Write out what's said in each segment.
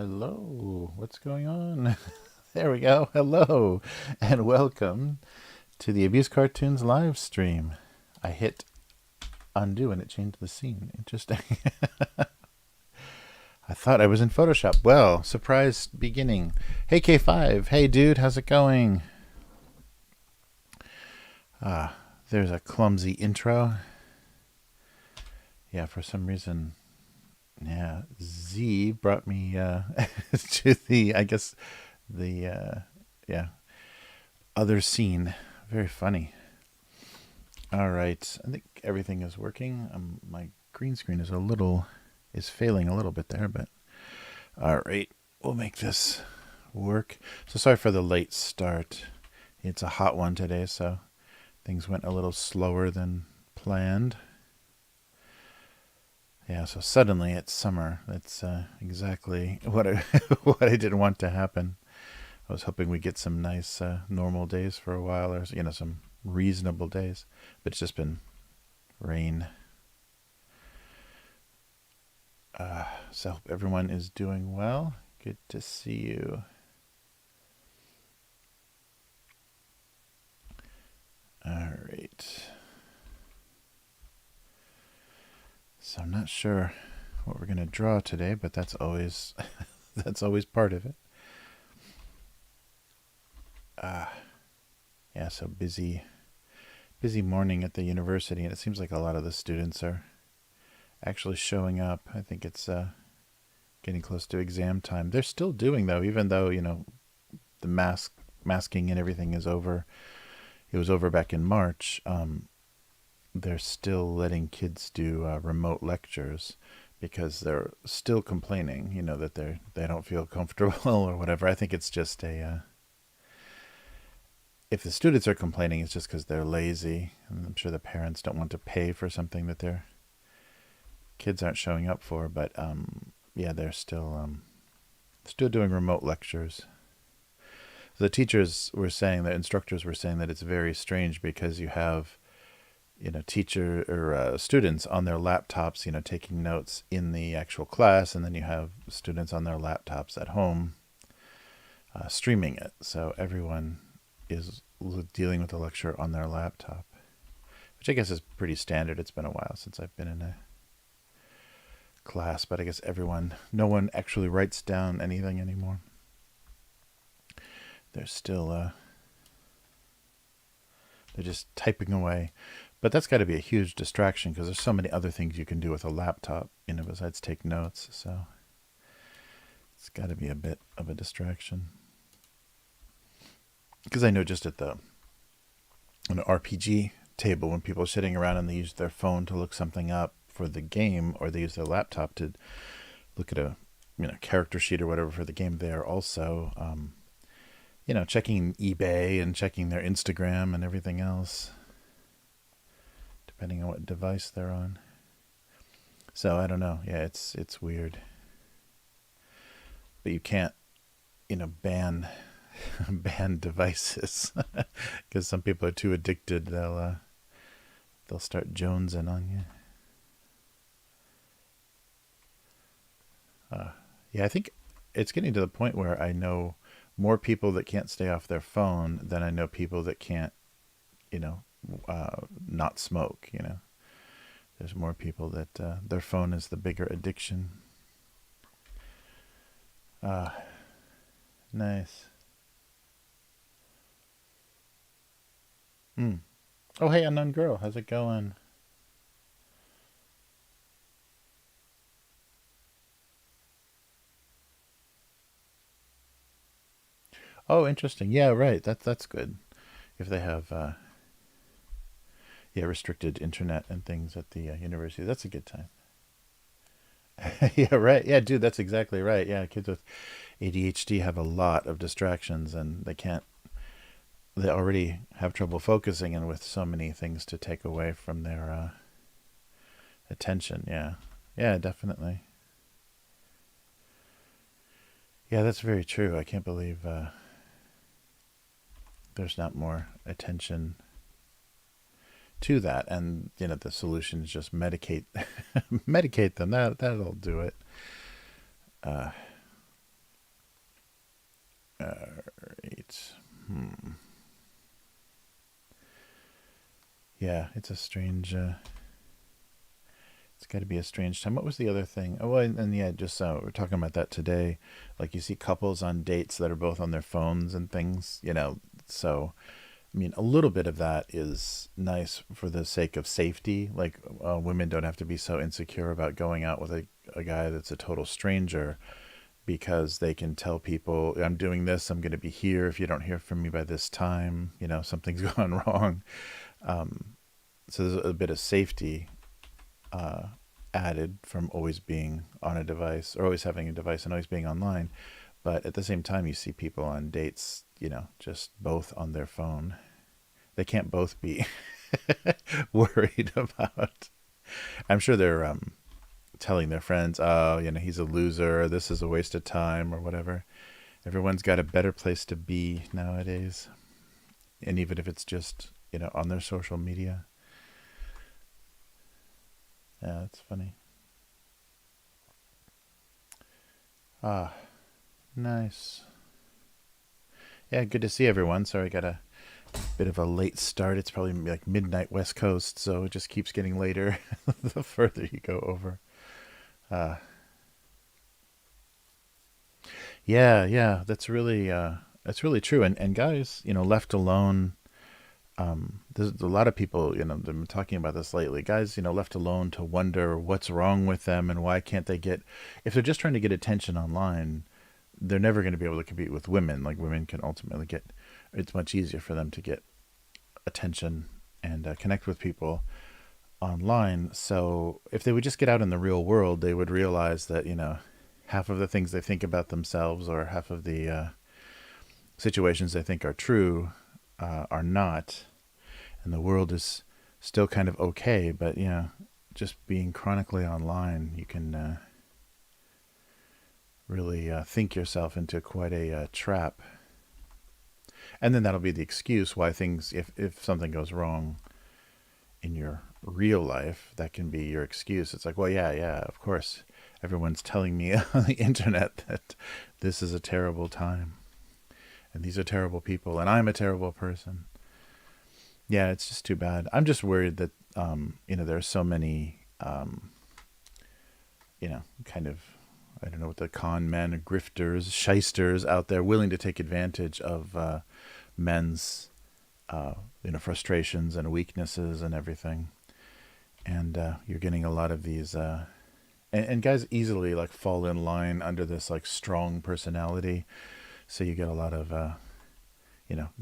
Hello, what's going on? There we go. Hello, and welcome to the Abusecartoons Livestream. I hit undo and it changed the scene. Interesting. I thought I was in Photoshop. Well, surprise beginning. Hey K5, hey dude, how's it going? There's a clumsy intro. Yeah, for some reason, yeah, Z brought me to the, I guess, the, yeah, other scene. Very funny. All right, I think everything is working. My green screen is failing a little bit there, but all right, we'll make this work. So sorry for the late start. It's a hot one today, so things went a little slower than planned. Yeah, so suddenly it's summer. That's exactly what I what I didn't want to happen. I was hoping we get some nice normal days for a while, or some reasonable days, but it's just been rain. So I hope everyone is doing well. Good to see you. All right. So I'm not sure what we're gonna draw today, but that's always that's always part of it. Yeah, so busy morning at the university, and it seems like a lot of the students are actually showing up. I think it's getting close to exam time. They're still doing though, even though the masking and everything is over. It was over back in March. They're still letting kids do remote lectures because they're still complaining, that they don't feel comfortable or whatever. I think it's just a if the students are complaining, it's just because they're lazy, and I'm sure the parents don't want to pay for something that their kids aren't showing up for. But yeah, they're still doing remote lectures. So the teachers were saying, the instructors were saying that it's very strange because you have teacher or students on their laptops, taking notes in the actual class, and then you have students on their laptops at home streaming it. So everyone is dealing with the lecture on their laptop, which I guess is pretty standard. It's been a while since I've been in a class, but I guess no one actually writes down anything anymore. They're still, they're just typing away. But that's got to be a huge distraction because there's so many other things you can do with a laptop, besides take notes. So it's got to be a bit of a distraction. Because I know just at an RPG table, when people are sitting around and they use their phone to look something up for the game, or they use their laptop to look at a character sheet or whatever for the game, they are also checking eBay and checking their Instagram and everything else, depending on what device they're on. So I don't know. Yeah, it's weird. But you can't, ban ban devices because some people are too addicted. They'll start jonesing on you. Yeah, I think it's getting to the point where I know more people that can't stay off their phone than I know people that can't, not smoke. There's more people that their phone is the bigger addiction. Nice. Oh, hey, unknown girl, how's it going? Oh, interesting. Yeah, right. That's good. If they have restricted internet and things at the university, that's a good time. Yeah, right. Yeah, dude, that's exactly right. Yeah, kids with ADHD have a lot of distractions, and they already have trouble focusing, and with so many things to take away from their attention. Yeah. Yeah, definitely. Yeah, that's very true. I can't believe there's not more attention to that, and the solution is just medicate medicate them. That'll do it. Right. Yeah, it's a strange. It's got to be a strange time. What was the other thing? Oh, and yeah, just we're talking about that today. Like you see couples on dates that are both on their phones and things. So I mean, a little bit of that is nice for the sake of safety. Like women don't have to be so insecure about going out with a guy that's a total stranger because they can tell people, I'm doing this, I'm going to be here. If you don't hear from me by this time, something's gone wrong. So there's a bit of safety uh, added from always being on a device or always having a device and always being online. But at the same time, you see people on dates, just both on their phone. They can't both be worried about. I'm sure they're telling their friends, oh, he's a loser, or this is a waste of time, or whatever. Everyone's got a better place to be nowadays. And even if it's just, on their social media. Yeah, that's funny. Ah, nice. Yeah, good to see everyone. Sorry, I got a bit of a late start. It's probably like midnight West Coast, so it just keeps getting later the further you go over. Uh, yeah, that's really true. And guys, left alone, there's a lot of people, they've been talking about this lately. Guys, left alone to wonder what's wrong with them and why can't they get, if they're just trying to get attention online, they're never going to be able to compete with women. Like women can ultimately get, it's much easier for them to get attention and connect with people online. So if they would just get out in the real world, they would realize that, half of the things they think about themselves or half of the situations they think are true are not. And the world is still kind of okay. But, just being chronically online, you can really think yourself into quite a trap. And then that'll be the excuse why things, if something goes wrong in your real life, that can be your excuse. It's like, well, yeah, of course. Everyone's telling me on the internet that this is a terrible time and these are terrible people and I'm a terrible person. Yeah, it's just too bad. I'm just worried that, there are so many, kind of, I don't know what the con men, grifters, shysters out there willing to take advantage of men's, frustrations and weaknesses and everything. And you're getting a lot of these, and guys easily like fall in line under this like strong personality. So you get a lot of,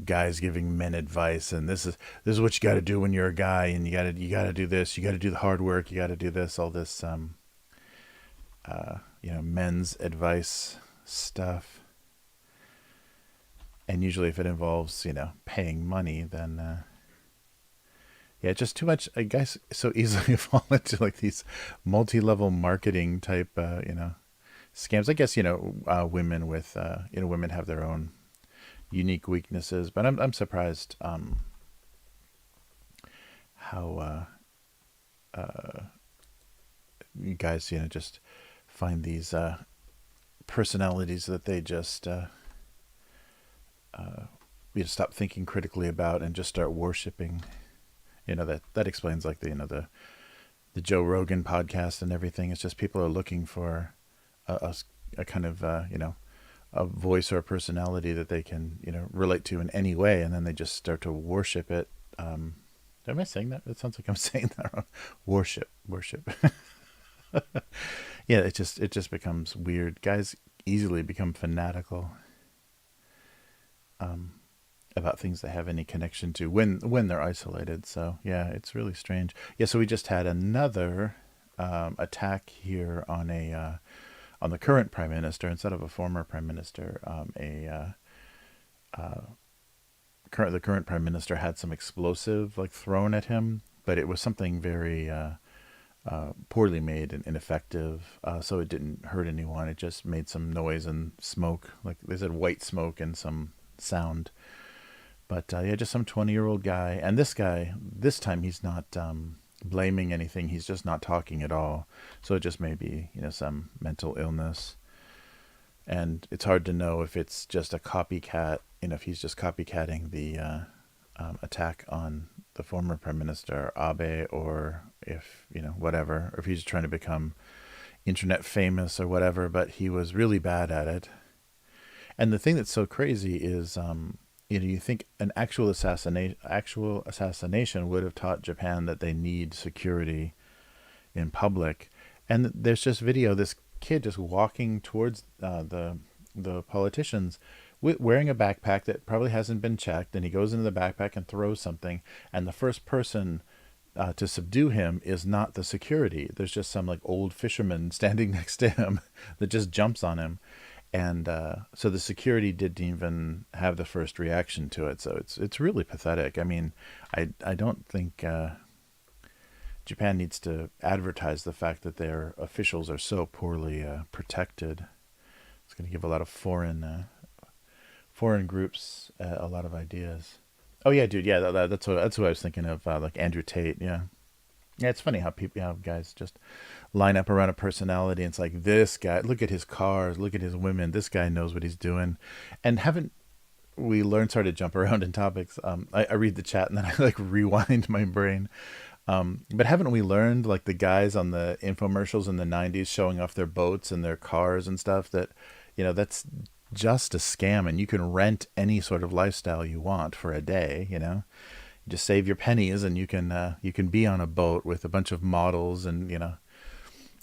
guys giving men advice, and this is what you got to do when you're a guy, and you got to do this, you got to do the hard work, you got to do this, all this, men's advice stuff. And usually if it involves, paying money, then, yeah, just too much. I guess so easily fall into like these multi-level marketing type, scams. I guess, women with, women have their own unique weaknesses, but I'm surprised, how, you guys, just find these, personalities that they just, stop thinking critically about and just start worshiping. That explains like the Joe Rogan podcast and everything. It's just people are looking for a kind of a voice or a personality that they can relate to in any way, and then they just start to worship it. Am I saying that? It sounds like I'm saying that wrong. Worship. Yeah, it just becomes weird. Guys easily become fanatical about things they have any connection to when they're isolated. So yeah, it's really strange. Yeah, so we just had another attack here on the current prime minister instead of a former prime minister. The current prime minister had some explosive like thrown at him, but it was something very poorly made and ineffective. So it didn't hurt anyone. It just made some noise and smoke, like they said, white smoke and some sound. But yeah, just some 20-year-old guy. And this guy, this time he's not blaming anything. He's just not talking at all. So it just may be, some mental illness. And it's hard to know if it's just a copycat, if he's just copycatting the attack on the former Prime Minister Abe, or if, whatever, or if he's trying to become internet famous or whatever, but he was really bad at it. And the thing that's so crazy is, you think an actual assassination would have taught Japan that they need security in public. And there's just video, this kid just walking towards the politicians wearing a backpack that probably hasn't been checked, and he goes into the backpack and throws something, and the first person to subdue him is not the security. There's just some like old fisherman standing next to him that just jumps on him. And so the security didn't even have the first reaction to it. So it's really pathetic. I mean, I don't think Japan needs to advertise the fact that their officials are so poorly protected. It's going to give a lot of foreign groups a lot of ideas. Oh yeah, dude. Yeah, that's what I was thinking of. Like Andrew Tate. Yeah, yeah. It's funny how guys just line up around a personality, and it's like, this guy. Look at his cars. Look at his women. This guy knows what he's doing. And haven't we learned? Sorry to jump around in topics. I read the chat and then I like rewind my brain. But haven't we learned, like the guys on the infomercials in the '90s showing off their boats and their cars and stuff, that that's just a scam, and you can rent any sort of lifestyle you want for a day. You just save your pennies, and you can be on a boat with a bunch of models, and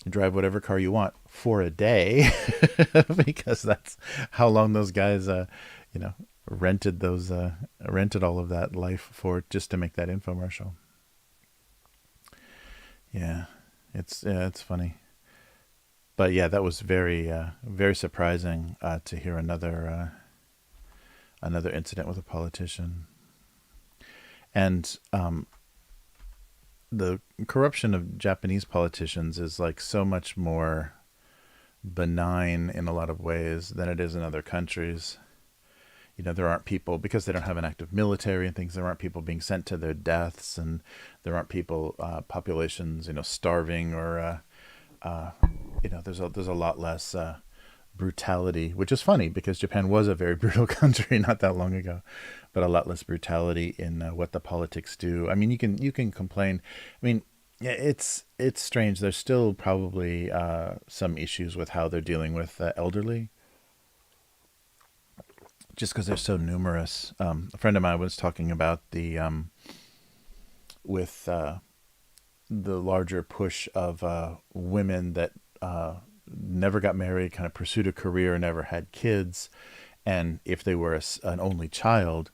drive whatever car you want for a day, because that's how long those guys rented rented all of that life for, just to make that infomercial. Yeah, it's funny. But yeah, that was very surprising to hear another incident with a politician. And the corruption of Japanese politicians is like so much more benign in a lot of ways than it is in other countries. There aren't people, because they don't have an active military and things, there aren't people being sent to their deaths, and there aren't people, populations, starving, or there's a lot less brutality, which is funny because Japan was a very brutal country not that long ago, but a lot less brutality in what the politics do. I mean, you can complain. I mean, yeah, it's strange. There's still probably some issues with how they're dealing with elderly, just because they're so numerous. A friend of mine was talking about with the larger push of women that never got married, kind of pursued a career, never had kids, and if they were an only child,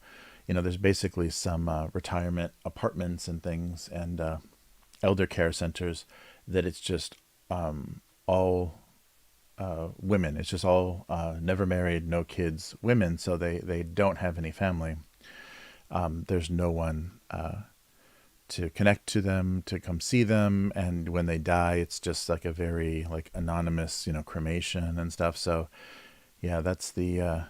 there's basically some retirement apartments and things, and elder care centers, that it's just all women. It's just all never married, no kids women, so they don't have any family. There's no one to connect to them, to come see them, and when they die, it's just like a very like anonymous, cremation and stuff. So yeah, that's the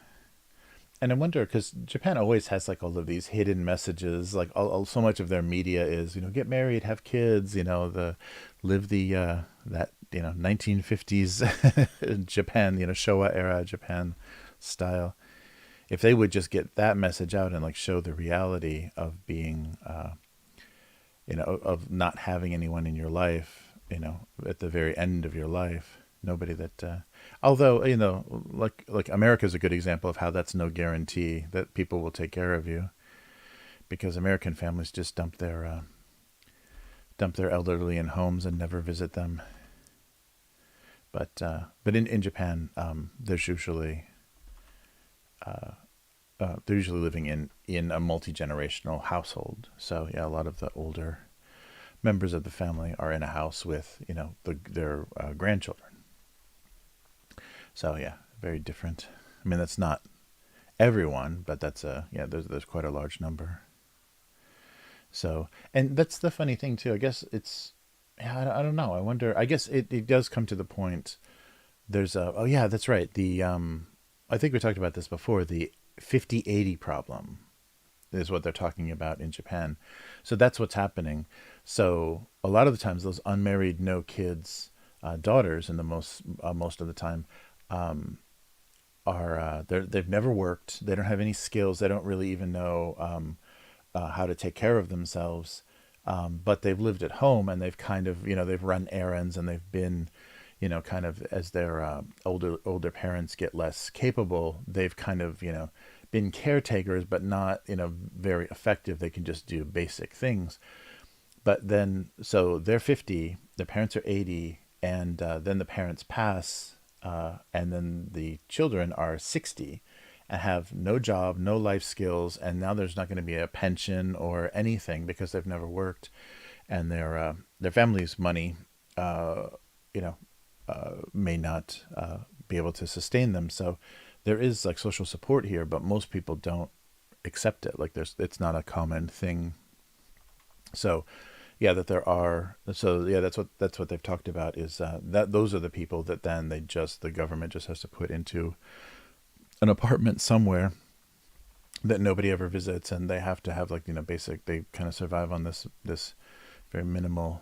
and I wonder, because Japan always has like all of these hidden messages, like so much of their media is, get married, have kids, live the that 1950s Japan, Showa era Japan style. If they would just get that message out and like show the reality of being of not having anyone in your life, at the very end of your life, nobody that, although, like America's a good example of how that's no guarantee that people will take care of you, because American families just dump their elderly in homes and never visit them. But in Japan, there's usually, they're usually living in a multi-generational household. So yeah, a lot of the older members of the family are in a house with their grandchildren. So yeah, very different. I mean, that's not everyone, but that's there's quite a large number. So, and that's the funny thing too. I guess it's, yeah, I don't know. I wonder. I guess it does come to the point. There's a, oh yeah, that's right. The I think we talked about this before. The 50-80 problem is what they're talking about in Japan. So that's what's happening. So a lot of the times, those unmarried, no kids daughters, and the most of the time, they've never worked. They don't have any skills. They don't really even know how to take care of themselves. But they've lived at home, and they've kind of, they've run errands, and they've been, kind of, as their older parents get less capable, they've kind of, been caretakers, but not, very effective. They can just do basic things. But then, so they're 50, their parents are 80, and then the parents pass, and then the children are 60 and have no job, no life skills, and now there's not going to be a pension or anything because they've never worked, and their family's money, you know, may not be able to sustain them. So there is like social support here, but most people don't accept it. Like it's not a common thing. So yeah, that there are. So yeah, that's what they've talked about is that those are the people that then the government just has to put into an apartment somewhere that nobody ever visits, and they have to have like basic. They kind of survive on this very minimal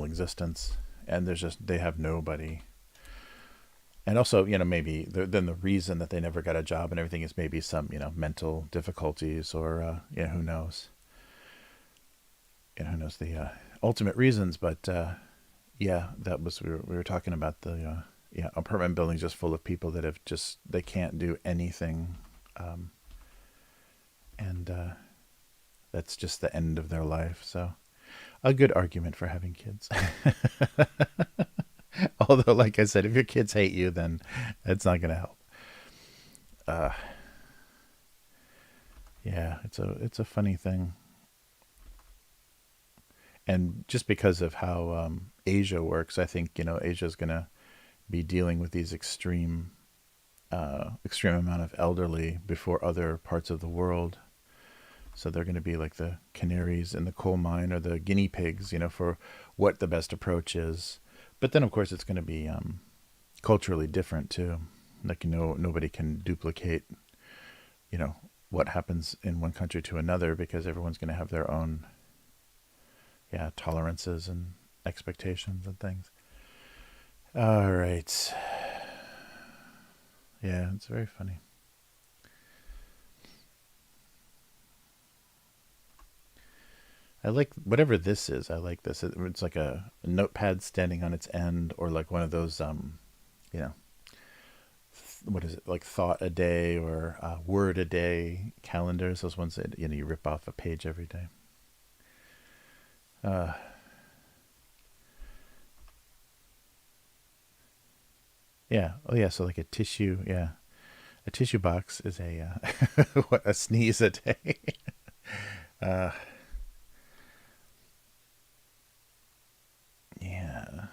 existence, and they have nobody. And also, maybe then the reason that they never got a job and everything is maybe some mental difficulties, or who knows. Who knows the ultimate reasons, but yeah, that was we were talking about the apartment buildings just full of people that they can't do anything, and that's just the end of their life. So a good argument for having kids. Although, like I said, if your kids hate you, then it's not going to help. Yeah, it's a funny thing. And just because of how Asia works, I think Asia's going to be dealing with these extreme amount of elderly before other parts of the world. So they're going to be like the canaries in the coal mine, or the guinea pigs, for what the best approach is. But then, of course, it's going to be culturally different too. Like nobody can duplicate, what happens in one country to another, because everyone's going to have their own tolerances and expectations and things. All right. Yeah, it's very funny. I like whatever this is. I like this. It's like a notepad standing on its end, or like one of those, what is it, like thought a day or word a day calendars. Those ones that you rip off a page every day. Yeah. Oh, yeah. So like a tissue. Yeah, a tissue box is a what, a sneeze a day. uh, yeah.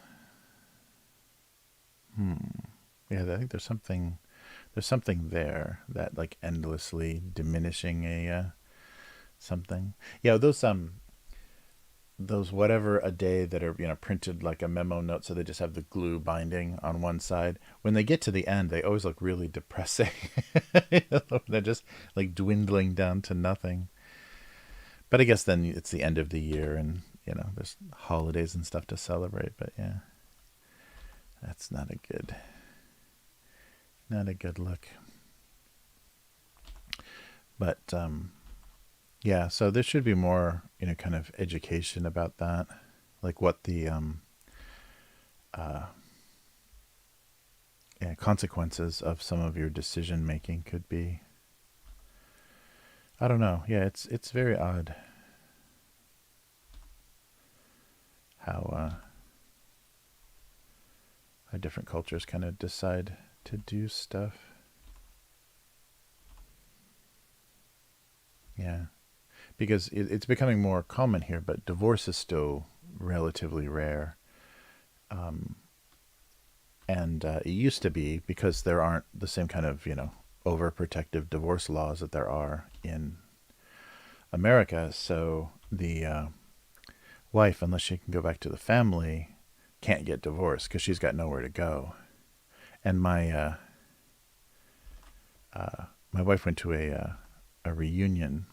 Yeah. I think there's something there that like endlessly diminishing a something. Yeah. Those whatever a day that are printed like a memo note, so they just have the glue binding on one side. When they get to the end, they always look really depressing. They're just like dwindling down to nothing. But I guess then it's the end of the year, and there's holidays and stuff to celebrate. But yeah, that's not a good look. But yeah, so there should be more, kind of education about that, like what the consequences of some of your decision making could be. I don't know. Yeah, it's very odd how different cultures kind of decide to do stuff. Yeah. Because it's becoming more common here, but divorce is still relatively rare. And it used to be, because there aren't the same kind of, overprotective divorce laws that there are in America. So the wife, unless she can go back to the family, can't get divorced because she's got nowhere to go. And my wife went to a reunion,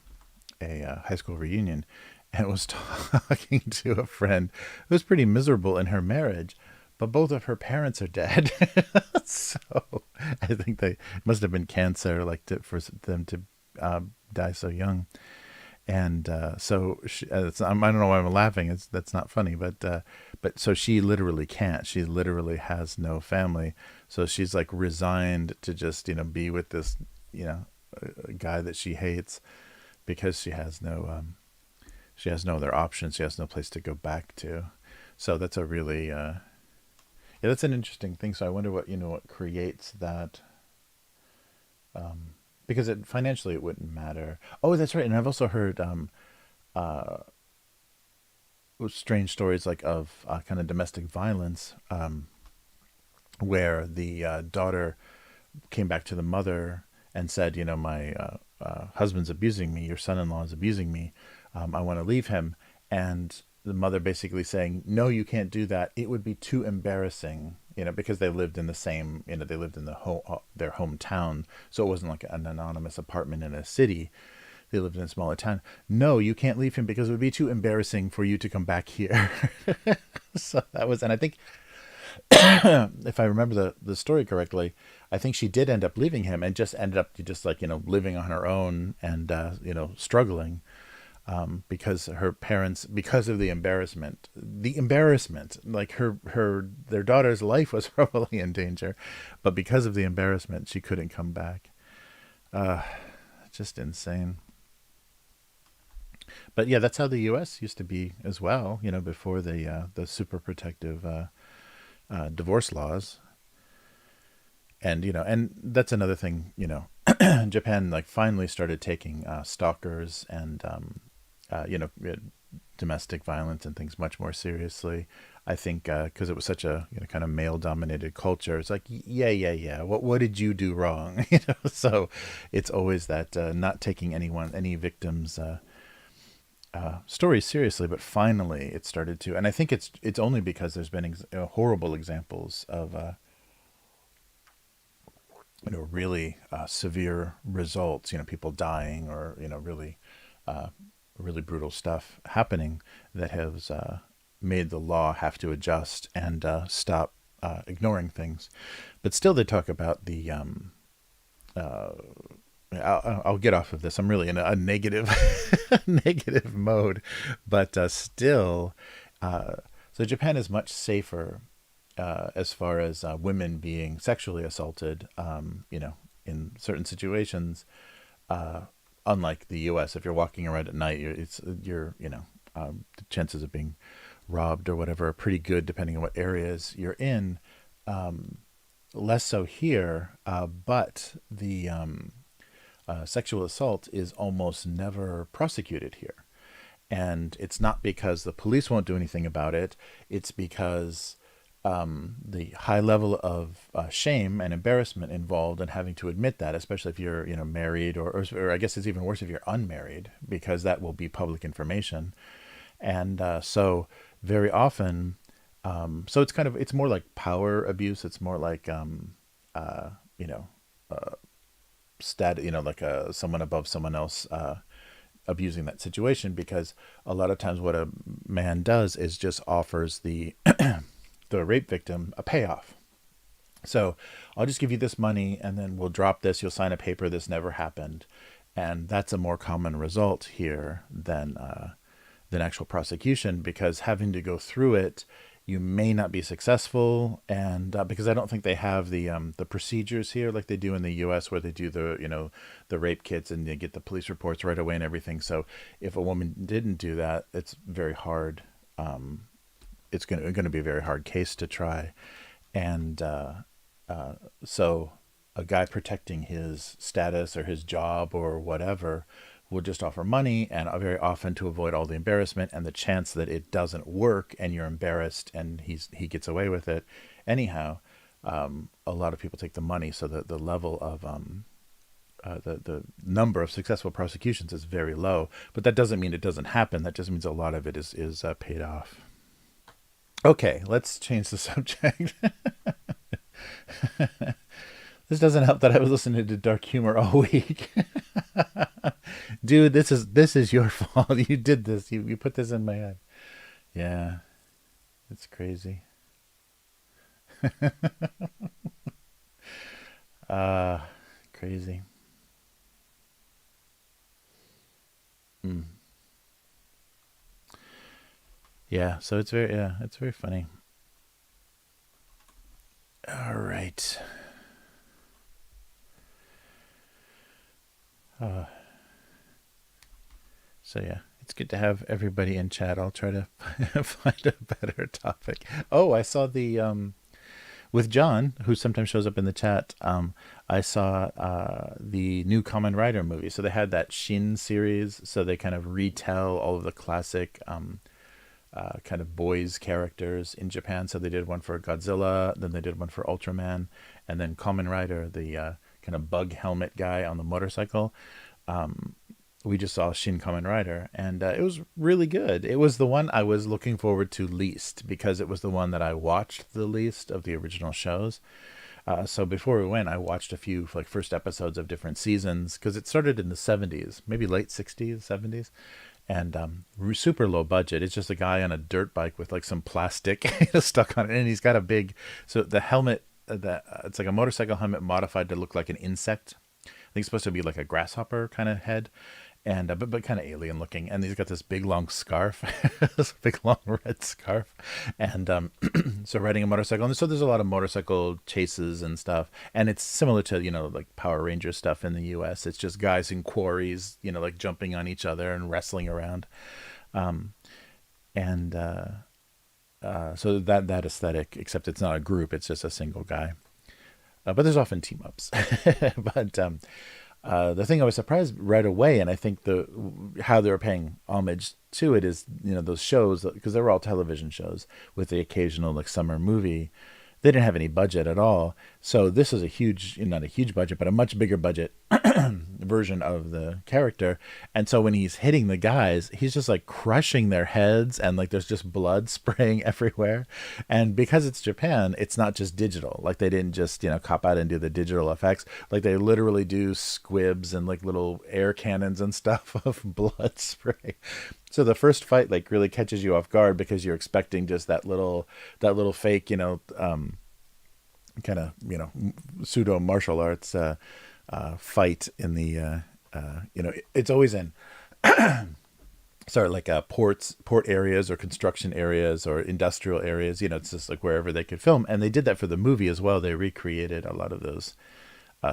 a high school reunion, and was talking to a friend who was pretty miserable in her marriage, but both of her parents are dead. So I think they must have been cancer, like for them to die so young. And so I don't know why I'm laughing. That's not funny, but so she literally can't. She literally has no family. So she's like resigned to just be with this you know a guy that she hates because she has no other options. She has no place to go back to. So that's a really yeah, that's an interesting thing. So I wonder what creates that, because financially it wouldn't matter. Oh, that's right. And I've also heard uh, strange stories like of kind of domestic violence, where the daughter came back to the mother and said, my husband's abusing me, your son-in-law is abusing me, I want to leave him. And the mother basically saying, no, you can't do that. It would be too embarrassing, because they lived in the same, they lived in their hometown. So it wasn't like an anonymous apartment in a city. They lived in a smaller town. No, you can't leave him because it would be too embarrassing for you to come back here. So that was, and I think if I remember the story correctly, I think she did end up leaving him and just ended up just like, living on her own and, struggling, because her parents, because of the embarrassment, like their daughter's life was probably in danger, but because of the embarrassment, she couldn't come back. Uh, just insane. But yeah, that's how the U.S. used to be as well, before the super protective divorce laws. And and that's another thing. Japan like finally started taking stalkers and domestic violence and things much more seriously. I think because it was such a kind of male dominated culture, it's like yeah, yeah, yeah. What did you do wrong? So it's always that not taking any victims. Stories seriously, but finally it started to, and I think it's only because there's been horrible examples of really severe results, people dying or really really brutal stuff happening that has made the law have to adjust and stop ignoring things. But still, they talk about the uh, I'll get off of this. I'm really in a negative negative mode, but still, uh, so Japan is much safer as far as women being sexually assaulted. In certain situations, uh, unlike the U.S., if you're walking around at night, the chances of being robbed or whatever are pretty good depending on what areas you're in. Um, Less so here, but the sexual assault is almost never prosecuted here. And it's not because the police won't do anything about it. It's because the high level of shame and embarrassment involved in having to admit that, especially if you're, married, or I guess it's even worse if you're unmarried, because that will be public information. And so very often, so it's more like power abuse. It's more like, uh, you know, uh, like someone above someone else abusing that situation, because a lot of times what a man does is just offers the rape victim a payoff. So I'll just give you this money and then we'll drop this. You'll sign a paper. This never happened. And that's a more common result here than actual prosecution, because having to go through it, you may not be successful. And because I don't think they have the procedures here like they do in the U.S., where they do the rape kits and they get the police reports right away and everything. So if a woman didn't do that, it's very hard. It's going to be a very hard case to try. And so a guy protecting his status or his job or whatever will just offer money, and very often to avoid all the embarrassment and the chance that it doesn't work and you're embarrassed and he gets away with it anyhow. A lot of people take the money, so the level of the number of successful prosecutions is very low. But that doesn't mean it doesn't happen. That just means a lot of it is paid off. Okay, let's change the subject. This doesn't help that I was listening to dark humor all week. Dude, this is your fault. You did this. You put this in my head. Yeah, it's crazy. Uh, Crazy. Mm. Yeah, so it's very funny. All right. Uh, so yeah, it's good to have everybody in chat. I'll try to find a better topic. Oh, I saw the with John, who sometimes shows up in the chat. I saw the new Kamen Rider movie. So they had that Shin series. So they kind of retell all of the classic kind of boys characters in Japan. So they did one for Godzilla, then they did one for Ultraman, and then Kamen Rider, the kind of bug helmet guy on the motorcycle. We just saw Shin Kamen Rider, and it was really good. It was the one I was looking forward to least because it was the one that I watched the least of the original shows. So before we went, I watched a few like first episodes of different seasons because it started in the 70s, maybe late 60s, 70s, and super low budget. It's just a guy on a dirt bike with like some plastic stuck on it, and he's got a big. So the helmet, it's like a motorcycle helmet modified to look like an insect. I think it's supposed to be like a grasshopper kind of head, and but kind of alien looking. And he's got this big long scarf, this big long red scarf, and so riding a motorcycle. And so there's a lot of motorcycle chases and stuff. And it's similar to like Power Ranger stuff in the U.S. It's just guys in quarries, like jumping on each other and wrestling around. Um, and So that aesthetic, except it's not a group; it's just a single guy. But there's often team ups. But the thing I was surprised right away, and I think the how they were paying homage to it is those shows, because they were all television shows with the occasional like summer movie. They didn't have any budget at all, so this is a huge, not a huge budget, but a much bigger budget version of the character. And so when he's hitting the guys, he's just like crushing their heads, and like there's just blood spraying everywhere. And because it's Japan, it's not just digital. Like they didn't just cop out and do the digital effects. Like they literally do squibs and like little air cannons and stuff of blood spray. So the first fight like really catches you off guard because you're expecting just that little fake kind of pseudo martial arts fight in the it's always in sorry, like port areas or construction areas or industrial areas. It's just like wherever they could film, and they did that for the movie as well. They recreated a lot of those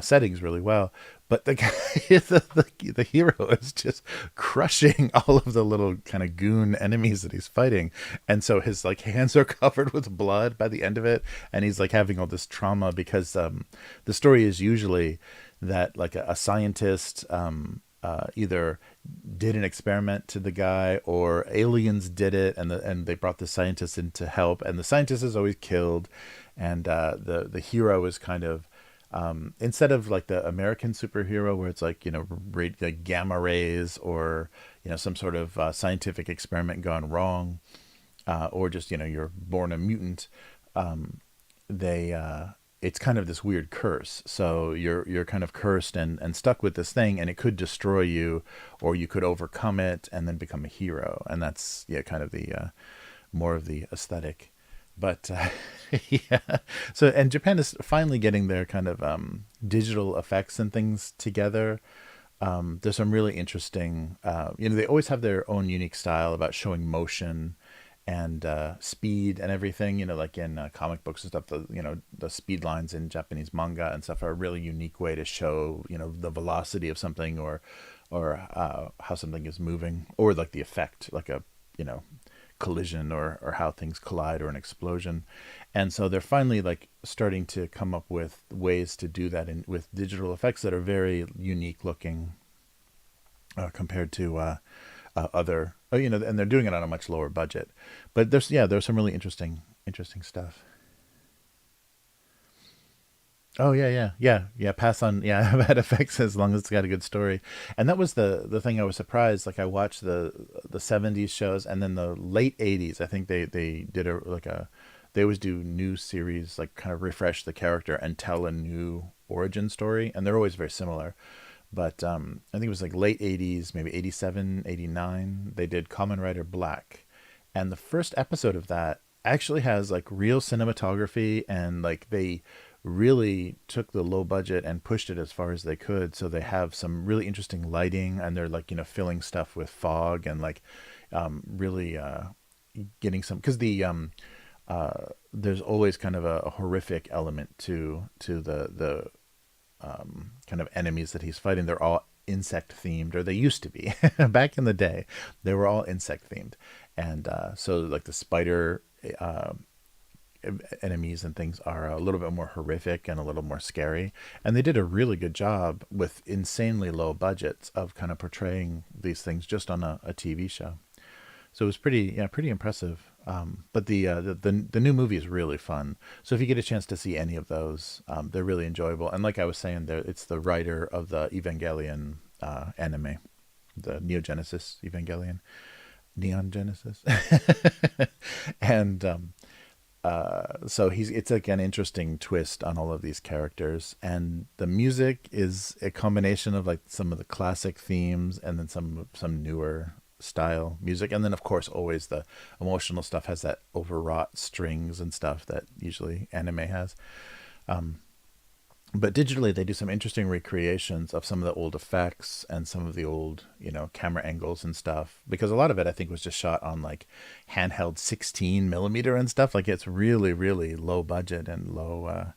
settings really well. But the guy, the hero is just crushing all of the little kind of goon enemies that he's fighting, and so his like hands are covered with blood by the end of it, and he's like having all this trauma because the story is usually that like a scientist either did an experiment to the guy or aliens did it, and they brought the scientist in to help, and the scientist is always killed, and the hero is kind of instead of like the American superhero where it's like like gamma rays or some sort of scientific experiment gone wrong, or just you're born a mutant. They It's kind of this weird curse. So you're kind of cursed and stuck with this thing, and it could destroy you, or you could overcome it and then become a hero. And that's kind of the more of the aesthetic. But yeah, so and Japan is finally getting their kind of digital effects and things together. There's some really interesting, they always have their own unique style about showing motion and speed and everything. Like in comic books and stuff, the speed lines in Japanese manga and stuff are a really unique way to show the velocity of something, or how something is moving, or like the effect, like a collision, or how things collide, or an explosion. And so they're finally like starting to come up with ways to do that with digital effects that are very unique looking compared to other and they're doing it on a much lower budget. But there's some really interesting stuff. Oh yeah. Pass on. Yeah, bad effects as long as it's got a good story. And that was the thing I was surprised. Like I watched the '70s shows, and then the late '80s. I think they did they always do new series, like kind of refresh the character and tell a new origin story, and they're always very similar. But I think it was like late '80s, maybe '87, '89. They did Kamen Rider Black, and the first episode of that. actually has like real cinematography, and like they really took the low budget and pushed it as far as they could. So they have some really interesting lighting, and they're like, filling stuff with fog, and like really getting some, because there's always kind of a horrific element to the kind of enemies that he's fighting. They're all insect themed, or they used to be. Back in the day they were all insect themed. And so like the spider uh, enemies and things are a little bit more horrific and a little more scary. And they did a really good job with insanely low budgets of kind of portraying these things just on a TV show. So it was pretty, yeah, pretty impressive. But the new movie is really fun. So if you get a chance to see any of those, they're really enjoyable. And like I was saying, there it's the writer of the Evangelion anime, the Neo Genesis Evangelion, Neon Genesis, and so it's like an interesting twist on all of these characters. And the music is a combination of like some of the classic themes, and then some newer style music. And then of course always the emotional stuff has that overwrought strings and stuff that usually anime has. But digitally they do some interesting recreations of some of the old effects and some of the old, camera angles and stuff, because a lot of it I think was just shot on like handheld 16 millimeter and stuff. Like it's really really low budget and low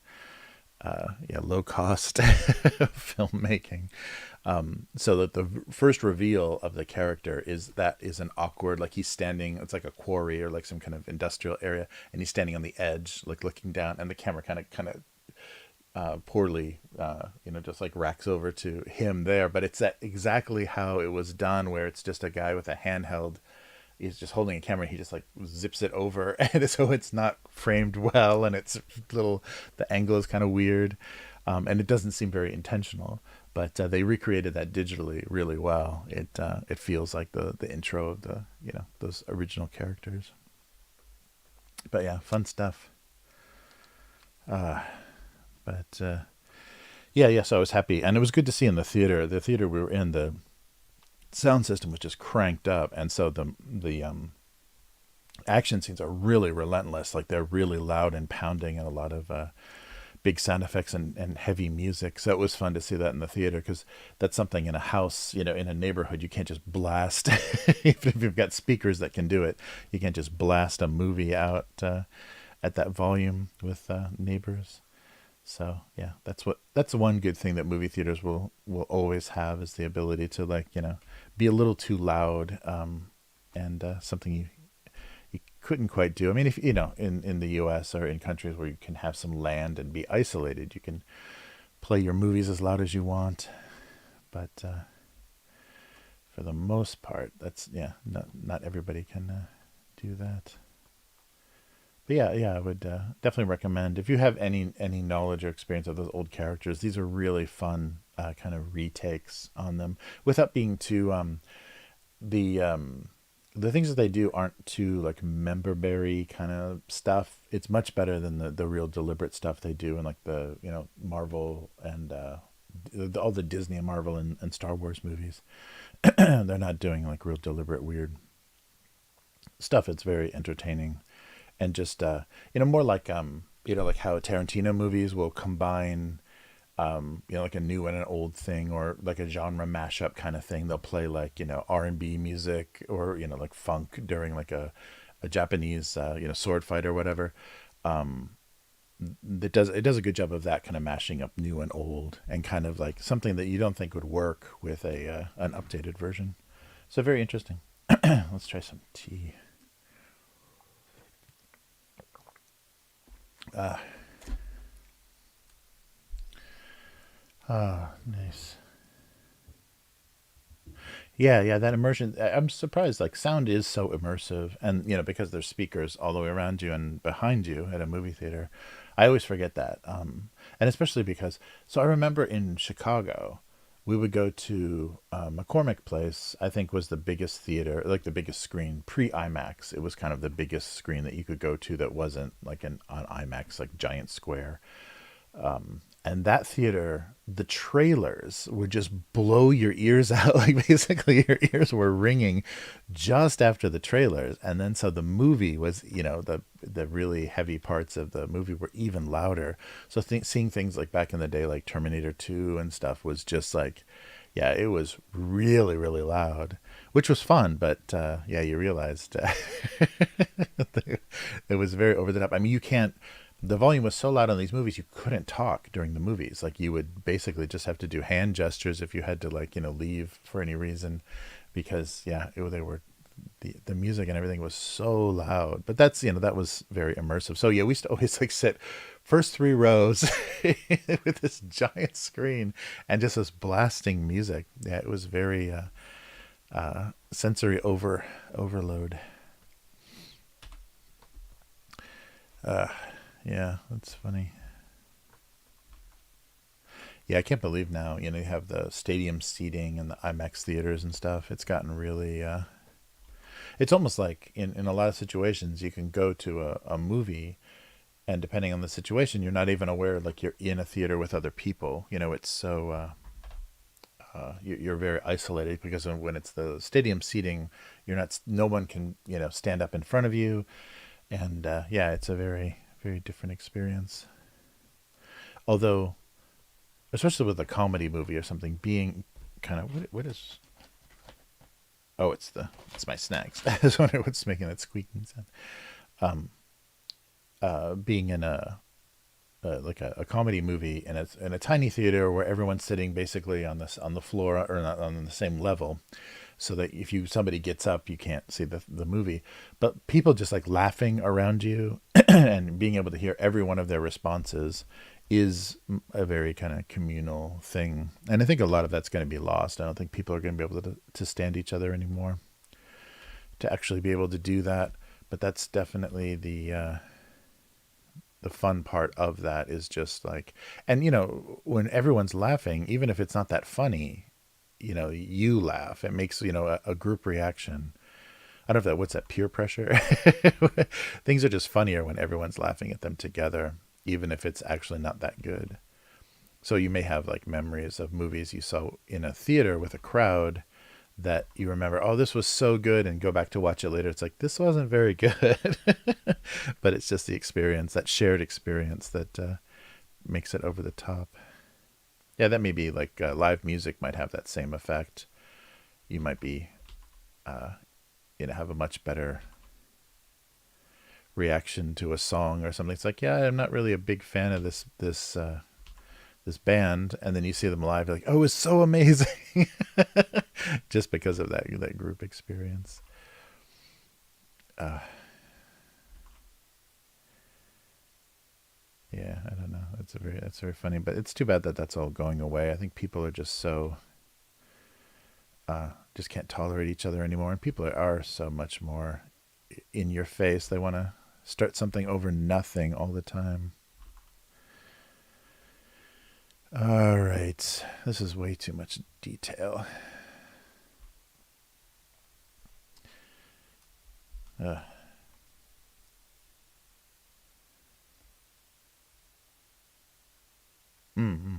cost filmmaking. So that the first reveal of the character is an awkward, like he's standing, it's like a quarry or like some kind of industrial area, and he's standing on the edge, like looking down, and the camera kind of poorly, just like racks over to him there. But it's exactly how it was done, where it's just a guy with a handheld. He's just holding a camera. He just like zips it over, and so it's not framed well, and it's little. The angle is kind of weird, and it doesn't seem very intentional. But they recreated that digitally really well. It feels like the intro of the those original characters. But yeah, fun stuff. But yeah. So I was happy, and it was good to see in the theater. The theater we were in, the sound system was just cranked up, and so the action scenes are really relentless. Like they're really loud and pounding, and a lot of big sound effects and heavy music. So it was fun to see that in the theater, because that's something in a house, in a neighborhood, you can't just blast. Even if you've got speakers that can do it, you can't just blast a movie out at that volume with neighbors. So yeah, that's one good thing that movie theaters will always have, is the ability to like be a little too loud, and something you couldn't quite do. I mean, if in the U.S. or in countries where you can have some land and be isolated, you can play your movies as loud as you want. But for the most part, that's not everybody can do that. But yeah, I would definitely recommend, if you have any knowledge or experience of those old characters. These are really fun kind of retakes on them, without being too the the things that they do aren't too like member berry kind of stuff. It's much better than the real deliberate stuff they do in like the Marvel and all the Disney and Marvel and Star Wars movies. They're not doing like real deliberate weird stuff. It's very entertaining, and just more like like how Tarantino movies will combine like a new and an old thing, or like a genre mashup kind of thing. They'll play like R&B music, or like funk during like a Japanese sword fight or whatever. It does a good job of that, kind of mashing up new and old, and kind of like something that you don't think would work with a an updated version. So very interesting. Let's try some tea. Ah, nice. Yeah, that immersion. I'm surprised. Like sound is so immersive, and because there's speakers all the way around you and behind you at a movie theater. I always forget that, and especially because. So I remember in Chicago, we would go to McCormick Place. I think was the biggest theater, like the biggest screen pre IMAX. It was kind of the biggest screen that you could go to that wasn't like an on IMAX, like giant square. And that theater, the trailers would just blow your ears out. Like basically your ears were ringing just after the trailers. And then so the movie was, the really heavy parts of the movie were even louder. So seeing things like back in the day, like Terminator 2 and stuff was just like, yeah, it was really, really loud, which was fun. But yeah, you realized it was very over the top. I mean, the volume was so loud on these movies, you couldn't talk during the movies. Like you would basically just have to do hand gestures if you had to leave for any reason, because yeah, they were, the music and everything was so loud. But that's, that was very immersive. So yeah, we used to always like sit first three rows with this giant screen and just this blasting music. Yeah, it was very sensory overload. Yeah, that's funny. Yeah, I can't believe now, you have the stadium seating and the IMAX theaters and stuff. It's gotten really, it's almost like in a lot of situations, you can go to a movie, and depending on the situation, you're not even aware, like you're in a theater with other people. It's so, you're very isolated, because when it's the stadium seating, no one can, stand up in front of you. And yeah, it's a very, very different experience. Although, especially with a comedy movie or something, being kind of, what is, oh, it's my snacks. I was wondering what's making that squeaking sound. Um, Being in like a comedy movie, and it's in a tiny theater where everyone's sitting basically on the floor, or not on the same level, so that if somebody gets up, you can't see the movie. But people just like laughing around you and being able to hear every one of their responses is a very kind of communal thing. And I think a lot of that's going to be lost. I don't think people are going to be able to stand each other anymore to actually be able to do that. But that's definitely the fun part of that, is just like, and when everyone's laughing, even if it's not that funny, you laugh. It makes, a group reaction. I don't know what's that, peer pressure? Things are just funnier when everyone's laughing at them together, even if it's actually not that good. So you may have like memories of movies you saw in a theater with a crowd that you remember, oh, this was so good, and go back to watch it later. It's like, this wasn't very good. But it's just the experience, that shared experience, that makes it over the top. Yeah, that may be like live music might have that same effect. You might be, have a much better reaction to a song or something. It's like, yeah, I'm not really a big fan of this band, and then you see them live, you're like, oh, it's so amazing. Just because of that group experience. Yeah, I don't know. That's very funny, but it's too bad that that's all going away. I think people are just so just can't tolerate each other anymore, and people are so much more in your face. They want to start something over nothing all the time. All right, this is way too much detail. Mm-hmm.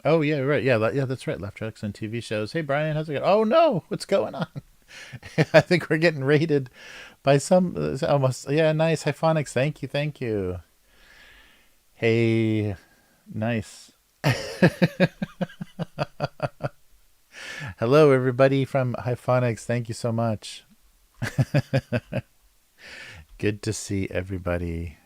Oh yeah, right. Yeah, yeah, that's right. Laugh tracks on TV shows. Hey Brian, how's it going? Oh no, what's going on? I think we're getting raided by some almost. Yeah, nice. Hyphonics. Thank you, thank you. Hey, nice. Hello, everybody from Hyphonics. Thank you so much. Good to see everybody.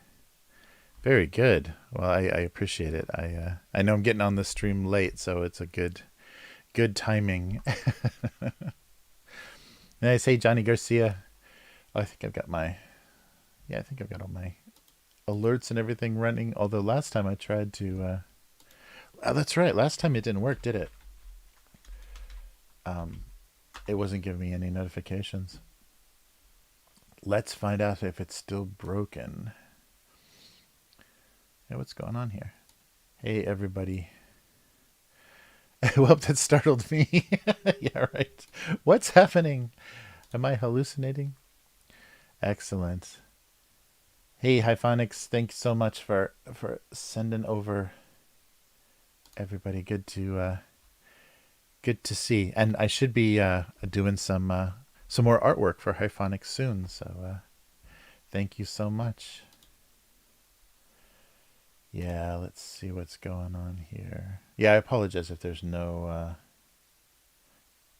Very good. Well, I appreciate it. I know I'm getting on the stream late, so it's a good timing. Nice. Hey, Johnny Garcia. Oh, I think I've got I think I've got all my alerts and everything running. Although last time I tried to, oh, that's right. Last time it didn't work, did it? It wasn't giving me any notifications. Let's find out if it's still broken. Hey, what's going on here? Hey, everybody. Well, that startled me. Yeah, right. What's happening? Am I hallucinating? Excellent. Hey, Hyphonics, thanks so much for sending over everybody. Good to see. And I should be doing some more artwork for Hyphonics soon. So thank you so much. Yeah, let's see what's going on here. Yeah, I apologize if there's no.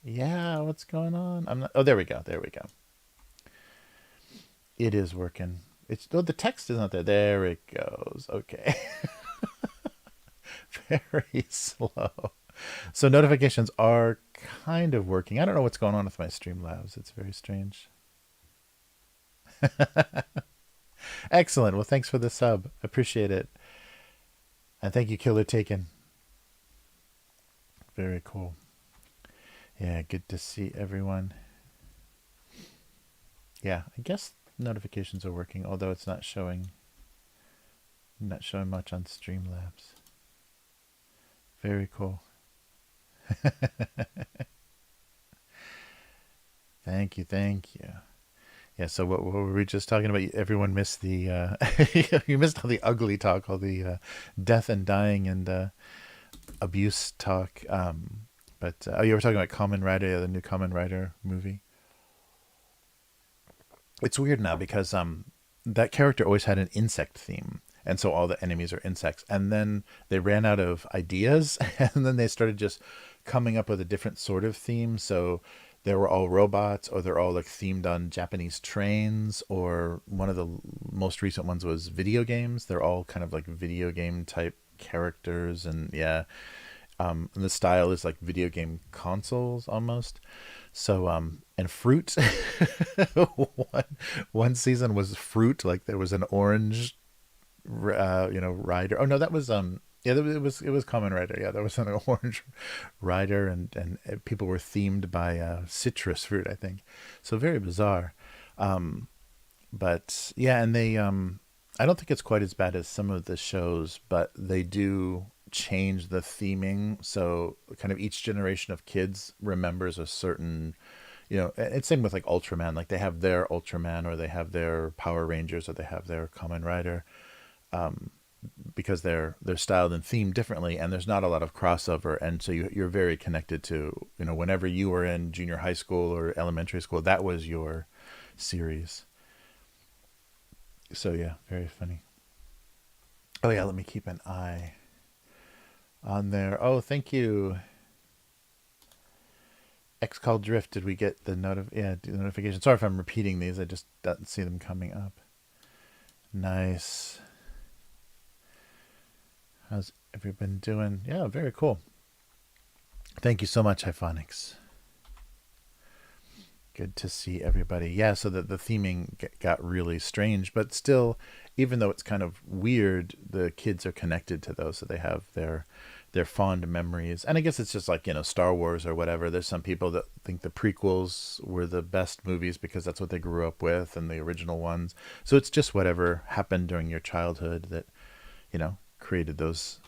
Yeah, what's going on? I'm not. Oh, there we go. There we go. It is working. It's oh, the text is not there. There it goes. Okay. Very slow. So notifications are kind of working. I don't know what's going on with my Streamlabs. It's very strange. Excellent. Well, thanks for the sub. Appreciate it. And thank you, Killer Taken. Very cool. Yeah, good to see everyone. Yeah, I guess notifications are working, although it's not showing much on Streamlabs. Very cool. Thank you, thank you. Yeah, so what were we just talking about? Everyone missed the you missed all the ugly talk, all the death and dying and abuse talk. But oh, you were talking about Kamen Rider, yeah, the new Kamen Rider movie. It's weird now because that character always had an insect theme, and so all the enemies are insects. And then they ran out of ideas, and then they started just coming up with a different sort of theme. So they were all robots, or they're all like themed on Japanese trains, or one of the most recent ones was video games. They're all kind of like video game type characters, and yeah, and the style is like video game consoles almost. So and fruit. one one season was fruit, like there was an orange rider. Oh no, that was yeah, it was Common Rider. Yeah, there was an orange rider, and people were themed by citrus fruit, I think. So very bizarre. But yeah, and they I don't think it's quite as bad as some of the shows, but they do change the theming, so kind of each generation of kids remembers a certain, it's same with like Ultraman. Like they have their Ultraman, or they have their Power Rangers, or they have their Kamen Rider, because they're styled and themed differently, and there's not a lot of crossover, and so you're very connected to, whenever you were in junior high school or elementary school, that was your series. So yeah, very funny. Oh yeah, let me keep an eye on there. Oh, thank you. X Call Drift. Did we get the notification? Sorry if I'm repeating these. I just didn't see them coming up. Nice. How's everyone doing? Yeah, very cool. Thank you so much, Hyphonics. Good to see everybody. Yeah, so the theming got really strange, but still, even though it's kind of weird, the kids are connected to those, so they have their fond memories. And I guess it's just like, Star Wars or whatever. There's some people that think the prequels were the best movies because that's what they grew up with, and the original ones. So it's just whatever happened during your childhood that, created those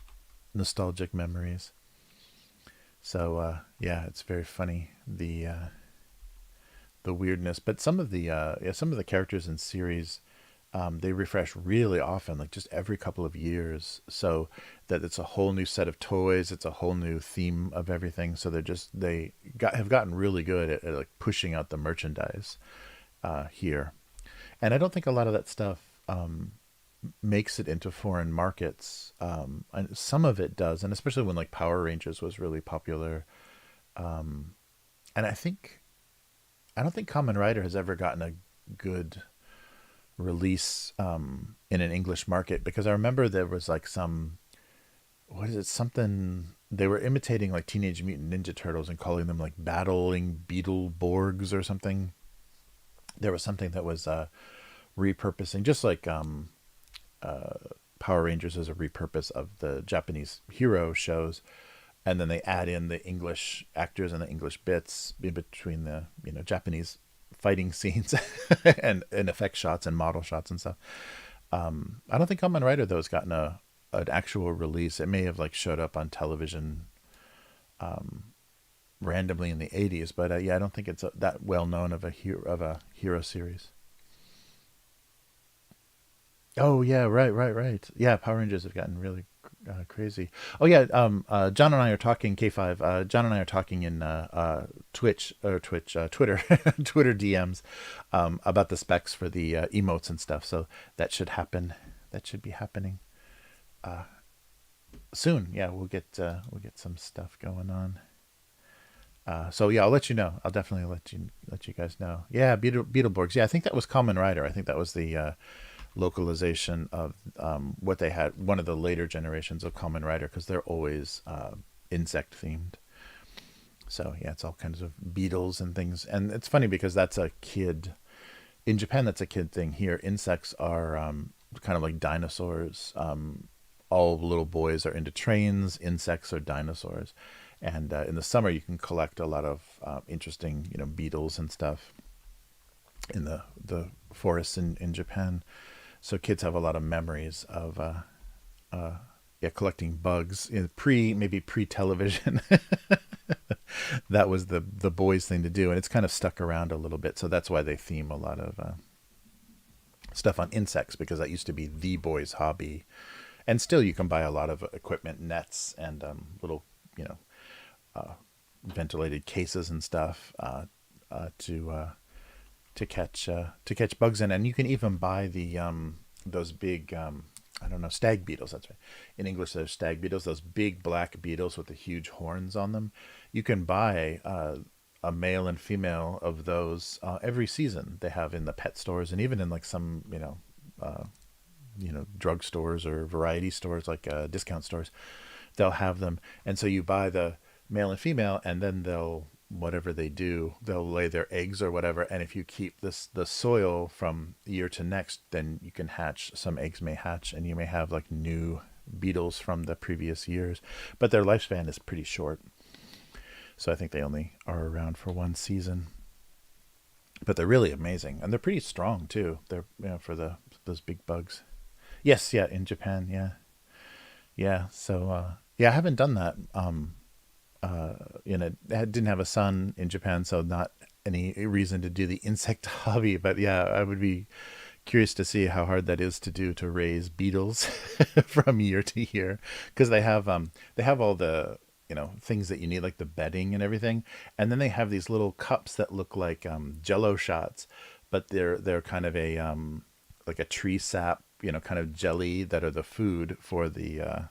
nostalgic memories. So yeah, it's very funny, the weirdness. But some of the characters in series, they refresh really often, like just every couple of years. So that it's a whole new set of toys, it's a whole new theme of everything. So have gotten really good at like pushing out the merchandise here. And I don't think a lot of that stuff makes it into foreign markets. And some of it does, and especially when like Power Rangers was really popular. And I don't think Kamen Rider has ever gotten a good release in an English market, because I remember there was like what is it, something they were imitating like Teenage Mutant Ninja Turtles and calling them like battling Beetleborgs or something. There was something that was repurposing, just like Power Rangers is a repurpose of the Japanese hero shows, and then they add in the English actors and the English bits in between the Japanese fighting scenes and effect shots and model shots and stuff. I don't think Kamen Rider though has gotten an actual release. It may have like showed up on television randomly in the '80s, but yeah, I don't think it's that well known of a hero series. Oh yeah, right. Yeah, Power Rangers have gotten really crazy. Oh yeah, John and I are talking K5. John and I are talking in Twitter, Twitter DMs about the specs for the emotes and stuff. So that should happen. That should be happening soon. Yeah, we'll get some stuff going on. So yeah, I'll let you know. I'll definitely let you guys know. Yeah, Beetleborgs. Yeah, I think that was Common Rider. I think that was the localization of what they had. One of the later generations of Common Rider, because they're always insect themed. So yeah, it's all kinds of beetles and things. And it's funny because that's a kid in Japan. That's a kid thing. Here, insects are kind of like dinosaurs. All little boys are into trains. Insects are dinosaurs. And in the summer, you can collect a lot of interesting, beetles and stuff in the forests in Japan. So kids have a lot of memories of yeah, collecting bugs in maybe pre television. That was the boys thing to do, and it's kind of stuck around a little bit. So that's why they theme a lot of stuff on insects, because that used to be the boys' hobby, and still you can buy a lot of equipment, nets, and little you know ventilated cases and stuff uh, to uh, to catch bugs in, and you can even buy the those big I don't know, stag beetles. That's right. In English, they're stag beetles. Those big black beetles with the huge horns on them. You can buy a male and female of those every season. They have in the pet stores and even in like some drug stores or variety stores like discount stores. They'll have them, and so you buy the male and female, and then they'll whatever they do, they'll lay their eggs or whatever. And if you keep the soil from year to next, then you can hatch. Some eggs may hatch, and you may have like new beetles from the previous years, but their lifespan is pretty short. So I think they only are around for one season. But they're really amazing, and they're pretty strong too. They're for those big bugs. Yes, yeah, in Japan, yeah, yeah. So yeah, I haven't done that. I didn't have a son in Japan, so not any reason to do the insect hobby. But yeah, I would be curious to see how hard that is to do, to raise beetles from year to year, because they have all the things that you need, like the bedding and everything, and then they have these little cups that look like Jello shots, but they're kind of a like a tree sap, kind of jelly, that are the food for the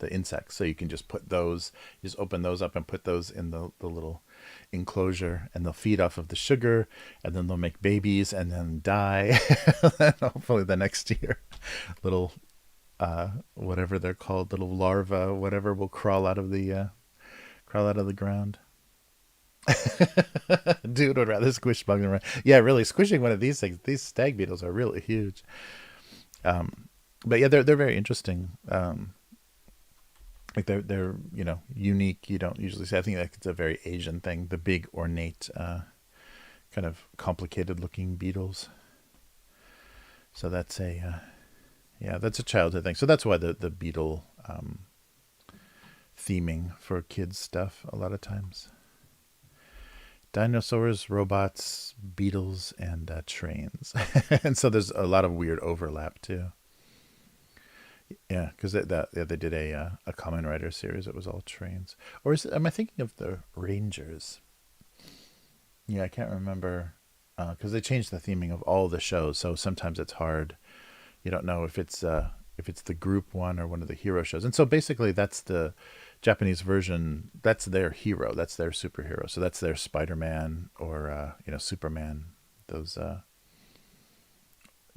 insects. So you can just put those, you just open those up and put those in the little enclosure, and they'll feed off of the sugar, and then they'll make babies and then die. And hopefully the next year, little whatever they're called, little larva, whatever, will crawl out of the ground. Dude would rather squish bugs around. Yeah, really, squishing one of these things. These stag beetles are really huge. But yeah, they're very interesting. Like they're unique. You don't usually see. I think that's a very Asian thing. The big ornate, kind of complicated looking beetles. So that's a yeah, that's a childhood thing. So that's why the beetle theming for kids stuff a lot of times. Dinosaurs, robots, beetles, and trains. And so there's a lot of weird overlap too. Yeah, because they did a Kamen Rider series that was all trains. Or am I thinking of the Rangers? Yeah, I can't remember, because they changed the theming of all the shows. So sometimes it's hard. You don't know if it's the group one or one of the hero shows. And so basically, that's the Japanese version. That's their hero. That's their superhero. So that's their Spider-Man or Superman. Those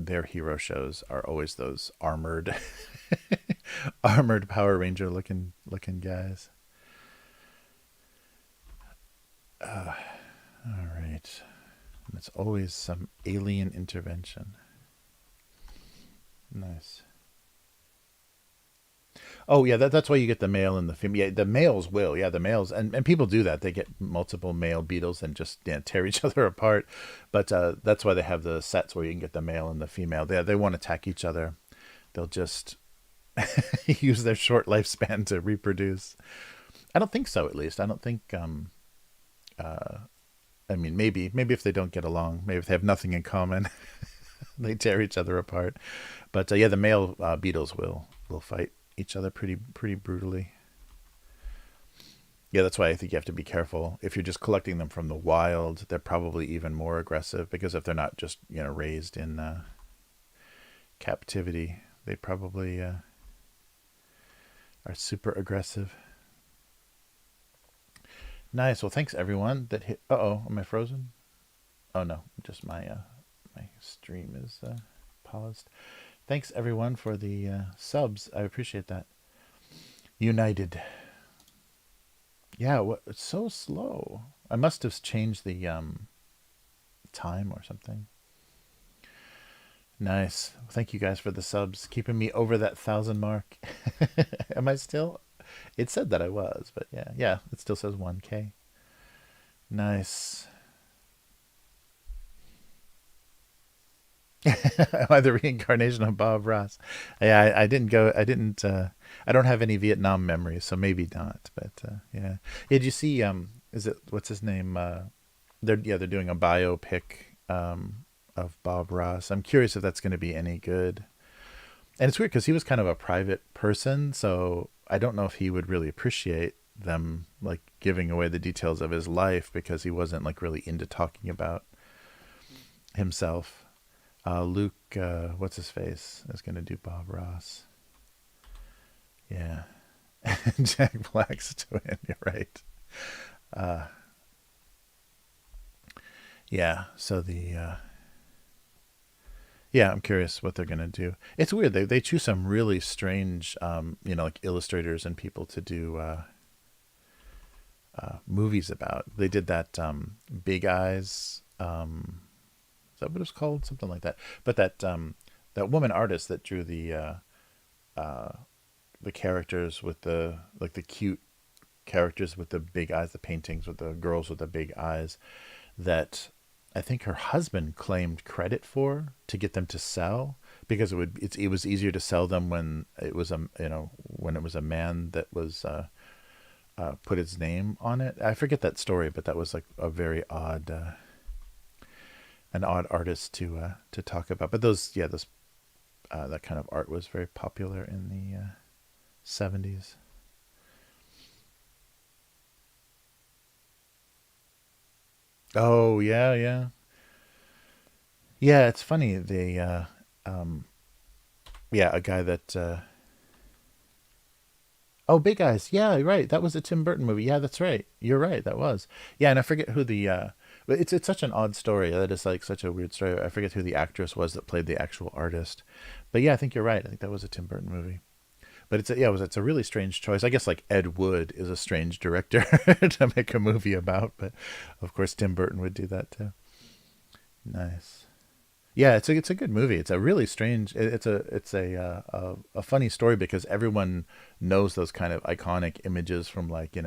their hero shows are always those armored armored Power Ranger looking guys. All right. And it's always some alien intervention. Nice. Oh yeah, that's why you get the male and the female. Yeah, the males will. Yeah, the males, and people do that. They get multiple male beetles and just tear each other apart. But that's why they have the sets where you can get the male and the female. They won't attack each other. They'll just use their short lifespan to reproduce. I don't think so. At least I don't think. I mean, maybe if they don't get along, maybe if they have nothing in common, They tear each other apart. But yeah, the male beetles will fight each other pretty brutally. Yeah, that's why I think you have to be careful. If you're just collecting them from the wild, they're probably even more aggressive because if they're not just raised in captivity, they probably are super aggressive. Nice. Well, thanks everyone that hit. Uh-oh, am I frozen? Oh no, just my stream is paused. Thanks everyone for the subs. I appreciate that. United. Yeah, it's so slow. I must have changed the time or something. Nice. Thank you guys for the subs, keeping me over that 1,000 mark. Am I still? It said that I was, but yeah, it still says 1K. Nice. Am I the reincarnation of Bob Ross? Yeah, I didn't go. I didn't. I don't have any Vietnam memories, so maybe not. But yeah. Did you see? Is it what's his name? They're doing a biopic of Bob Ross. I'm curious if that's going to be any good. And it's weird because he was kind of a private person, so I don't know if he would really appreciate them like giving away the details of his life because he wasn't like really into talking about himself. Luke, what's his face, is going to do Bob Ross. Yeah. Jack Black's twin, you're right. Uh, yeah, so yeah, I'm curious what they're going to do. It's weird. They choose some really strange, like illustrators and people to do movies about. They did that Big Eyes. Is that what it's called? Something like that. But that woman artist that drew uh, the characters with the cute characters with the big eyes, the paintings with the girls with the big eyes, that I think her husband claimed credit for to get them to sell because it was easier to sell them when it was when it was a man that was put his name on it. I forget that story, but that was like a very odd an odd artist to talk about. But those that kind of art was very popular in the 70s. Oh yeah. It's funny. Um, yeah, a guy that. Oh, Big Eyes. Yeah, right. That was a Tim Burton movie. Yeah, that's right. You're right. That was. Yeah, and I forget who the. But it's such an odd story. That is like such a weird story. I forget who the actress was that played the actual artist. But yeah, I think you're right. I think that was a Tim Burton movie. But it's a really strange choice. I guess like Ed Wood is a strange director to make a movie about, but of course Tim Burton would do that too. Nice. Yeah, it's a good movie. It's a really strange. It's a funny story because everyone knows those kind of iconic images from like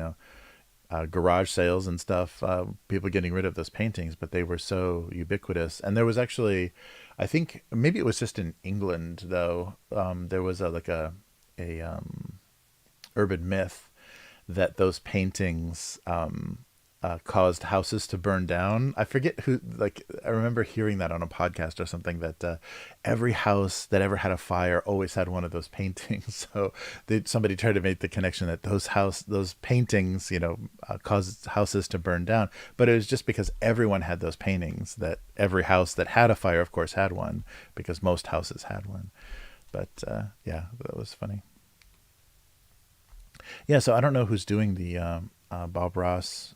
garage sales and stuff. People getting rid of those paintings, but they were so ubiquitous. And there was actually, I think maybe it was just in England though. There was a urban myth that those paintings caused houses to burn down. I forget who. Like I remember hearing that on a podcast or something that every house that ever had a fire always had one of those paintings. So somebody tried to make the connection that those paintings, caused houses to burn down. But it was just because everyone had those paintings that every house that had a fire, of course, had one because most houses had one. But yeah, that was funny. Yeah, so I don't know who's doing the Bob Ross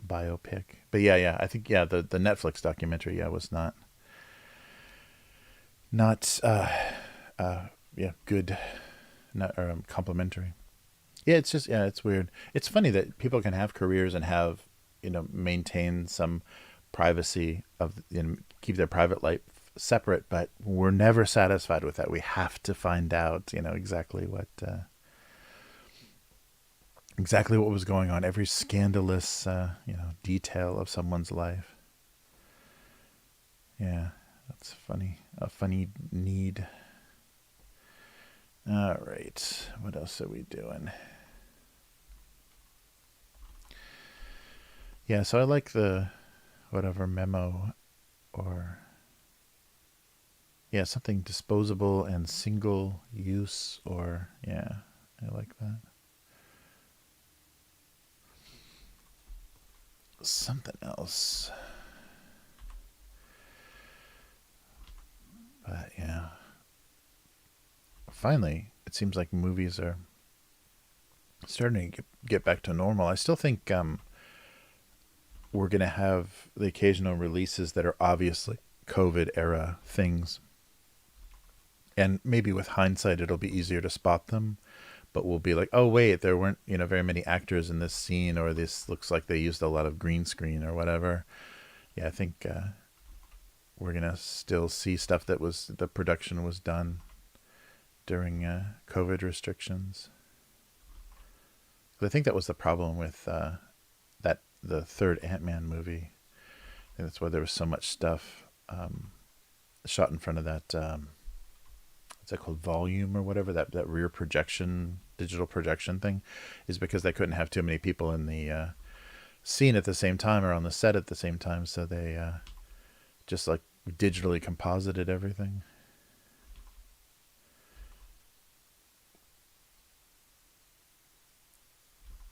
biopic, but yeah, I think the Netflix documentary was not good, not complimentary. Yeah, it's just it's weird. It's funny that people can have careers and have maintain some privacy of keep their private life separate, but we're never satisfied with that. We have to find out exactly what was going on, every scandalous detail of someone's life. Yeah, that's funny. A funny need. All right, what else are we doing? Yeah, so I like the whatever memo or Yeah, something disposable and single use, or yeah, I like that. Something else. But yeah, finally, it seems like movies are starting to get back to normal. I still think we're going to have the occasional releases that are obviously COVID era things. And maybe with hindsight, it'll be easier to spot them. But we'll be like, oh, wait, there weren't, very many actors in this scene, or this looks like they used a lot of green screen or whatever. Yeah, I think we're going to still see stuff that the production was done during COVID restrictions. I think that was the problem with the third Ant-Man movie. I think that's why there was so much stuff shot in front of that. What's that called? Volume or whatever, that rear projection, digital projection thing, is because they couldn't have too many people in the scene at the same time or on the set at the same time, so they just like digitally composited everything.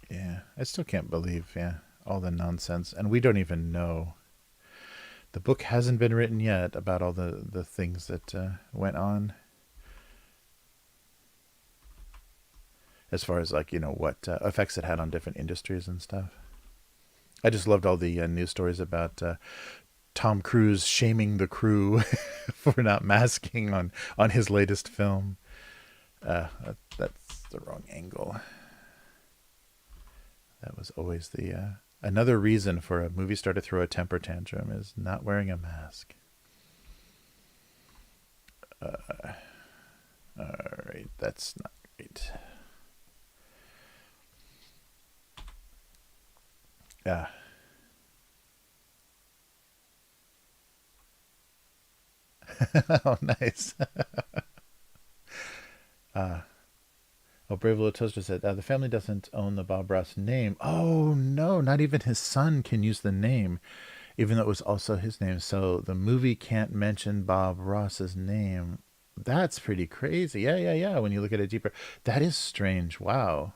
Yeah, I still can't believe, all the nonsense. And we don't even know. The book hasn't been written yet about all the things that went on. As far as like, what effects it had on different industries and stuff. I just loved all the news stories about Tom Cruise shaming the crew for not masking on his latest film. That's the wrong angle. That was always the another reason for a movie star to throw a temper tantrum is not wearing a mask. All right, that's not great. Yeah. Oh, nice. Oh, Brave Little Toaster said, the family doesn't own the Bob Ross name. Oh, no, not even his son can use the name, even though it was also his name. So the movie can't mention Bob Ross's name. That's pretty crazy. Yeah, yeah, yeah. When you look at it deeper, that is strange. Wow.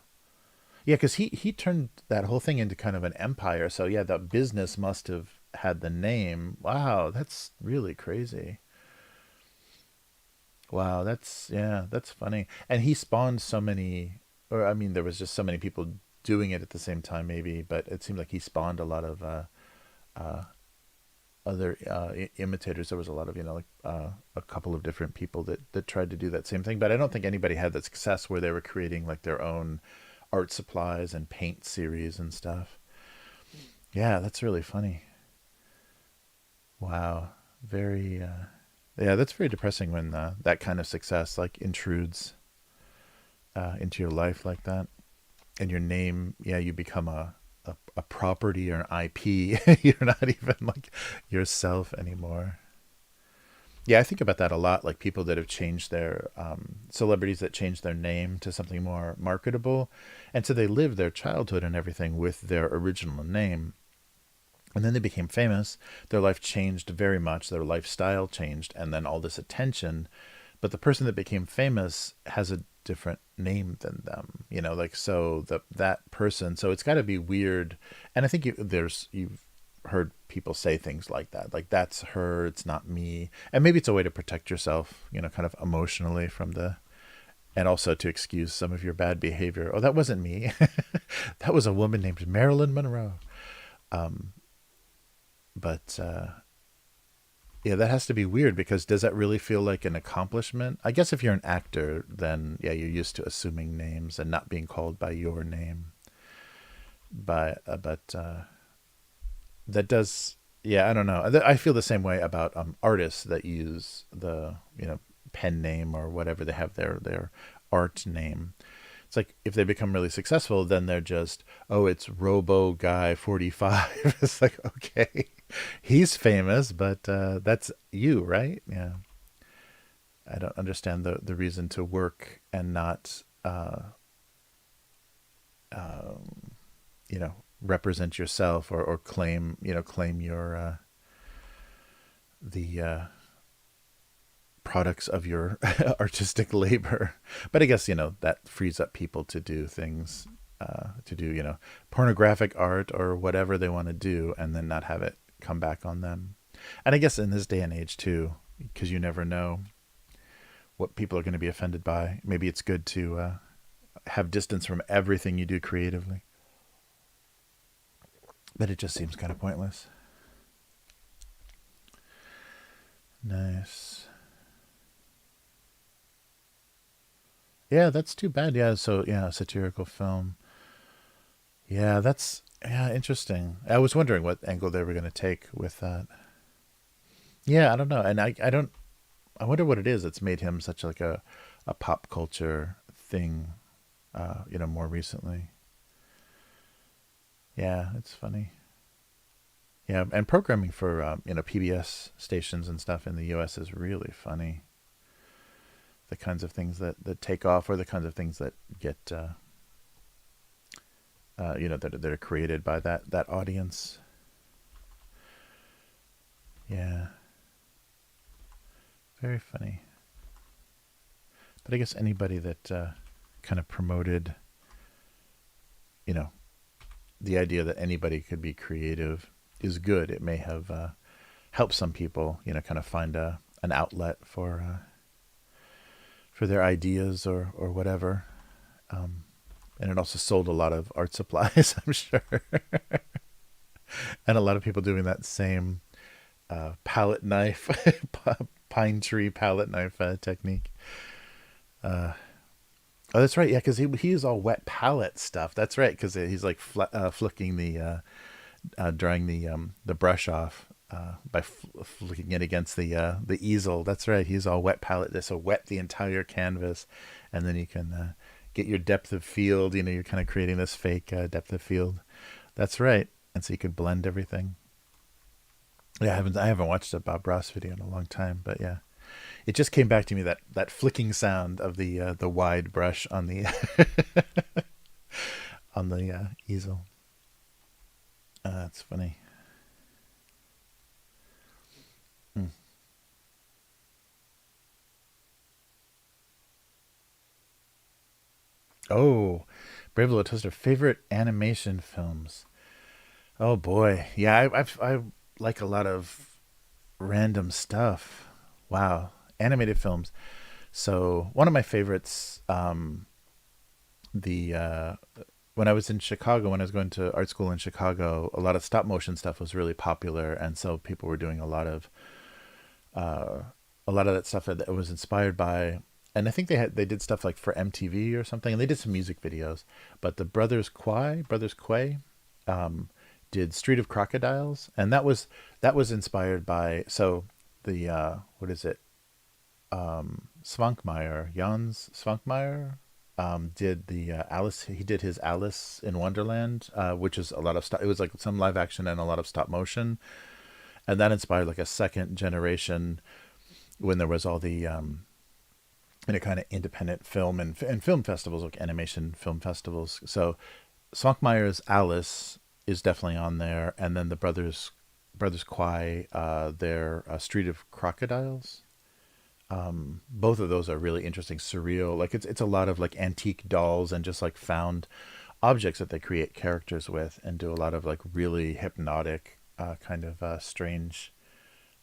Yeah, because he turned that whole thing into kind of an empire. So yeah, the business must have had the name. Wow, that's really crazy. Wow, that's funny. And he spawned so many, or I mean, there was just so many people doing it at the same time, maybe. But it seemed like he spawned a lot of uh, other imitators. There was a lot of, like a couple of different people that tried to do that same thing. But I don't think anybody had the success where they were creating like their own art supplies and paint series and stuff. Yeah, that's really funny. Wow, very. Yeah, that's very depressing when that kind of success like intrudes into your life like that, and your name. Yeah, you become a property or an IP. You're not even like yourself anymore. Yeah, I think about that a lot. Like people that have changed their celebrities that changed their name to something more marketable, and so they lived their childhood and everything with their original name, and then they became famous. Their life changed very much. Their lifestyle changed, and then all this attention. But the person that became famous has a different name than them. Like so that person. So it's got to be weird. And I think you've heard people say things like that, like that's her, it's not me. And maybe it's a way to protect yourself, kind of emotionally from and also to excuse some of your bad behavior. Oh, that wasn't me. That was a woman named Marilyn Monroe. Um, but yeah, that has to be weird because does that really feel like an accomplishment? I guess if you're an actor, then yeah, you're used to assuming names and not being called by your name. But that does, yeah, I don't know. I feel the same way about artists that use the pen name or whatever they have their art name. It's like if they become really successful, then they're just, oh, it's Robo Guy 45. It's like, okay, he's famous, but that's you, right? Yeah. I don't understand the reason to work and not, represent yourself or claim your the products of your artistic labor. But I guess, that frees up people to do things, to do, pornographic art or whatever they want to do, and then not have it come back on them. And I guess in this day and age too, because you never know what people are going to be offended by. Maybe it's good to have distance from everything you do creatively. But it just seems kind of pointless. Nice. Yeah, that's too bad. Yeah, so yeah, satirical film. Yeah, that's yeah, interesting. I was wondering what angle they were going to take with that. Yeah, I don't know. And I don't I wonder what it is that's made him such like a pop culture thing more recently. Yeah, it's funny. Yeah, and programming for PBS stations and stuff in the US is really funny. The kinds of things that take off, or the kinds of things that get that are created by that audience. Yeah, very funny. But I guess anybody that kind of promoted, you know, the idea that anybody could be creative is good. It may have helped some people, kind of find an outlet for their ideas or whatever. And it also sold a lot of art supplies, I'm sure, and a lot of people doing that same palette knife, pine tree palette knife technique. Uh, oh, that's right. Yeah, because he is all wet palette stuff. That's right, because he's like flicking drying the brush off by flicking it against the easel. That's right. He's all wet palette. So wet the entire canvas, and then you can get your depth of field. You're kind of creating this fake depth of field. That's right. And so you could blend everything. Yeah, I haven't watched a Bob Ross video in a long time, but yeah, it just came back to me that flicking sound of the wide brush on the on the easel. That's funny. Hmm. Oh, Brave Little Toaster. Favorite animation films. Oh boy, yeah, I like a lot of random stuff. Wow, animated films. So one of my favorites, the when I was in Chicago, when I was going to art school in Chicago, a lot of stop motion stuff was really popular, and so people were doing uh, a lot of that stuff that was inspired by. And I think they did stuff like for MTV or something, and they did some music videos. But the Brothers Quay, um, did Street of Crocodiles, and that was inspired by the what is it, Svankmajer, Jans Svankmajer, did the Alice. He did his Alice in Wonderland, which is a lot of stop. It was like some live action and a lot of stop motion, and that inspired like a second generation when there was all the kind of independent film and film festivals, like animation film festivals. So Svankmajer's Alice is definitely on there, and then the Brothers Quay, their Street of Crocodiles. Both of those are really interesting, surreal. Like it's a lot of like antique dolls and just like found objects that they create characters with, and do a lot of like really hypnotic, kind of strange.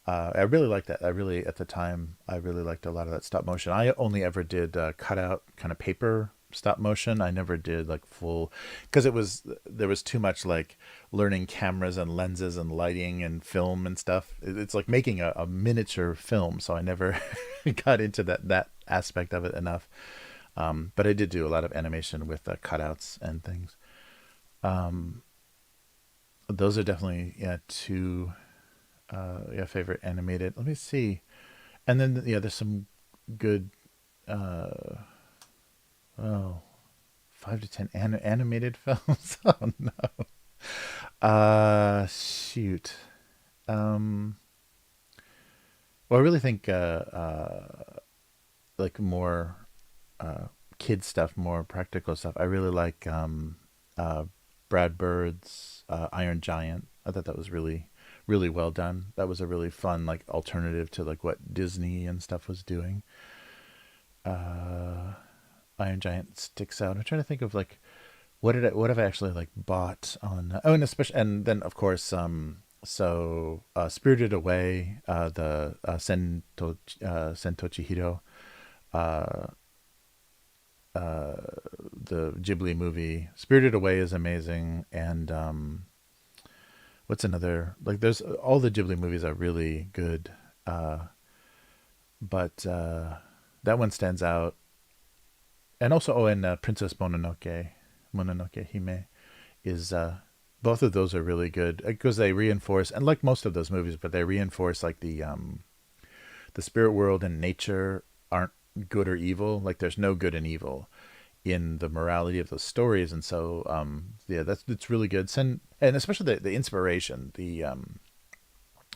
I really like that. At the time, I really liked a lot of that stop motion. I only ever did cutout kind of paper stop motion. I never did like full, because there was too much like learning cameras and lenses and lighting and film and stuff. It's like making a miniature film. So I never got into that aspect of it enough. But I did do a lot of animation with cutouts and things. Um, those are definitely, yeah, two favorite animated. Let me see. And then yeah, there's some good uh oh 5 to 10 animated films. Oh no. Shoot. Um well, I really think like more uh kid stuff, more practical stuff. I really like uh Brad Bird's Iron Giant. I thought that was really really well done. That was a really fun like alternative to like what Disney and stuff was doing. Uh, Iron Giant sticks out. I'm trying to think of like what have I actually like bought on oh, and especially, and then of course Spirited Away, the Sento Chihiro, uh uh the Ghibli movie. Spirited Away is amazing. And what's another, like there's all the Ghibli movies are really good. But that one stands out. And also, oh, and Princess Mononoke Hime is both of those are really good because they reinforce, and like most of those movies, but they reinforce like the spirit world and nature aren't good or evil. Like there's no good and evil in the morality of those stories. And so yeah, that's it's really good. And especially the inspiration, the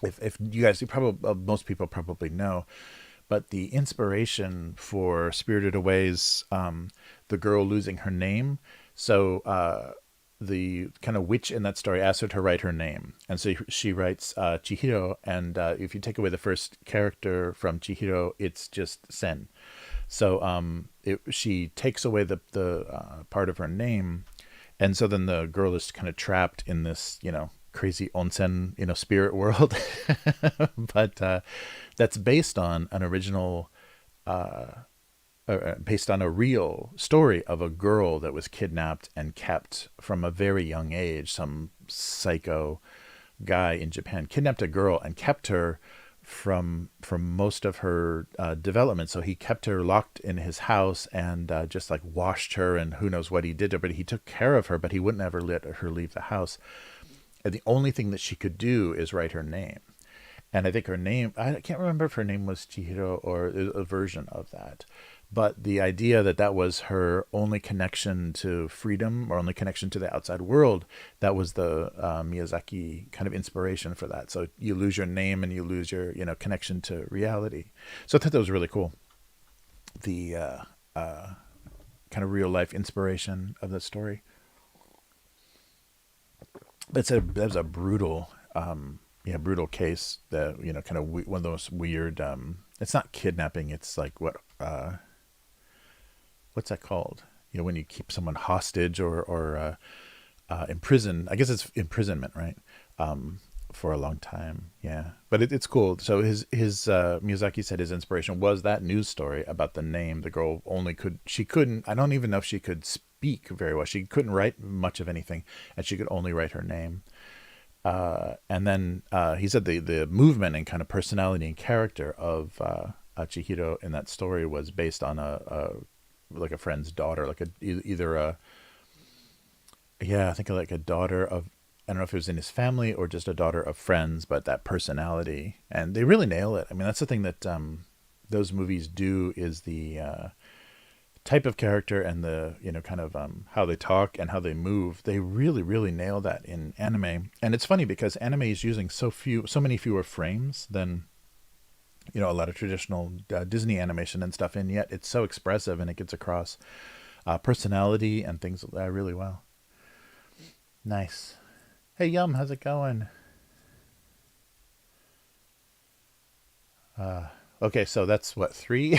if you guys, you probably most people probably know, but the inspiration for Spirited Away's the girl losing her name. So the kind of witch in that story asked her to write her name, and so she writes Chihiro. And if you take away the first character from Chihiro, it's just Sen. So she takes away the part of her name, and so then the girl is kind of trapped in this, crazy onsen, spirit world. But that's based on an original, based on a real story of a girl that was kidnapped and kept from a very young age. Some psycho guy in Japan kidnapped a girl and kept her from most of her development. So he kept her locked in his house and just like washed her, and who knows what he did to her, but he took care of her, but he wouldn't ever let her leave the house. And the only thing that she could do is write her name. And I think her name, I can't remember if her name was Chihiro or a version of that. But the idea that that was her only connection to freedom or only connection to the outside world, that was the Miyazaki kind of inspiration for that. So you lose your name and you lose your, connection to reality. So I thought that was really cool. The kind of real life inspiration of the story. That was a brutal, brutal case that, kind of one of those weird, it's not kidnapping. It's like what's that called? When you keep someone hostage or imprison. I guess it's imprisonment, right? For a long time. Yeah, but it's cool. So his Miyazaki said his inspiration was that news story about the name. The girl she couldn't. I don't even know if she could speak very well. She couldn't write much of anything, and she could only write her name. And then he said the movement and kind of personality and character of Chihiro in that story was based on a like a friend's daughter, like either I think like a daughter of, I don't know if it was in his family or just a daughter of friends, but that personality, and they really nail it. I mean, that's the thing that those movies do, is the type of character and the kind of how they talk and how they move. They really really nail that in anime. And it's funny because anime is using so many fewer frames than a lot of traditional Disney animation and stuff, and yet it's so expressive and it gets across personality and things really well. Nice. Hey Yum, how's it going? Okay, so that's what, three?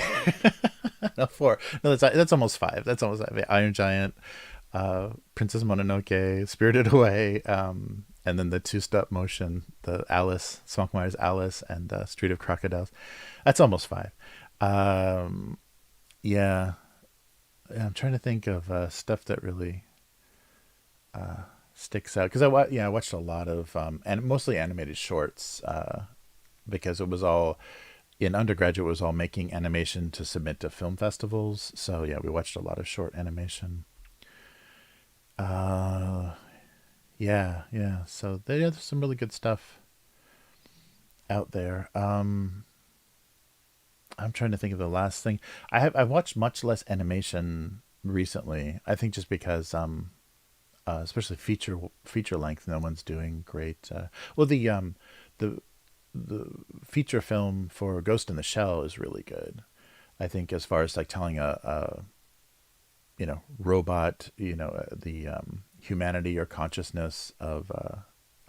No, four. No, that's almost five. That's almost five. Iron Giant, Princess Mononoke, Spirited Away, and then the two stop motion, the Alice, Smokemeier's Alice, and Street of Crocodiles. That's almost five. Yeah, I'm trying to think of stuff that really sticks out, because I watched a lot of and mostly animated shorts, because it was all in undergraduate, it was all making animation to submit to film festivals. So yeah, we watched a lot of short animation. Uh, yeah. So there's some really good stuff out there. I'm trying to think of the last thing. I've watched much less animation recently. I think just because especially feature length, no one's doing great. Well, the the feature film for Ghost in the Shell is really good. I think as far as like telling a robot, the humanity or consciousness of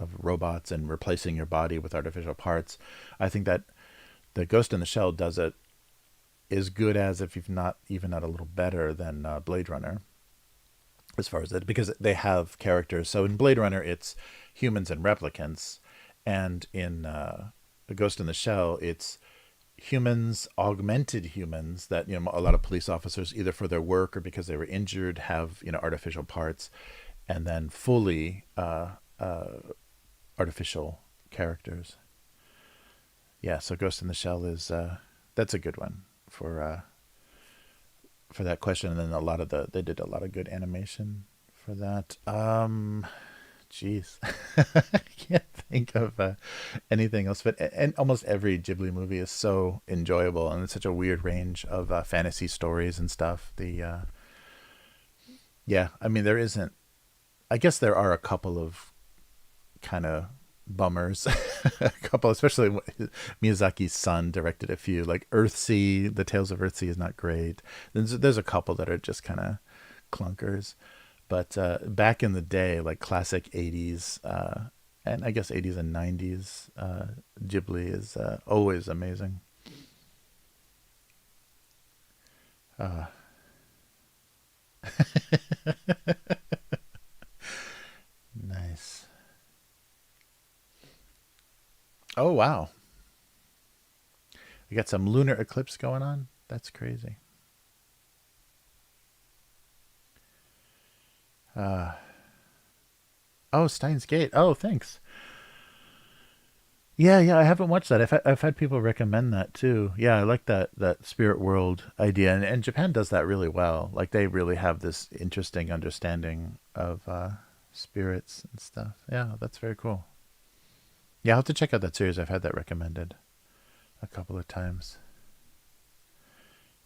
of robots and replacing your body with artificial parts. I think that the Ghost in the Shell does it as good as, if you've not even not a little better than Blade Runner, as far as that, because they have characters. So in Blade Runner, it's humans and replicants, and in the Ghost in the Shell, it's humans, augmented humans that, a lot of police officers, either for their work or because they were injured, have, artificial parts, and then fully artificial characters. Yeah, so Ghost in the Shell is that's a good one for that question. And then they did a lot of good animation for that. Jeez, I can't think of anything else. But and almost every Ghibli movie is so enjoyable, and it's such a weird range of fantasy stories and stuff. Yeah, I mean, there isn't. I guess there are a couple of kind of bummers. A couple, especially Miyazaki's son directed a few, like Earthsea. The Tales of Earthsea is not great. There's a couple that are just kind of clunkers. But back in the day, like classic 80s, and I guess 80s and 90s, Ghibli is always amazing. Uh, nice. Oh, wow. We got some lunar eclipse going on. That's crazy. Uh, oh, Steins Gate. Oh, thanks. Yeah, yeah, I haven't watched that. I've had people recommend that too. Yeah, I like that spirit world idea, and Japan does that really well. Like they really have this interesting understanding of spirits and stuff. Yeah, that's very cool. Yeah, I'll have to check out that series. I've had that recommended a couple of times.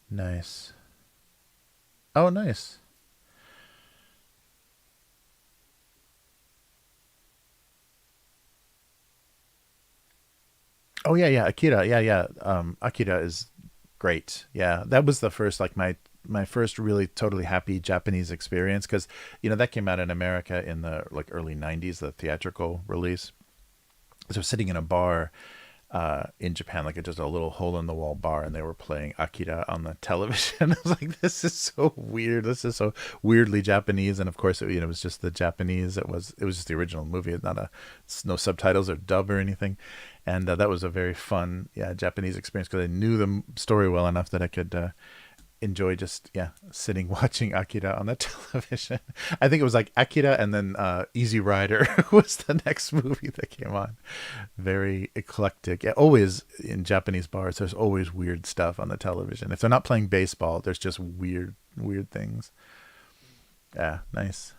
Nice. Oh, nice. Oh yeah, yeah, Akira. Yeah, yeah. Akira is great. Yeah, that was the first, like, my first really totally happy Japanese experience, because that came out in America in the like early '90s, the theatrical release. So sitting in a bar in Japan, like just a little hole in the wall bar, and they were playing Akira on the television. I was like, this is so weird. This is so weirdly Japanese. And of course, it was just the Japanese. It was just the original movie. It's not no subtitles or dub or anything. And that was a very fun, yeah, Japanese experience, because I knew the story well enough that I could enjoy just, yeah, sitting watching Akira on the television. I think it was like Akira, and then Easy Rider was the next movie that came on. Very eclectic. Yeah, always in Japanese bars, there's always weird stuff on the television. If they're not playing baseball, there's just weird things. Yeah, nice.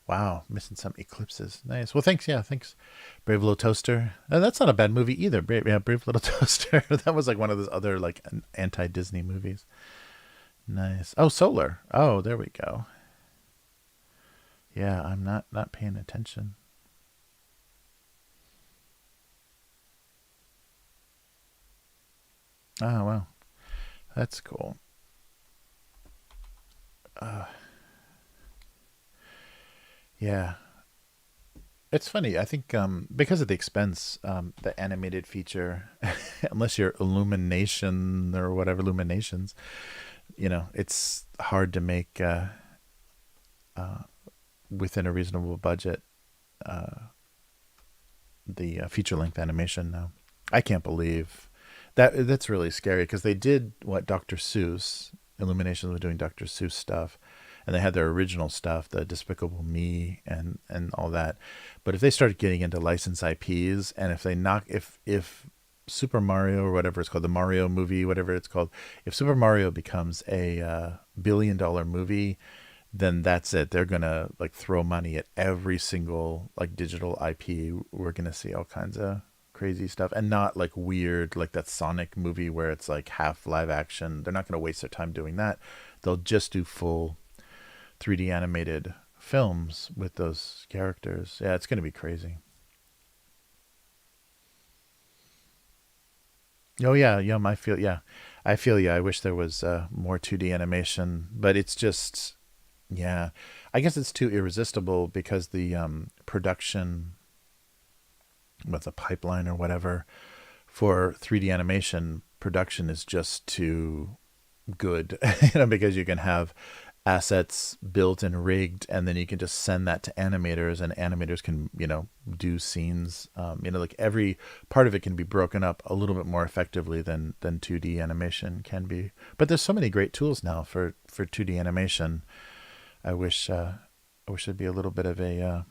Wow, missing some eclipses. Nice. Well, thanks. Yeah, thanks. Brave Little Toaster. That's not a bad movie either. Brave Little Toaster. That was like one of those other like anti-Disney movies. Nice. Oh, Solar. Oh, there we go. Yeah, I'm not paying attention. Oh, wow. That's cool. Uh, yeah. It's funny. I think because of the expense, the animated feature, unless you're Illumination or whatever Illuminations, it's hard to make within a reasonable budget the feature length animation now. I can't believe that's really scary, because they did what Dr. Seuss, Illumination was doing Dr. Seuss stuff, and they had their original stuff, the Despicable Me and all that. But if they start getting into licensed IPs, and if they knock if Super Mario, or whatever it's called, the Mario movie, whatever it's called, if Super Mario becomes a $1 billion movie, then that's it. They're gonna like throw money at every single like digital IP. We're gonna see all kinds of crazy stuff, and not like weird like that Sonic movie where it's like half live action. They're not gonna waste their time doing that. They'll just do full 3D animated films with those characters. Yeah, it's gonna be crazy. Oh yeah, yeah, I feel, yeah, I feel, yeah. I wish there was more 2D animation, but it's just Yeah, I guess it's too irresistible because the production with a pipeline or whatever for 3D animation production is just too good, because you can have assets built and rigged, and then you can just send that to animators, and animators can, do scenes. Like every part of it can be broken up a little bit more effectively than 2D animation can be. But there's so many great tools now for 2D animation. I wish there'd be a little bit of a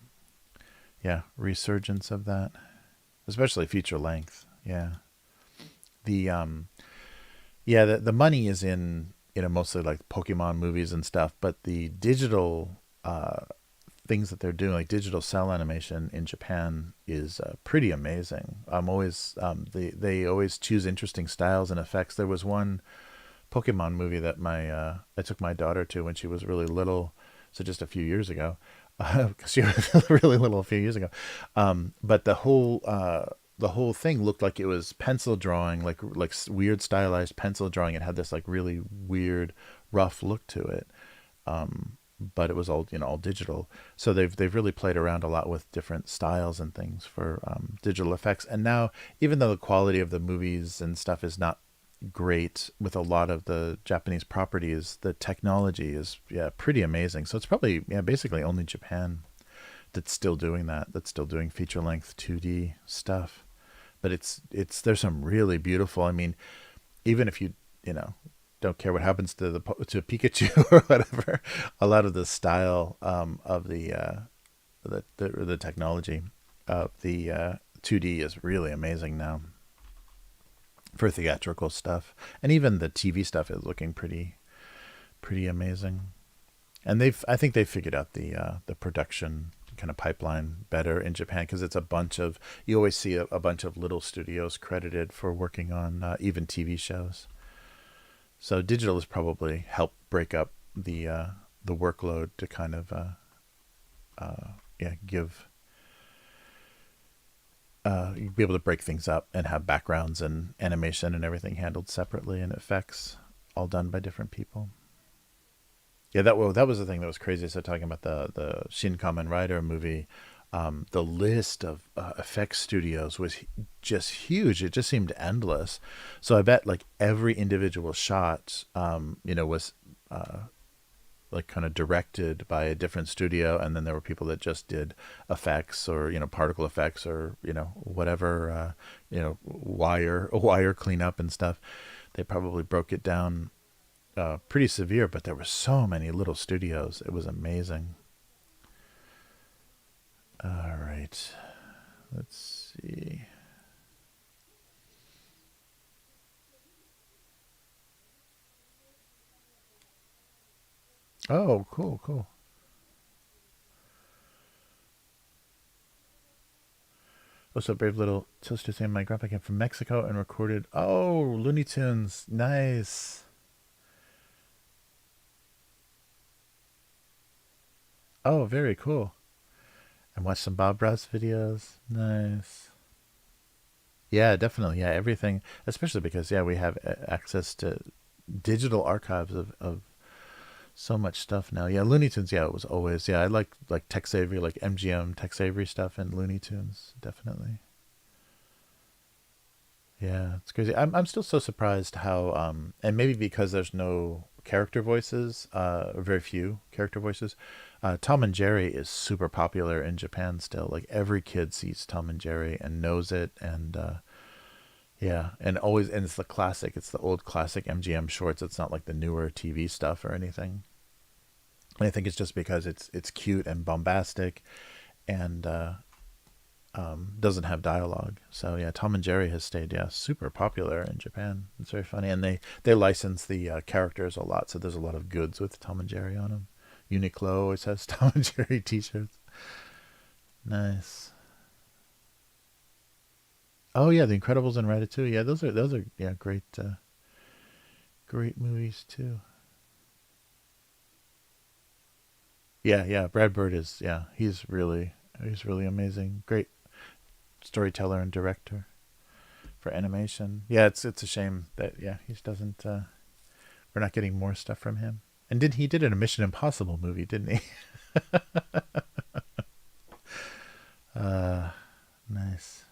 resurgence of that, especially feature length. Yeah. The the money is in, mostly like Pokemon movies and stuff, but the digital things that they're doing, like digital cell animation in Japan, is pretty amazing. I'm always they always choose interesting styles and effects. There was one Pokemon movie that I took my daughter to when she was really little, so just a few years ago, because she was really little a few years ago. But the whole thing looked like it was pencil drawing, like weird stylized pencil drawing. It had this like really weird, rough look to it. But it was all digital. So they've really played around a lot with different styles and things for digital effects. And now, even though the quality of the movies and stuff is not great with a lot of the Japanese properties, the technology is pretty amazing. So it's probably basically only Japan that's still doing that. That's still doing feature length 2D stuff. But it's there's some really beautiful. I mean, even if don't care what happens to Pikachu or whatever, a lot of the style of the technology of the 2D is really amazing now for theatrical stuff, and even the TV stuff is looking pretty amazing. And I think they've figured out the production kind of pipeline better in Japan, because it's a bunch of you always see a bunch of little studios credited for working on even TV shows. So digital has probably helped break up the workload to kind of give be able to break things up and have backgrounds and animation and everything handled separately, and effects all done by different people. Yeah, that was the thing that was crazy. So talking about the Shin Kamen Rider movie, the list of effects studios was just huge. It just seemed endless. So I bet like every individual shot, was like kind of directed by a different studio, and then there were people that just did effects, or particle effects, or whatever, wire cleanup and stuff. They probably broke it down pretty severe, but there were so many little studios. It was amazing. All right, let's see. Oh, cool, cool. Oh, so brave little sister saying my grandpa came from Mexico and recorded. Oh, Looney Tunes, nice. Oh, very cool. And watch some Bob Ross videos. Nice. Yeah, definitely. Yeah, everything, especially because we have access to digital archives of so much stuff now. Yeah, Looney Tunes. Yeah, it was always. Yeah, I like Tex Avery, like MGM Tex Avery stuff, and Looney Tunes definitely. Yeah, it's crazy. I'm still so surprised how and maybe because there's no character voices, or very few character voices. Tom and Jerry is super popular in Japan still. Like every kid sees Tom and Jerry and knows it, and and it's the classic. It's the old classic MGM shorts. It's not like the newer TV stuff or anything. And I think it's just because it's cute and bombastic, and doesn't have dialogue. So yeah, Tom and Jerry has stayed super popular in Japan. It's very funny, and they license the characters a lot. So there's a lot of goods with Tom and Jerry on them. Uniqlo always has Tom and Jerry T-shirts. Nice. Oh yeah, The Incredibles and Ratatouille. Yeah, those are great great movies too. Yeah, yeah. Brad Bird is he's really amazing. Great storyteller and director for animation. Yeah, it's a shame that he doesn't we're not getting more stuff from him. And he did a Mission Impossible movie, didn't he? uh, nice.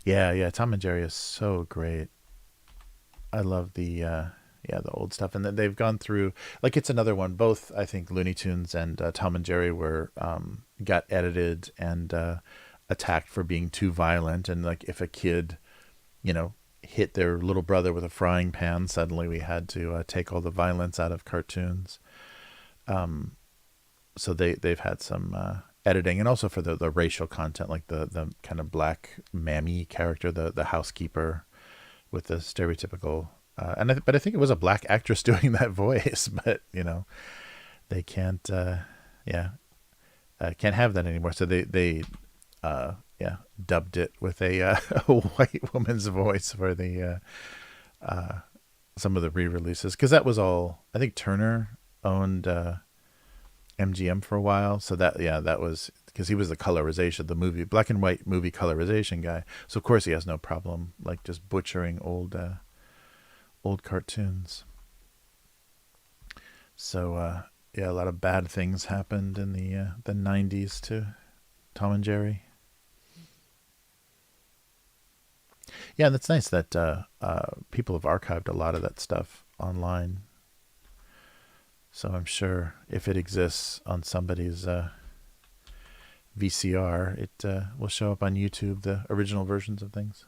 Yeah, yeah. Tom and Jerry is so great. I love the yeah, the old stuff, and then they've gone through, like, it's another one. Both, I think, Looney Tunes and Tom and Jerry were got edited and attacked for being too violent, and like if a kid, you know, hit their little brother with a frying pan, suddenly we had to take all the violence out of cartoons. So they've had some editing, and also for the racial content, like the kind of black mammy character, the housekeeper with the stereotypical. But I think it was a black actress doing that voice, but they can't, yeah, can't have that anymore. So yeah, dubbed it with a white woman's voice for the some of the re-releases, because that was all, I think Turner owned MGM for a while. So that, yeah, that was because he was the colorization, the movie black and white movie colorization guy. So of course he has no problem like just butchering old cartoons. So yeah, a lot of bad things happened in the 90s to Tom and Jerry. Yeah, and it's nice that people have archived a lot of that stuff online. So I'm sure if it exists on somebody's VCR, it will show up on YouTube, the original versions of things.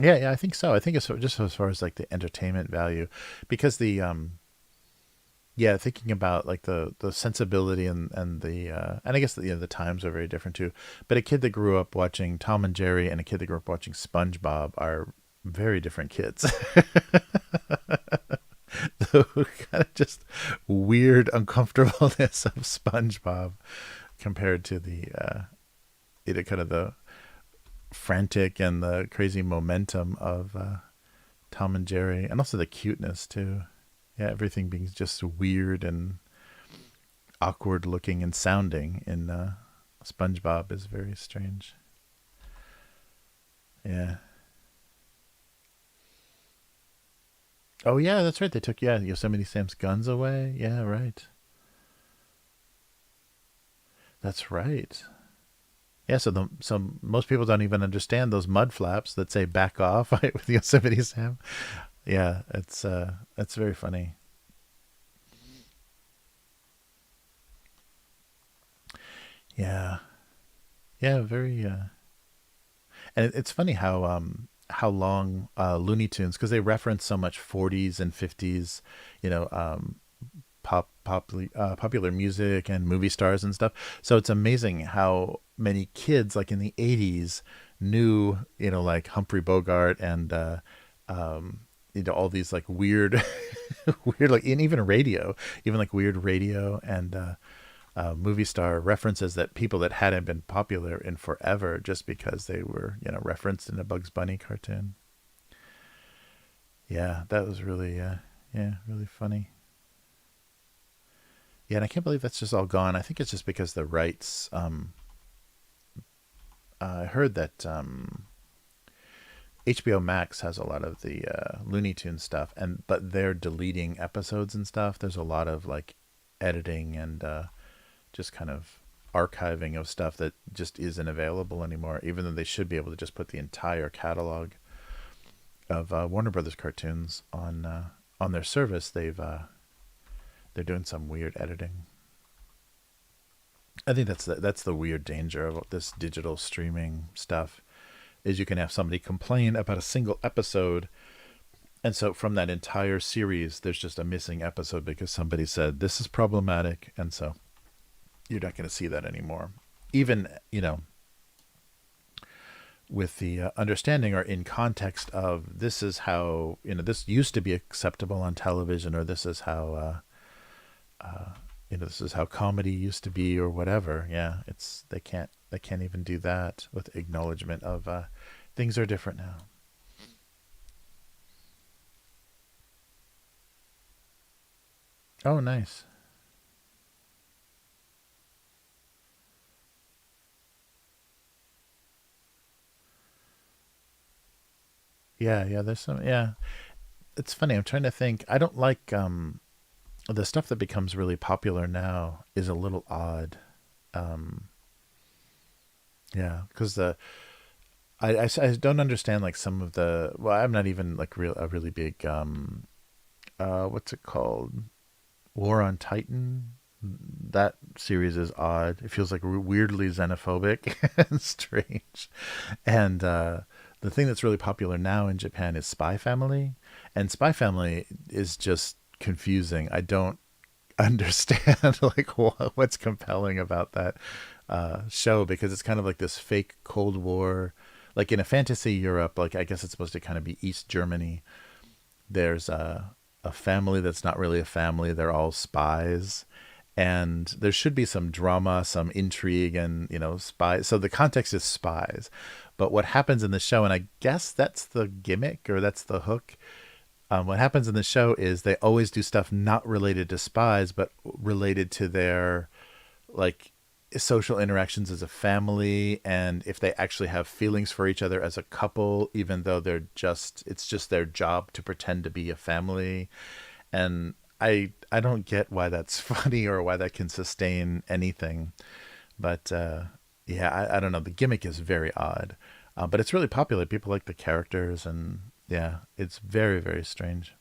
Yeah, yeah, I think so. I think it's just as far as like the entertainment value, because the yeah, thinking about like the sensibility and the and I guess the times are very different too. But a kid that grew up watching Tom and Jerry and a kid that grew up watching SpongeBob are very different kids. The kind of just weird uncomfortableness of SpongeBob compared to the kind of the frantic and the crazy momentum of Tom and Jerry, and also the cuteness too. Yeah, everything being just weird and awkward looking and sounding in SpongeBob is very strange. Yeah. Oh yeah, that's right. They took, yeah, Yosemite Sam's guns away. Yeah, right. That's right. Yeah, so most people don't even understand those mud flaps that say "back off" right, with Yosemite Sam. Yeah, it's very funny. Yeah, yeah, very. And it's funny how long Looney Tunes, because they reference so much 40s and 50s, you know, popular music and movie stars and stuff. So it's amazing how many kids like in the 80s knew, like Humphrey Bogart and all these like weird weird, like, and even radio, even like weird radio and movie star references that people that hadn't been popular in forever just because they were, referenced in a Bugs Bunny cartoon. Yeah, that was really yeah, really funny. Yeah, and I can't believe that's just all gone. I think it's just because the rights. I heard that HBO Max has a lot of the Looney Tunes stuff, and but they're deleting episodes and stuff. There's a lot of like editing and just kind of archiving of stuff that just isn't available anymore. Even though they should be able to just put the entire catalog of Warner Brothers cartoons on their service, they're doing some weird editing. I think that's the weird danger of this digital streaming stuff, is you can have somebody complain about a single episode, and so from that entire series there's just a missing episode because somebody said this is problematic, and so you're not going to see that anymore. Even, with the understanding or in context of this is how, this used to be acceptable on television, or this is how this is how comedy used to be, or whatever. Yeah, it's they can't even do that with acknowledgement of things are different now. Oh, nice. Yeah, yeah. There's some. Yeah, it's funny. I'm trying to think. I don't like the stuff that becomes really popular now is a little odd. Um, yeah, because I don't understand like some of the. Well, I'm not even like a really big what's it called? War on Titan. That series is odd. It feels like weirdly xenophobic and strange. And the thing that's really popular now in Japan is Spy Family, and Spy Family is just confusing. I don't understand like what's compelling about that show, because it's kind of like this fake Cold War, like in a fantasy Europe. Like I guess it's supposed to kind of be East Germany. There's a family that's not really a family. They're all spies. And there should be some drama, some intrigue, and spies. So the context is spies, but what happens in the show, and I guess that's the gimmick or that's the hook. What happens in the show is they always do stuff not related to spies, but related to their like social interactions as a family, and if they actually have feelings for each other as a couple, even though it's just their job to pretend to be a family. And I don't get why that's funny or why that can sustain anything. But yeah, I don't know. The gimmick is very odd, but it's really popular. People like the characters, and yeah, it's very very strange.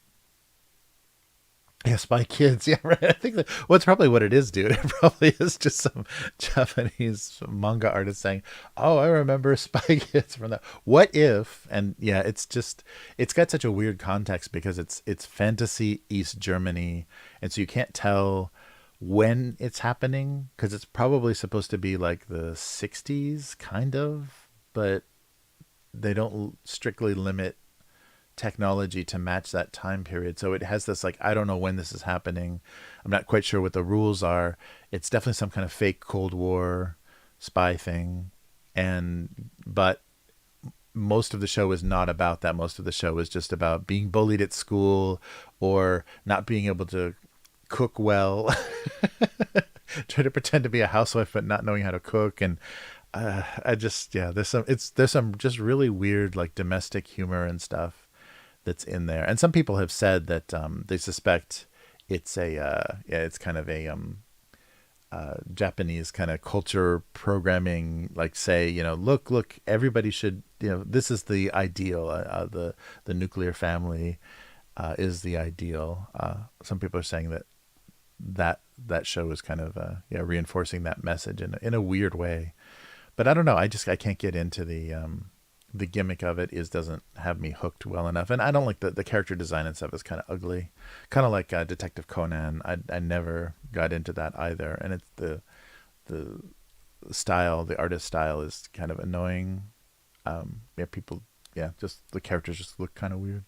Yeah, Spy Kids. Yeah, right. I think that, well, it's probably what it is, dude. It probably is just some Japanese manga artist saying, "Oh, I remember Spy Kids from that. What if?" And yeah, it's got such a weird context because it's fantasy East Germany, and so you can't tell when it's happening because it's probably supposed to be like the '60s, kind of, but they don't strictly limit technology to match that time period. So it has this like, I don't know when this is happening. I'm not quite sure what the rules are. It's definitely some kind of fake Cold War spy thing. And but most of the show is not about that. Most of the show is just about being bullied at school or not being able to cook well. Try to pretend to be a housewife but not knowing how to cook. And I just, yeah, there's some just really weird like domestic humor and stuff that's in there. And some people have said that they suspect it's yeah, it's kind of a Japanese kind of culture programming, like say, look, everybody should, this is the ideal. The nuclear family is the ideal. Some people are saying that show is kind of yeah, reinforcing that message in a weird way. But I don't know. I can't get into the gimmick of it is doesn't have me hooked well enough, and I don't like the character design and stuff is kind of ugly, kind of like Detective Conan. I never got into that either, and it's the style, the artist style is kind of annoying. Yeah, people, yeah, just the characters just look kind of weird.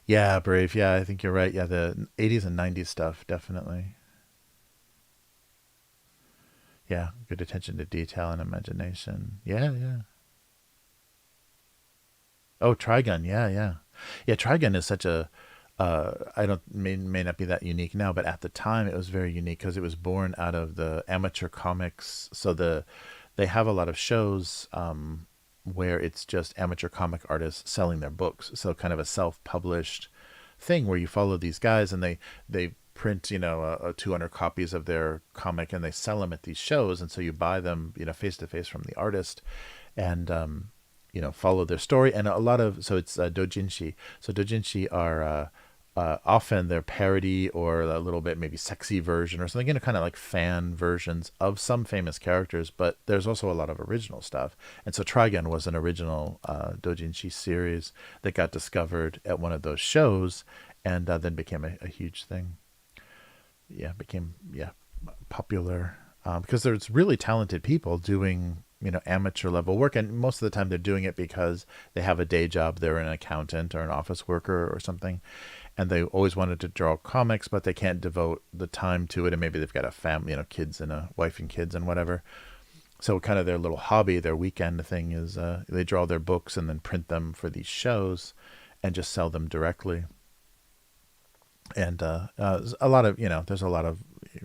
Yeah, Brave. Yeah, I think you're right. Yeah, the '80s and '90s stuff definitely. Yeah, good attention to detail and imagination. Yeah, yeah. Oh, Trigun. Yeah, yeah, yeah. Trigun is such a. I don't may not be that unique now, but at the time it was very unique because it was born out of the amateur comics. So they have a lot of shows where it's just amateur comic artists selling their books. So kind of a self-published thing where you follow these guys and they print 200 copies of their comic and they sell them at these shows, and so you buy them face to face from the artist, and follow their story. And a lot of, so it's dojinshi. So dojinshi are often they're parody or a little bit maybe sexy version or something, kind of like fan versions of some famous characters, but there's also a lot of original stuff. And so Trigun was an original dojinshi series that got discovered at one of those shows, and then became a huge thing. Yeah, became, yeah, popular because there's really talented people doing amateur level work, and most of the time they're doing it because they have a day job. They're an accountant or an office worker or something, and they always wanted to draw comics, but they can't devote the time to it, and maybe they've got a family, kids and a wife and kids and whatever. So kind of their little hobby, their weekend thing is they draw their books and then print them for these shows and just sell them directly. And a lot of there's a lot of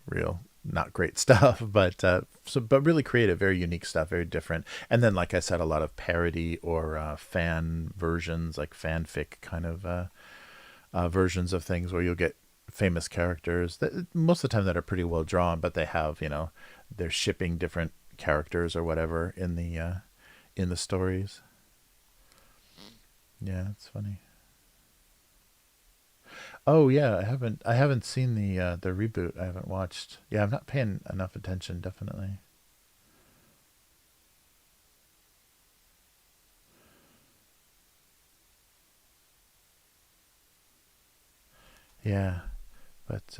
real not great stuff, but but really creative, very unique stuff, very different. And then, like I said, a lot of parody or fan versions, like fanfic kind of versions of things where you'll get famous characters that most of the time that are pretty well drawn, but they have, they're shipping different characters or whatever in the stories. Yeah, it's funny. Oh yeah, I haven't seen the reboot. I haven't watched. Yeah, I'm not paying enough attention. Definitely. Yeah, but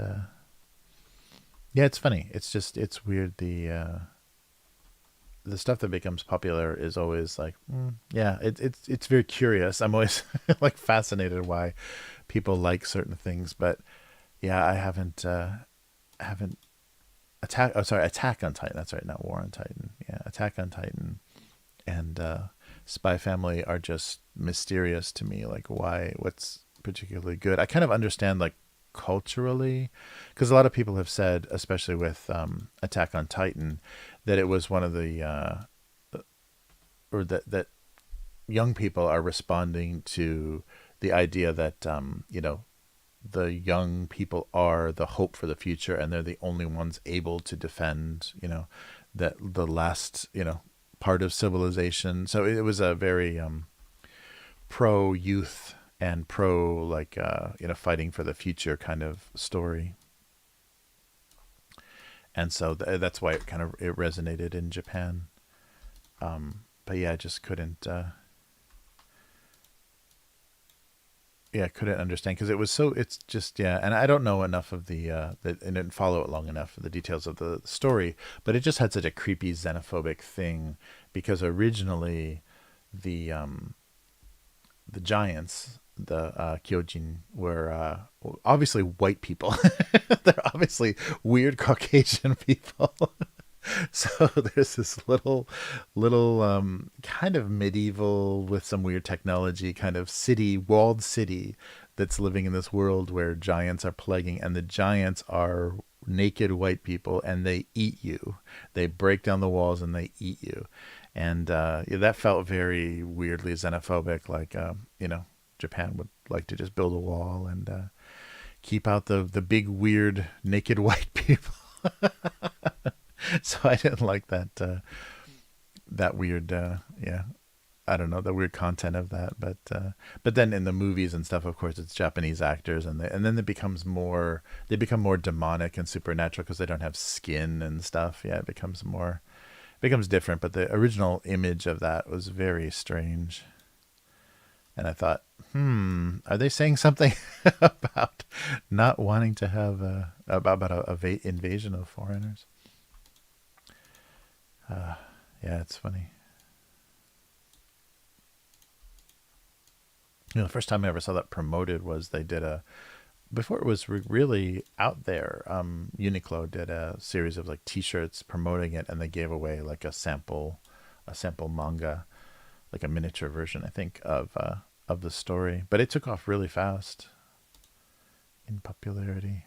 yeah, it's funny. It's just it's weird. The stuff that becomes popular is always like, yeah, it's very curious. I'm always like fascinated why people like certain things, but yeah, I haven't attack. Oh, sorry, Attack on Titan. That's right, not War on Titan. Yeah, Attack on Titan and Spy Family are just mysterious to me. Like, why? What's particularly good? I kind of understand like culturally, because a lot of people have said, especially with Attack on Titan, that it was one of the or that young people are responding to the idea that the young people are the hope for the future, and they're the only ones able to defend that the last part of civilization. So it was a very pro youth and pro like fighting for the future kind of story. And so that's why it resonated in Japan. But yeah, I just couldn't yeah, couldn't understand because it was so. It's just yeah, and I don't know enough of and didn't follow it long enough for the details of the story, but it just had such a creepy xenophobic thing because originally the the giants, the Kyojin, were obviously white people. They're obviously weird Caucasian people. So there's this little kind of medieval with some weird technology kind of city, walled city that's living in this world where giants are plaguing, and the giants are naked white people and they eat you. They break down the walls and they eat you. And yeah, that felt very weirdly xenophobic, like Japan would like to just build a wall and keep out the big weird naked white people. So I didn't like that weird yeah, I don't know, the weird content of that, but then in the movies and stuff, of course, it's Japanese actors, and then they become more demonic and supernatural because they don't have skin and stuff. Yeah, it becomes different, but the original image of that was very strange. And I thought, are they saying something about not wanting to have about a invasion of foreigners? Yeah, it's funny. The first time I ever saw that promoted was they did a before it was really out there. Uniqlo did a series of like T-shirts promoting it, and they gave away like a sample manga, like a miniature version, I think, of the story. But it took off really fast in popularity.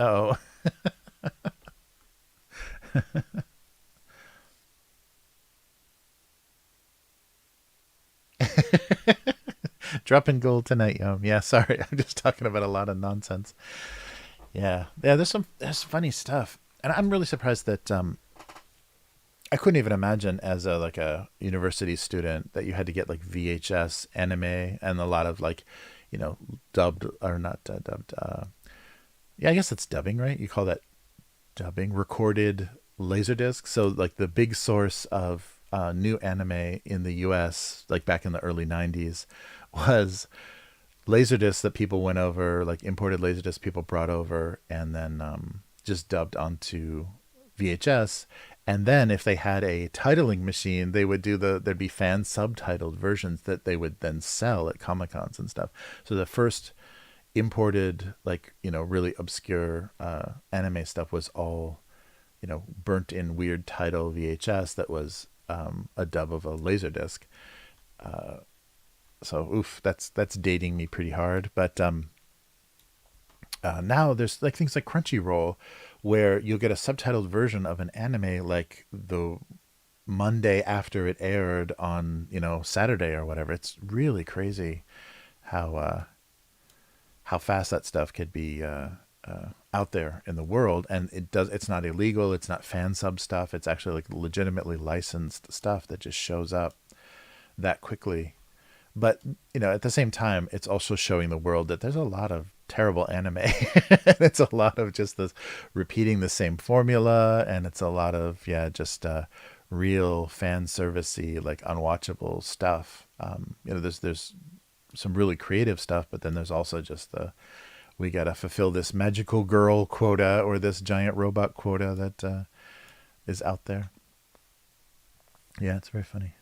Oh, dropping gold tonight, Yum. Yeah, sorry, I'm just talking about a lot of nonsense. Yeah, yeah. There's funny stuff, and I'm really surprised that I couldn't even imagine as a university student that you had to get like VHS anime and a lot of like, dubbed or not dubbed. Yeah, I guess it's dubbing, right? You call that dubbing, recorded laserdisc. So like the big source of new anime in the U.S. like back in the early '90s was laserdiscs that people went over, like imported laserdiscs people brought over, and then just dubbed onto VHS. And then if they had a titling machine, they would there'd be fan subtitled versions that they would then sell at Comic Cons and stuff. So the first imported, like, really obscure anime stuff was all, burnt in weird title VHS that was a dub of a laserdisc. So oof, that's dating me pretty hard. But Now there's like things like Crunchyroll, where you'll get a subtitled version of an anime like the Monday after it aired on, Saturday or whatever. It's really crazy how how fast that stuff could be out there in the world, and it's not illegal, it's not fan sub stuff, it's actually like legitimately licensed stuff that just shows up that quickly. But at the same time, it's also showing the world that there's a lot of terrible anime. It's a lot of just this repeating the same formula, and it's a lot of just real fan servicey, like unwatchable stuff. There's some really creative stuff, but then there's also just the we gotta fulfill this magical girl quota or this giant robot quota that is out there. Yeah, it's very funny.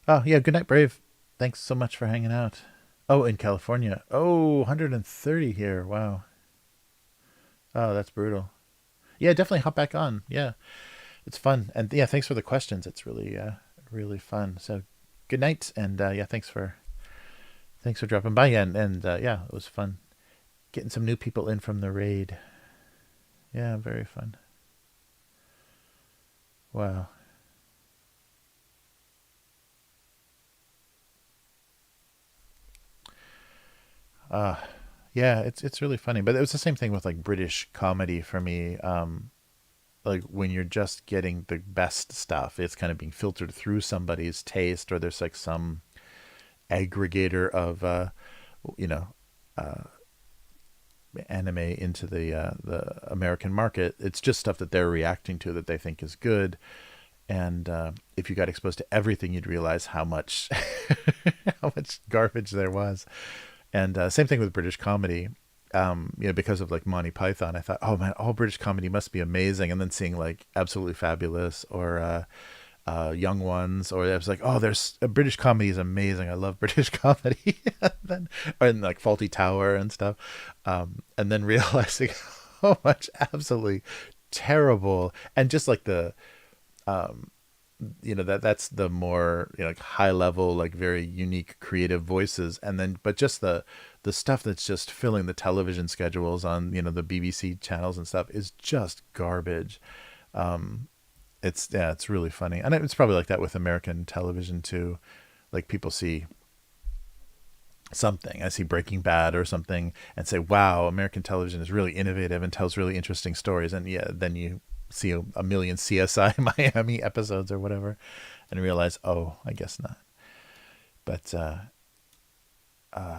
Oh yeah, good night, Brave. Thanks so much for hanging out. Oh, in California. Oh, 130 here. Wow. Oh, that's brutal. Yeah, definitely hop back on. Yeah, it's fun. And yeah, thanks for the questions. It's really really fun. So good night, and yeah, thanks for dropping by. And yeah, it was fun getting some new people in from the raid. Yeah, very fun. Wow. Uh yeah, it's really funny. But it was the same thing with like British comedy for me. Like when you're just getting the best stuff, it's kind of being filtered through somebody's taste, or there's like some aggregator of you know anime into the American market. It's just stuff that they're reacting to that they think is good. And if you got exposed to everything, you'd realize how much how much garbage there was. And same thing with British comedy. Because of like Monty Python, I thought, oh man, all British comedy must be amazing. And then seeing like Absolutely Fabulous or Young Ones, or I was like, oh, there's British comedy is amazing. I love British comedy. And like Faulty Tower and stuff. And then realizing how much absolutely terrible, and just like the um, that's the more like high level, like very unique creative voices, and then but just the stuff that's just filling the television schedules on the BBC channels and stuff is just garbage. It's really funny, and it's probably like that with American television too. Like people see something, I see Breaking Bad or something, and say, wow, American television is really innovative and tells really interesting stories. And yeah, then you see a million CSI Miami episodes or whatever, and realize, oh, I guess not. But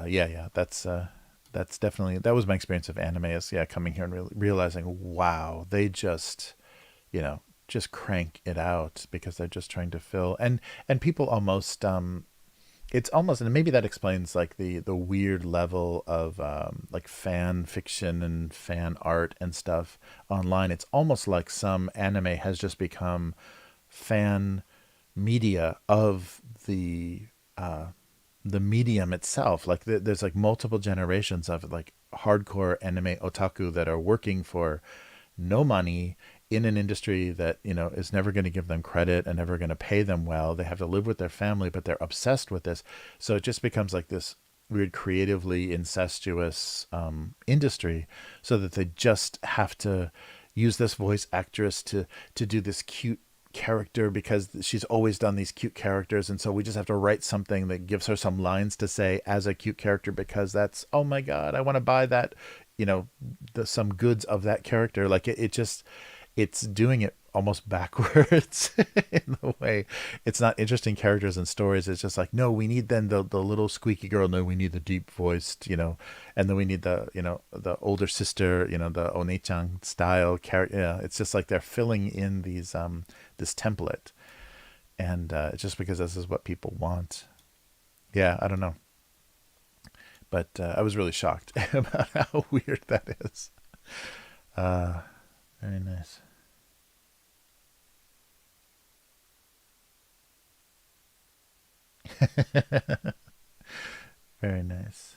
yeah, that's definitely, that was my experience of anime, is yeah, coming here and realizing, wow, they just you know just crank it out because they're just trying to fill, and people almost it's almost, and maybe that explains like the weird level of like fan fiction and fan art and stuff online. It's almost like some anime has just become fan media of the medium itself. Like there's like multiple generations of like hardcore anime otaku that are working for no money in an industry that is never going to give them credit and never going to pay them well. They have to live with their family, but they're obsessed with this. So it just becomes like this weird creatively incestuous industry, so that they just have to use this voice actress to do this cute character because she's always done these cute characters, and so we just have to write something that gives her some lines to say as a cute character, because that's, oh my god, I want to buy that, some goods of that character. Like it just, it's doing it almost backwards in the way. It's not interesting characters and stories. It's just like, no, we need then the little squeaky girl. No, we need the deep voiced, and then we need the older sister, the Onechan style character. Yeah, it's just like they're filling in these this template, and it's just because this is what people want. Yeah, I don't know, but I was really shocked about how weird that is. Uh, Very nice. Very nice.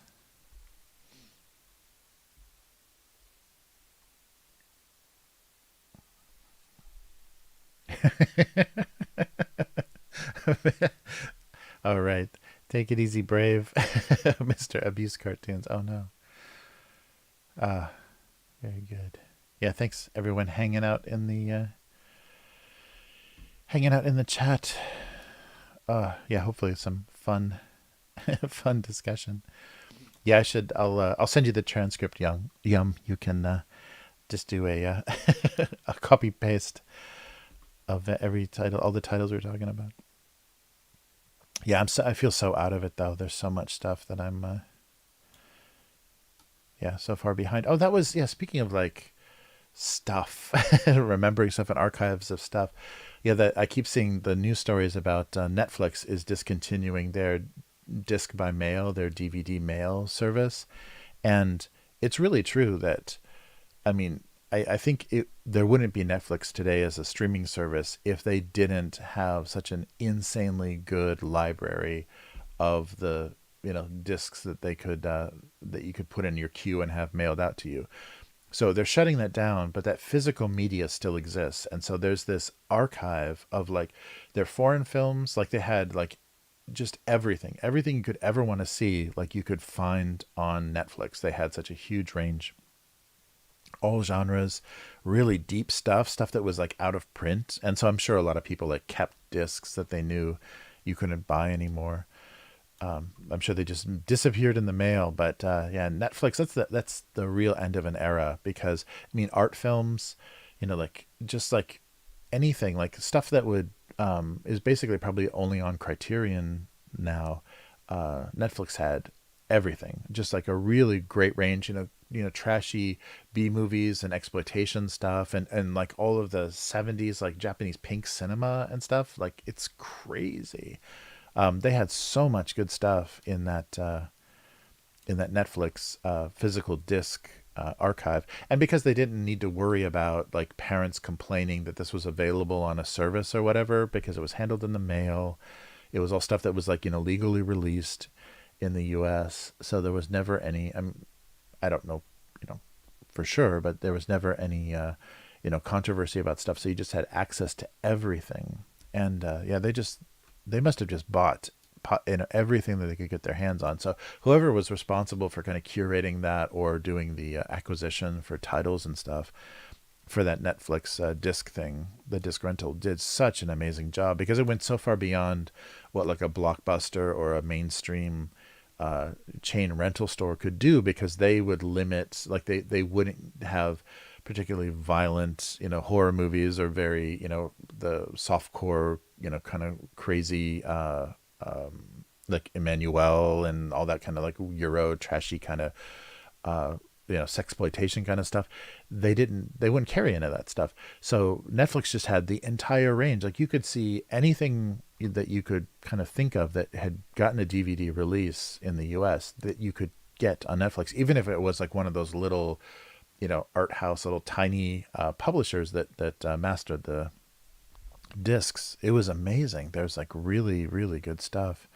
All right. Take it easy, Brave. Mr. Abuse Cartoons. Oh no. Ah, very good. Yeah, thanks everyone hanging out in the chat. Yeah, hopefully some fun fun discussion. Yeah, I'll send you the transcript, Yum. You can just do a copy paste of every title, all the titles we're talking about. Yeah, I feel so out of it though. There's so much stuff that I'm yeah, so far behind. Oh, that was, yeah, speaking of like stuff, remembering stuff and archives of stuff. Yeah, that I keep seeing the news stories about Netflix is discontinuing their disc by mail, their DVD mail service. And it's really true that, I mean, I think there wouldn't be Netflix today as a streaming service if they didn't have such an insanely good library of the discs that they could that you could put in your queue and have mailed out to you. So they're shutting that down, but that physical media still exists. And so there's this archive of like their foreign films, like they had like just everything you could ever want to see, like you could find on Netflix. They had such a huge range, all genres, really deep stuff that was like out of print. And so I'm sure a lot of people like kept discs that they knew you couldn't buy anymore. I'm sure they just disappeared in the mail, but yeah, Netflix. That's the real end of an era because I mean, art films, like just like anything, like stuff that would is basically probably only on Criterion now. Netflix had everything, just like a really great range. Trashy B movies and exploitation stuff, and like all of the '70s like Japanese pink cinema and stuff. Like it's crazy. They had so much good stuff in that Netflix physical disc archive, and because they didn't need to worry about like parents complaining that this was available on a service or whatever, because it was handled in the mail, it was all stuff that was like legally released in the U.S. So there was never any. I don't know, for sure, but there was never any controversy about stuff. So you just had access to everything, and yeah, they must have just bought everything that they could get their hands on. So whoever was responsible for kind of curating that or doing the acquisition for titles and stuff for that Netflix disc thing, the disc rental, did such an amazing job because it went so far beyond what like a Blockbuster or a mainstream chain rental store could do, because they would limit, like they wouldn't have particularly violent, horror movies or very, the softcore, kind of crazy, like Emmanuel and all that kind of like Euro trashy kind of, sexploitation kind of stuff. They wouldn't carry any of that stuff. So Netflix just had the entire range. Like you could see anything that you could kind of think of that had gotten a DVD release in the US that you could get on Netflix, even if it was like one of those little, art house, little tiny publishers that mastered the discs. It was amazing. There's like really, really good stuff.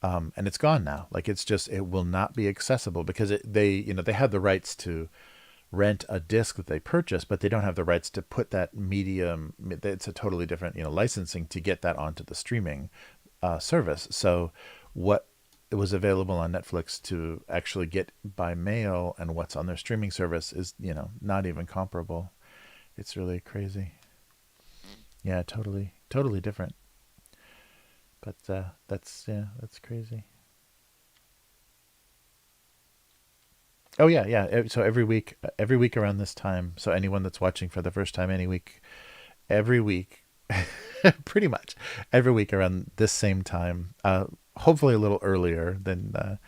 And it's gone now. Like it will not be accessible because they have the rights to rent a disc that they purchase, but they don't have the rights to put that medium. It's a totally different, licensing to get that onto the streaming service. So what it was available on Netflix to actually get by mail and what's on their streaming service is, not even comparable. It's really crazy. Yeah, totally different. But that's crazy. Oh yeah, yeah. So every week around this time. So anyone that's watching for the first time, every week, pretty much every week around this same time. Hopefully a little earlier than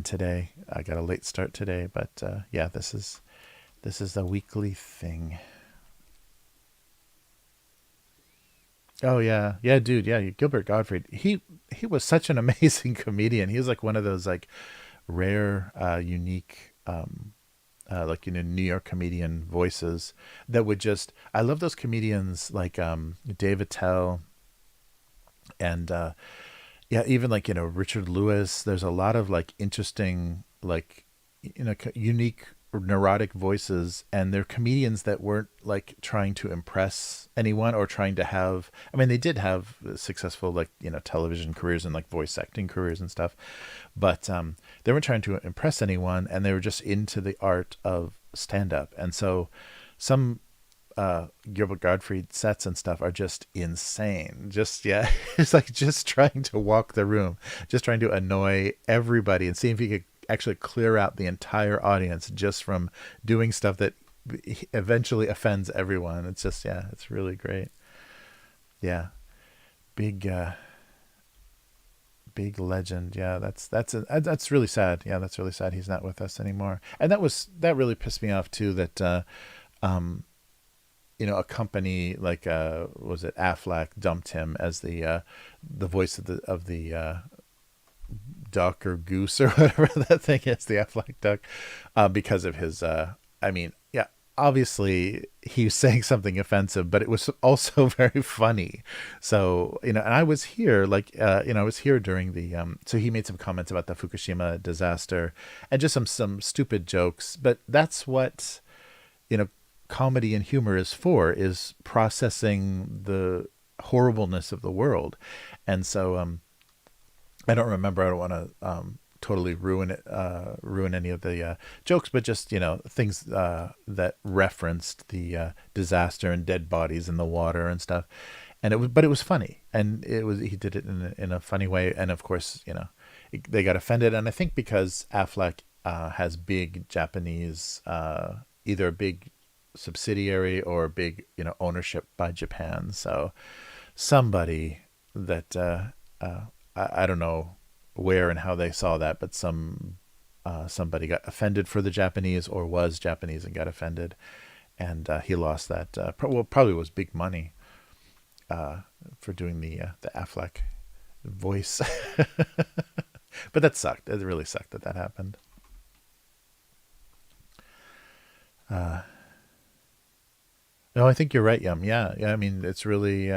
today. I got a late start today, but yeah, this is a weekly thing. Oh yeah, yeah, dude, yeah. Gilbert Gottfried. He was such an amazing comedian. He was like one of those like rare, unique, like New York comedian voices that would just. I love those comedians like Dave Attell and yeah, even like Richard Lewis. There's a lot of like interesting, like unique neurotic voices, and they're comedians that weren't like trying to impress anyone or trying to have. I mean, they did have successful like television careers and like voice acting careers and stuff, but they weren't trying to impress anyone, and they were just into the art of stand up. And so some Gilbert Gottfried sets and stuff are just insane. Just yeah, it's like just trying to walk the room, just trying to annoy everybody and see if he could actually clear out the entire audience just from doing stuff that eventually offends everyone. It's just yeah, it's really great. Yeah, big big legend. Yeah, that's really sad. Yeah, that's really sad. He's not with us anymore. And that really pissed me off too. That um, a company like was it Aflac dumped him as the voice of the duck or goose or whatever that thing is, the Aflac duck, because of his. I mean, yeah, obviously he was saying something offensive, but it was also very funny. So and I was here, like I was here during the. So he made some comments about the Fukushima disaster and just some stupid jokes, but that's what comedy and humor is processing the horribleness of the world. And so I don't remember. I don't want to totally ruin any of the jokes, but just things that referenced the disaster and dead bodies in the water and stuff. And it was funny, and he did it in a funny way. And of course, they got offended, and I think because Aflac has big Japanese, either a big subsidiary or big ownership by Japan. So somebody that I don't know where and how they saw that, but somebody got offended for the Japanese or was Japanese and got offended, and he lost that. Probably was big money for doing the Aflac voice, but that sucked. It really sucked that happened. No, I think you're right, Yum. Yeah, yeah. I mean, it's really.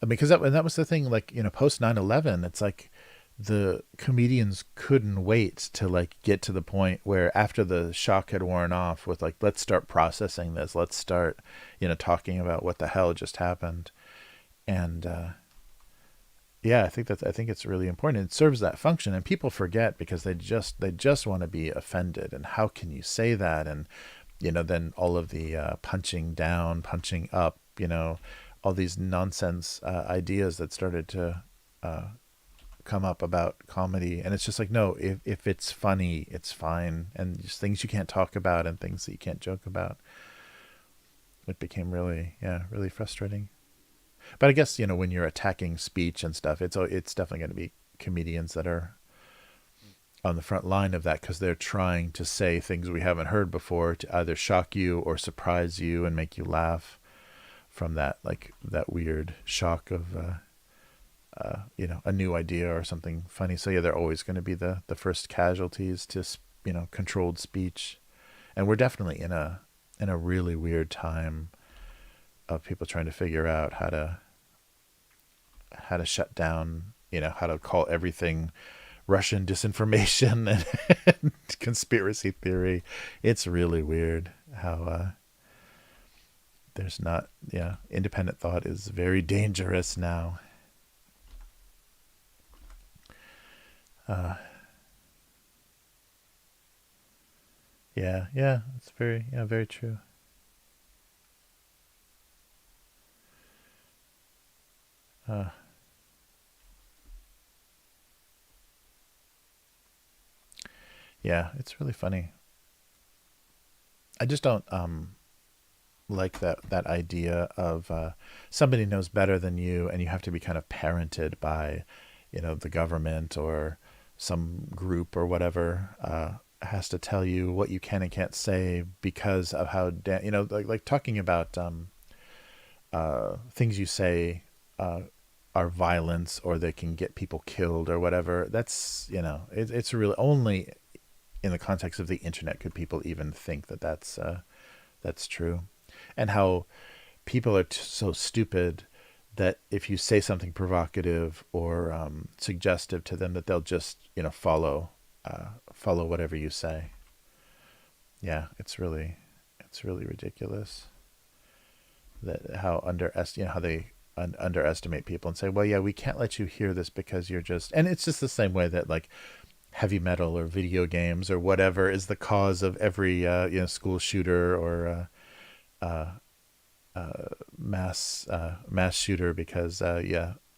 Because that was the thing, like post 9/11, it's like the comedians couldn't wait to like get to the point where after the shock had worn off, with like, let's start processing this, let's start talking about what the hell just happened. And yeah, I think it's really important. It serves that function, and people forget because they just want to be offended. And how can you say that? And then all of the punching down, punching up, all these nonsense ideas that started to come up about comedy. And it's just like, no, if it's funny, it's fine. And just things you can't talk about and things that you can't joke about. It became really, yeah, really frustrating. But I guess, when you're attacking speech and stuff, it's definitely going to be comedians that are on the front line of that, because they're trying to say things we haven't heard before to either shock you or surprise you and make you laugh from that, like that weird shock of a new idea or something funny. So yeah, they're always going to be the first casualties to controlled speech. And we're definitely in a really weird time of people trying to figure out how to shut down, how to call everything Russian disinformation and conspiracy theory. It's really weird how there's not, yeah, independent thought is very dangerous now. Yeah, it's very true. Uh, yeah, it's really funny. I just don't like that idea of somebody knows better than you, and you have to be kind of parented by the government or some group or whatever has to tell you what you can and can't say because of how like talking about things you say are violence, or they can get people killed or whatever. That's it's really only in the context of the internet could people even think that that's true. And how people are so stupid that if you say something provocative or suggestive to them, that they'll just follow whatever you say. Yeah, it's really ridiculous that how they underestimate people and say, well, yeah, we can't let you hear this because you're just. And it's just the same way that like heavy metal or video games or whatever is the cause of every school shooter or mass shooter, because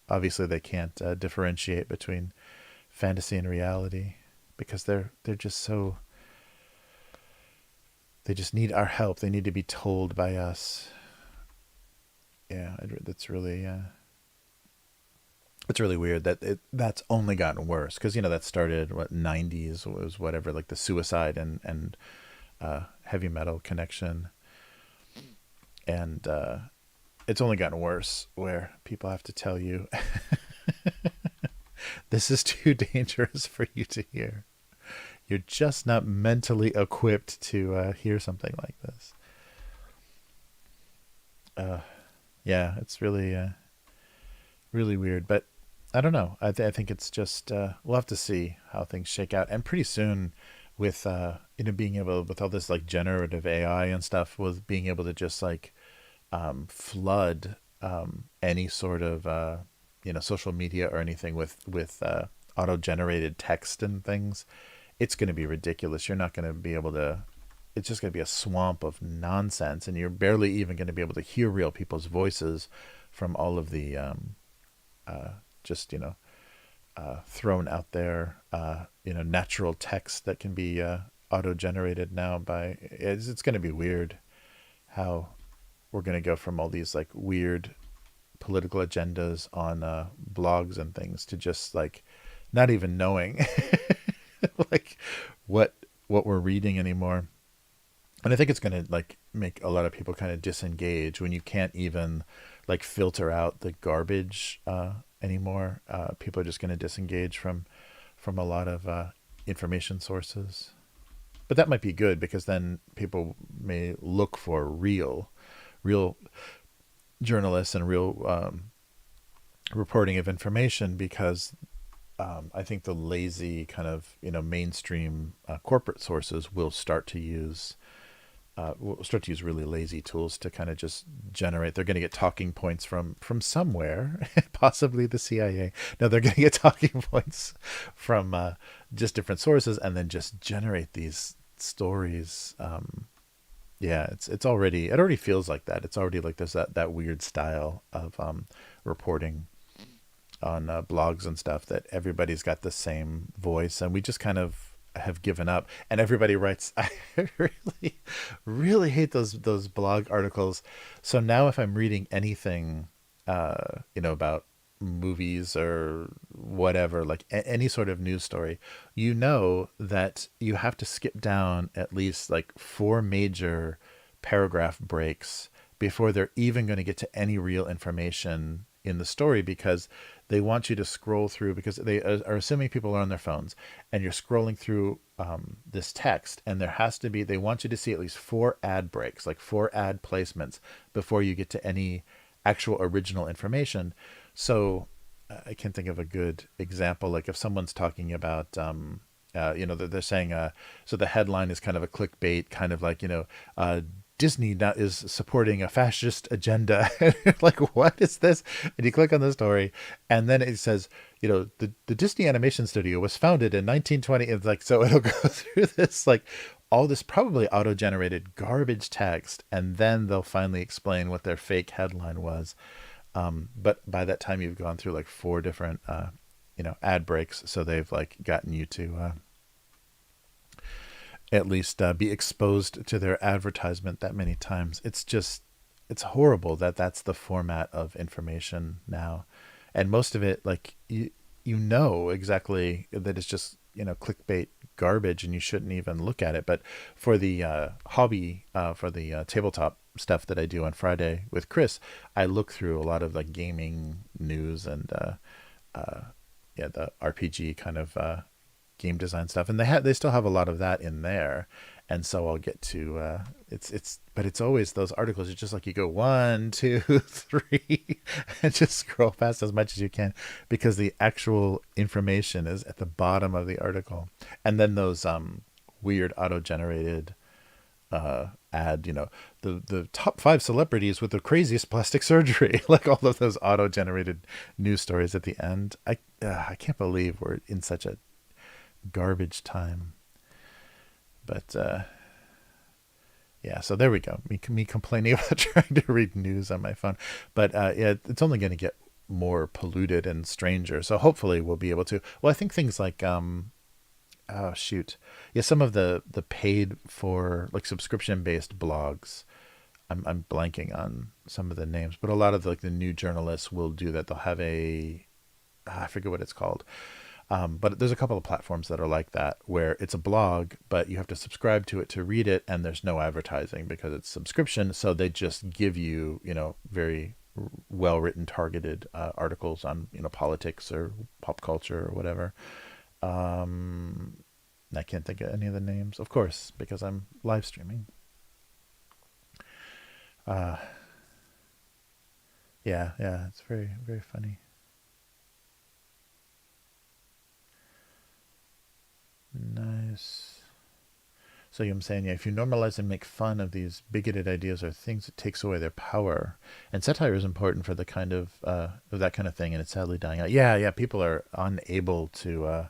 obviously they can't differentiate between fantasy and reality, because they're just so, they just need our help. They need to be told by us. Yeah, that's really it's really weird that that's only gotten worse, because that started, what, 90s was whatever, like the suicide and heavy metal connection, and it's only gotten worse where people have to tell you this is too dangerous for you to hear. You're just not mentally equipped to hear something like this. Yeah, it's really weird, but I don't know. I think it's just we'll have to see how things shake out, and pretty soon, with being able, with all this like generative AI and stuff, with being able to just like flood any sort of social media or anything with auto generated text and things, it's going to be ridiculous. You're not going to be able to. It's just going to be a swamp of nonsense, and you're barely even going to be able to hear real people's voices from all of the just thrown out there natural text that can be auto generated now by. It's going to be weird how we're going to go from all these like weird political agendas on blogs and things to just like not even knowing like what we're reading anymore. And I think it's going to like make a lot of people kind of disengage when you can't even like filter out the garbage anymore. People are just going to disengage from a lot of information sources. But that might be good, because then people may look for real journalists and real reporting of information, because I think the lazy kind of mainstream corporate sources will start to use really lazy tools to kind of just generate. They're going to get talking points from somewhere, possibly the CIA. No, they're going to get talking points from just different sources, and then just generate these stories. Yeah, it already feels like that. It's already like there's that weird style of reporting on blogs and stuff, that everybody's got the same voice, and we just kind of have given up, and everybody writes. I really hate those blog articles. So now if I'm reading anything about movies or whatever, like any sort of news story, that you have to skip down at least like 4 major paragraph breaks before they're even going to get to any real information in the story, because they want you to scroll through, because they are assuming people are on their phones, and you're scrolling through this text, and they want you to see at least 4 ad breaks, like 4 ad placements, before you get to any actual original information. So I can't think of a good example. Like if someone's talking about they're saying so the headline is kind of a clickbait, kind of like Disney now is supporting a fascist agenda. Like, what is this? And you click on the story, and then it says, the Disney Animation Studio was founded in 1920. It's like, so it'll go through this, like all this probably auto-generated garbage text, and then they'll finally explain what their fake headline was. But by that time, you've gone through like 4 different, ad breaks. So they've like gotten you to at least be exposed to their advertisement that many times. It's horrible that that's the format of information now. And most of it, like exactly that it's just, clickbait garbage, and you shouldn't even look at it. But for the hobby, for the tabletop stuff that I do on Friday with Chris, I look through a lot of like gaming news and the RPG kind of game design stuff, and they still have a lot of that in there. And so I'll get to but it's always those articles. It's just like you go 1, 2, 3 and just scroll past as much as you can, because the actual information is at the bottom of the article. And then those weird auto-generated ad, the top 5 celebrities with the craziest plastic surgery, like all of those auto-generated news stories at the end. I can't believe we're in such a garbage time. But yeah, so there we go. Me complaining about trying to read news on my phone, but yeah, it's only going to get more polluted and stranger. So hopefully we'll be able to. Well, I think things like oh shoot, yeah, some of the paid for like subscription based blogs. I'm blanking on some of the names, but a lot of like the new journalists will do that. They'll have a I forget what it's called. But there's a couple of platforms that are like that where it's a blog, but you have to subscribe to it to read it, and there's no advertising because it's subscription. So they just give you, very well written, targeted articles on, politics or pop culture or whatever. Um, I can't think of any of the names, of course, because I'm live streaming. Uh, yeah, yeah, it's very, very funny. Nice. So I'm saying, yeah, if you normalize and make fun of these bigoted ideas or things, it takes away their power. And satire is important for the kind of that kind of thing, and it's sadly dying out. Yeah, yeah, people are unable to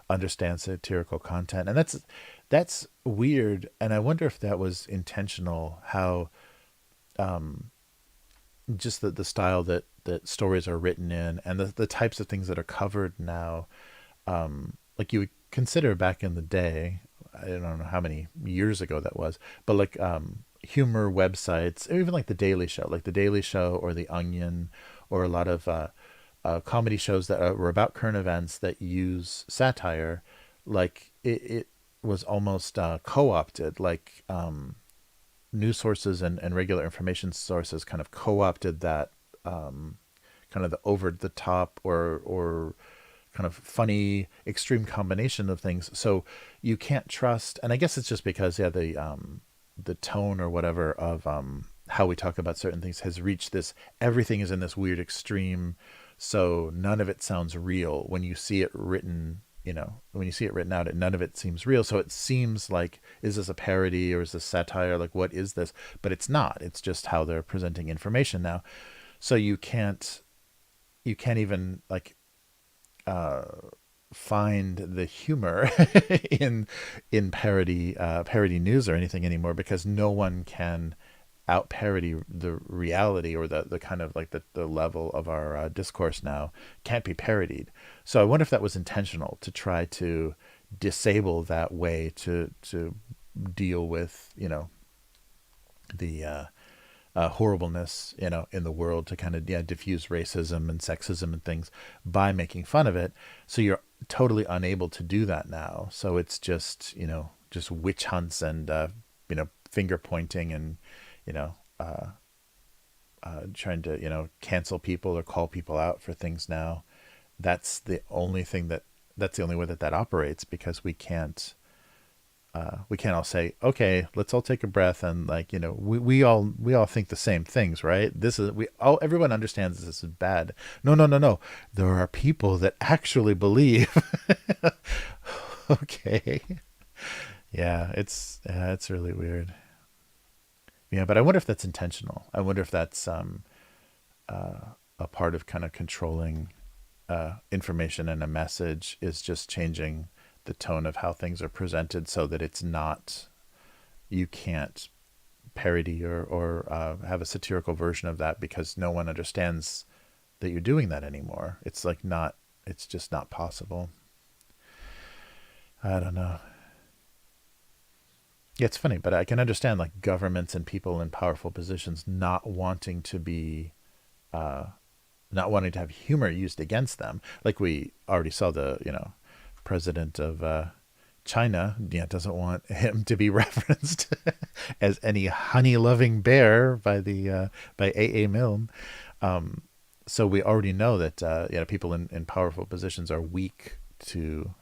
understand satirical content, and that's weird. And I wonder if that was intentional. How um, just the style that stories are written in, and the types of things that are covered now, like you would consider back in the day. I don't know how many years ago that was, but like humor websites, or even like the Daily Show or the Onion, or a lot of comedy shows that were about current events that use satire. Like it was almost co-opted. Like news sources and regular information sources kind of co-opted that kind of the over the top or kind of funny extreme combination of things. So you can't trust, and I guess it's just because, yeah, the tone or whatever of how we talk about certain things has reached this, everything is in this weird extreme, so none of it sounds real when you see it written. When you see it written out, none of it seems real. So it seems like, is this a parody or is this satire? Like, what is this? But it's not. It's just how they're presenting information now. So you can't even like uh, find the humor in parody news or anything anymore, because no one can out parody the reality, or the kind of like the level of our discourse now can't be parodied. So I wonder if that was intentional, to try to disable that way to deal with the horribleness in the world, to kind of, yeah, diffuse racism and sexism and things by making fun of it. So you're totally unable to do that now. So it's just witch hunts and finger pointing and you know uh, trying to cancel people or call people out for things now. That's the only thing that's the only way that operates, because we can't all say, okay, let's all take a breath, and like we all think the same things, right? This is we all Everyone understands this is bad. No, no, no, no, there are people that actually believe. Okay. Yeah, it's really weird. Yeah, but I wonder if that's intentional. I wonder if that's a part of kind of controlling information, and a message is just changing the tone of how things are presented, so that it's not, you can't parody or have a satirical version of that, because no one understands that you're doing that anymore. It's like not, it's just not possible. I don't know. Yeah, it's funny, but I can understand like governments and people in powerful positions uh, not wanting to have humor used against them. Like we already saw the president of China, yeah, doesn't want him to be referenced as any honey loving bear by A. Milne. Um, so we already know that people in powerful positions are weak to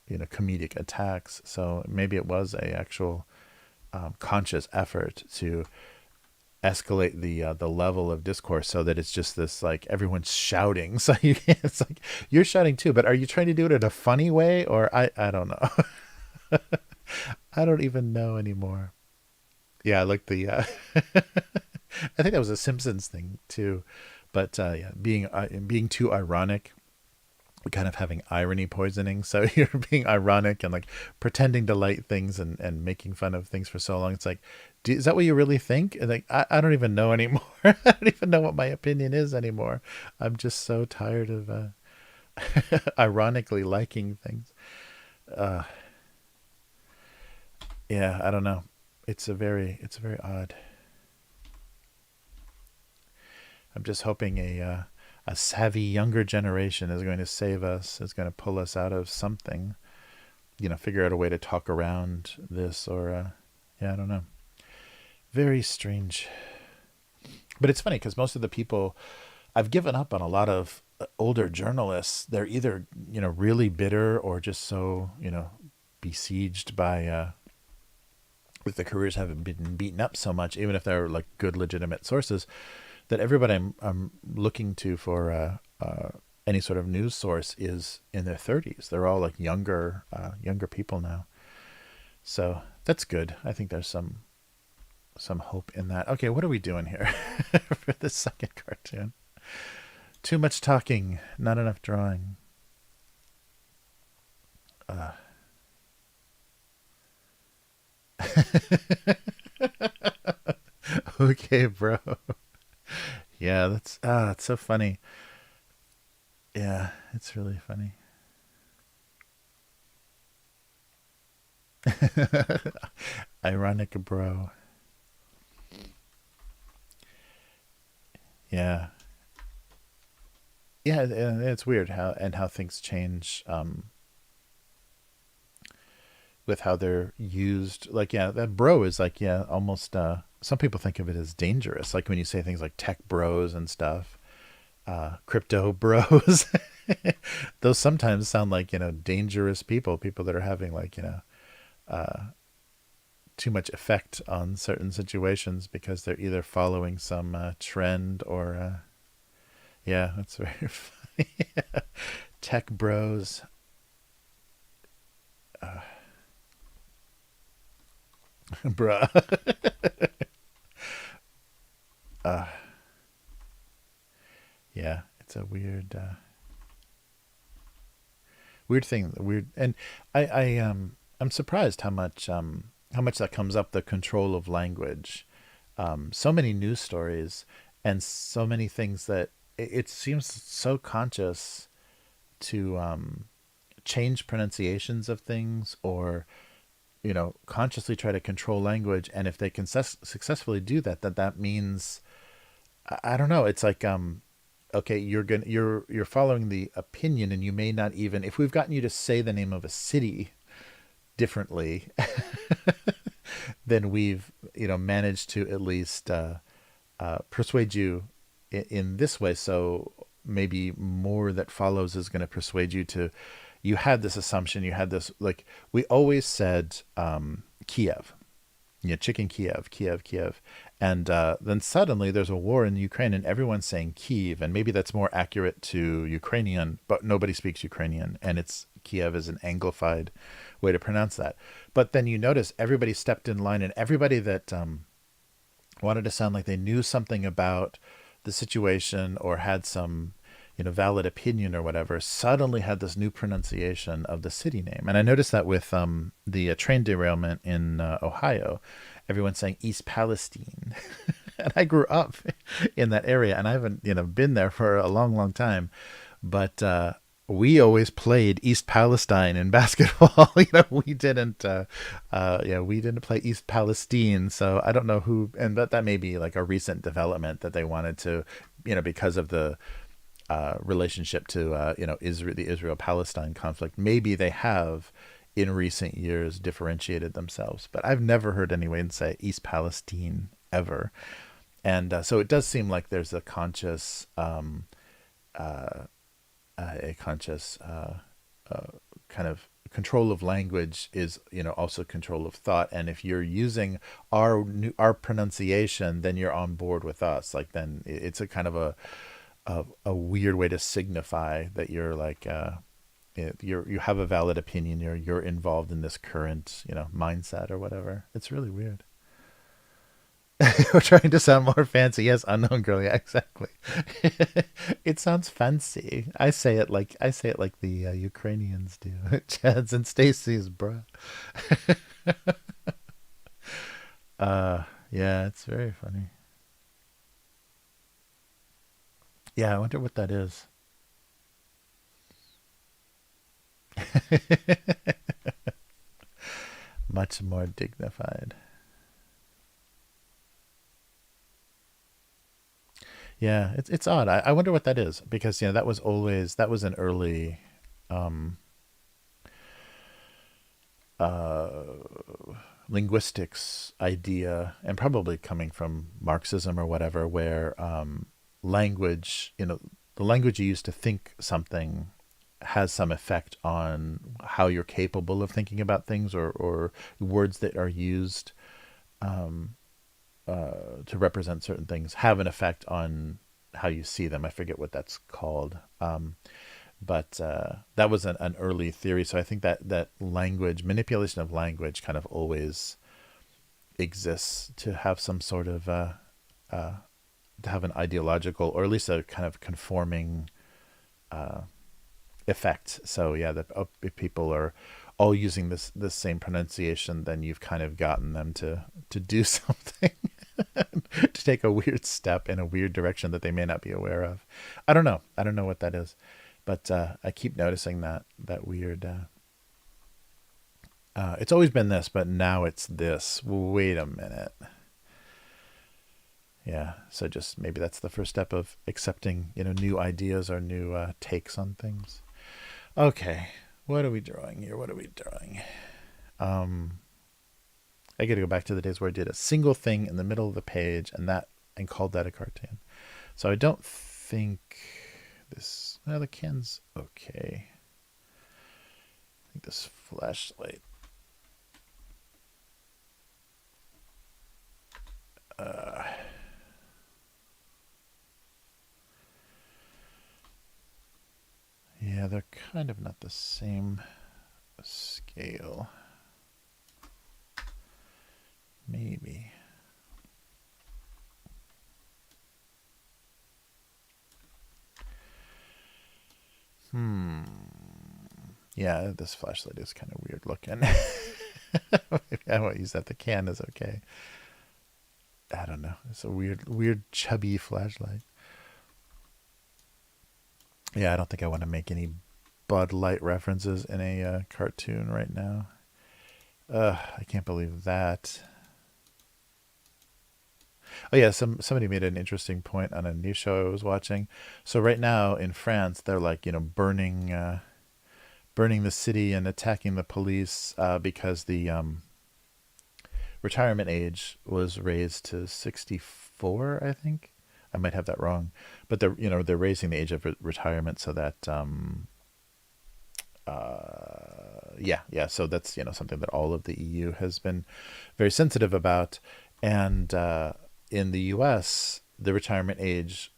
comedic attacks. So maybe it was a actual conscious effort to escalate the level of discourse, so that it's just this, like, everyone's shouting. So it's like you're shouting too, but are you trying to do it in a funny way, or I don't know. I don't even know anymore. Yeah, like the I think that was a Simpsons thing too, but yeah, being too ironic kind of having irony poisoning. So you're being ironic and like pretending to like things and making fun of things for so long. It's like, is that what you really think? And like, I don't even know anymore. I don't even know what my opinion is anymore. I'm just so tired of ironically liking things. Uh, yeah, I don't know. It's a very odd. I'm just hoping a savvy younger generation is going to save us, is going to pull us out of something, figure out a way to talk around this or, yeah, I don't know. Very strange. But it's funny because most of the people, I've given up on a lot of older journalists. They're either, really bitter or just so, besieged by, with the careers having been beaten up so much, even if they're like good, legitimate sources, that everybody I'm looking to for any sort of news source is in their 30s. They're all like younger people now. So that's good. I think there's some hope in that. Okay, what are we doing here for the second cartoon? Too much talking, not enough drawing. Uh. Okay, bro. Yeah, it's so funny. Yeah, it's really funny. Ironic, bro. Yeah, yeah. It's weird how things change with how they're used. Like, yeah, that bro is like, yeah, almost. Some people think of it as dangerous, like when you say things like tech bros and stuff, crypto bros. Those sometimes sound like dangerous people that are having like too much effect on certain situations because they're either following some trend or yeah, that's very funny. Tech bros. uh, Bruh. uh, yeah, it's a weird thing, weird. And I'm surprised how much that comes up, the control of language. So many news stories and so many things that it seems so conscious to change pronunciations of things or consciously try to control language. And if they can successfully do that, that means I don't know. It's like okay, you're following the opinion, and you may not even, if we've gotten you to say the name of a city differently, then we've managed to at least persuade you in this way. So maybe more that follows is going to persuade you to. You had this assumption. You had this, like, we always said Kiev. Yeah, chicken Kiev, Kiev, Kiev. And then suddenly there's a war in Ukraine and everyone's saying Kiev. And maybe that's more accurate to Ukrainian, but nobody speaks Ukrainian. And it's Kiev is an Anglified way to pronounce that. But then you notice everybody stepped in line, and everybody that wanted to sound like they knew something about the situation or had some valid opinion or whatever, suddenly had this new pronunciation of the city name. And I noticed that with the train derailment in Ohio, everyone's saying East Palestine. And I grew up in that area, and I haven't been there for a long, long time. But we always played East Palestine in basketball. We didn't. Yeah, we didn't play East Palestine. So I don't know who, and that may be like a recent development that they wanted to, because of the relationship to Israel, the Israel-Palestine conflict. Maybe they have in recent years differentiated themselves, but I've never heard anyone say East Palestine ever. And so it does seem like there's a conscious kind of control of language is also control of thought. And if you're using our pronunciation, then you're on board with us. Like, then it's a kind of a weird way to signify that you're like you have a valid opinion, you're involved in this current mindset or whatever. It's really weird. We're trying to sound more fancy. Yes, unknown girl. Yeah, exactly. It sounds fancy. I say it like the Ukrainians do. Chad's and Stacy's, bruh. Uh, yeah, it's very funny. Yeah, I wonder what that is. Much more dignified. Yeah, it's odd. I wonder what that is because that was an early um, uh, linguistics idea, and probably coming from Marxism or whatever, where language, the language you use to think something has some effect on how you're capable of thinking about things, or words that are used um, to represent certain things have an effect on how you see them. I forget what that's called. But that was an early theory. So I think that language, manipulation of language, kind of always exists to have some sort of uh, to have an ideological, or at least a kind of conforming uh, effect. So yeah, if people are all using this same pronunciation, then you've kind of gotten them to do something, to take a weird step in a weird direction that they may not be aware of. I don't know. I don't know what that is, but I keep noticing that weird. It's always been this, but now it's this. Wait a minute. Yeah. So just maybe that's the first step of accepting, new ideas or new takes on things. Okay. What are we drawing here? What are we drawing? Um, I got to go back to the days where I did a single thing in the middle of the page and called that a cartoon. So I don't think this. Well, the can's okay. I think this flashlight. Uh, yeah, they're kind of not the same scale. Maybe. Hmm. Yeah, this flashlight is kind of weird looking. Maybe I won't use that. The can is okay. I don't know. It's a weird chubby flashlight. Yeah, I don't think I want to make any Bud Light references in a cartoon right now. I can't believe that. Oh yeah, somebody made an interesting point on a news show I was watching. So right now in France, they're like burning the city and attacking the police because the retirement age was raised to 64. I think I might have that wrong, but they're raising the age of retirement so that yeah. So that's something that all of the EU has been very sensitive about, and in the U.S. the retirement age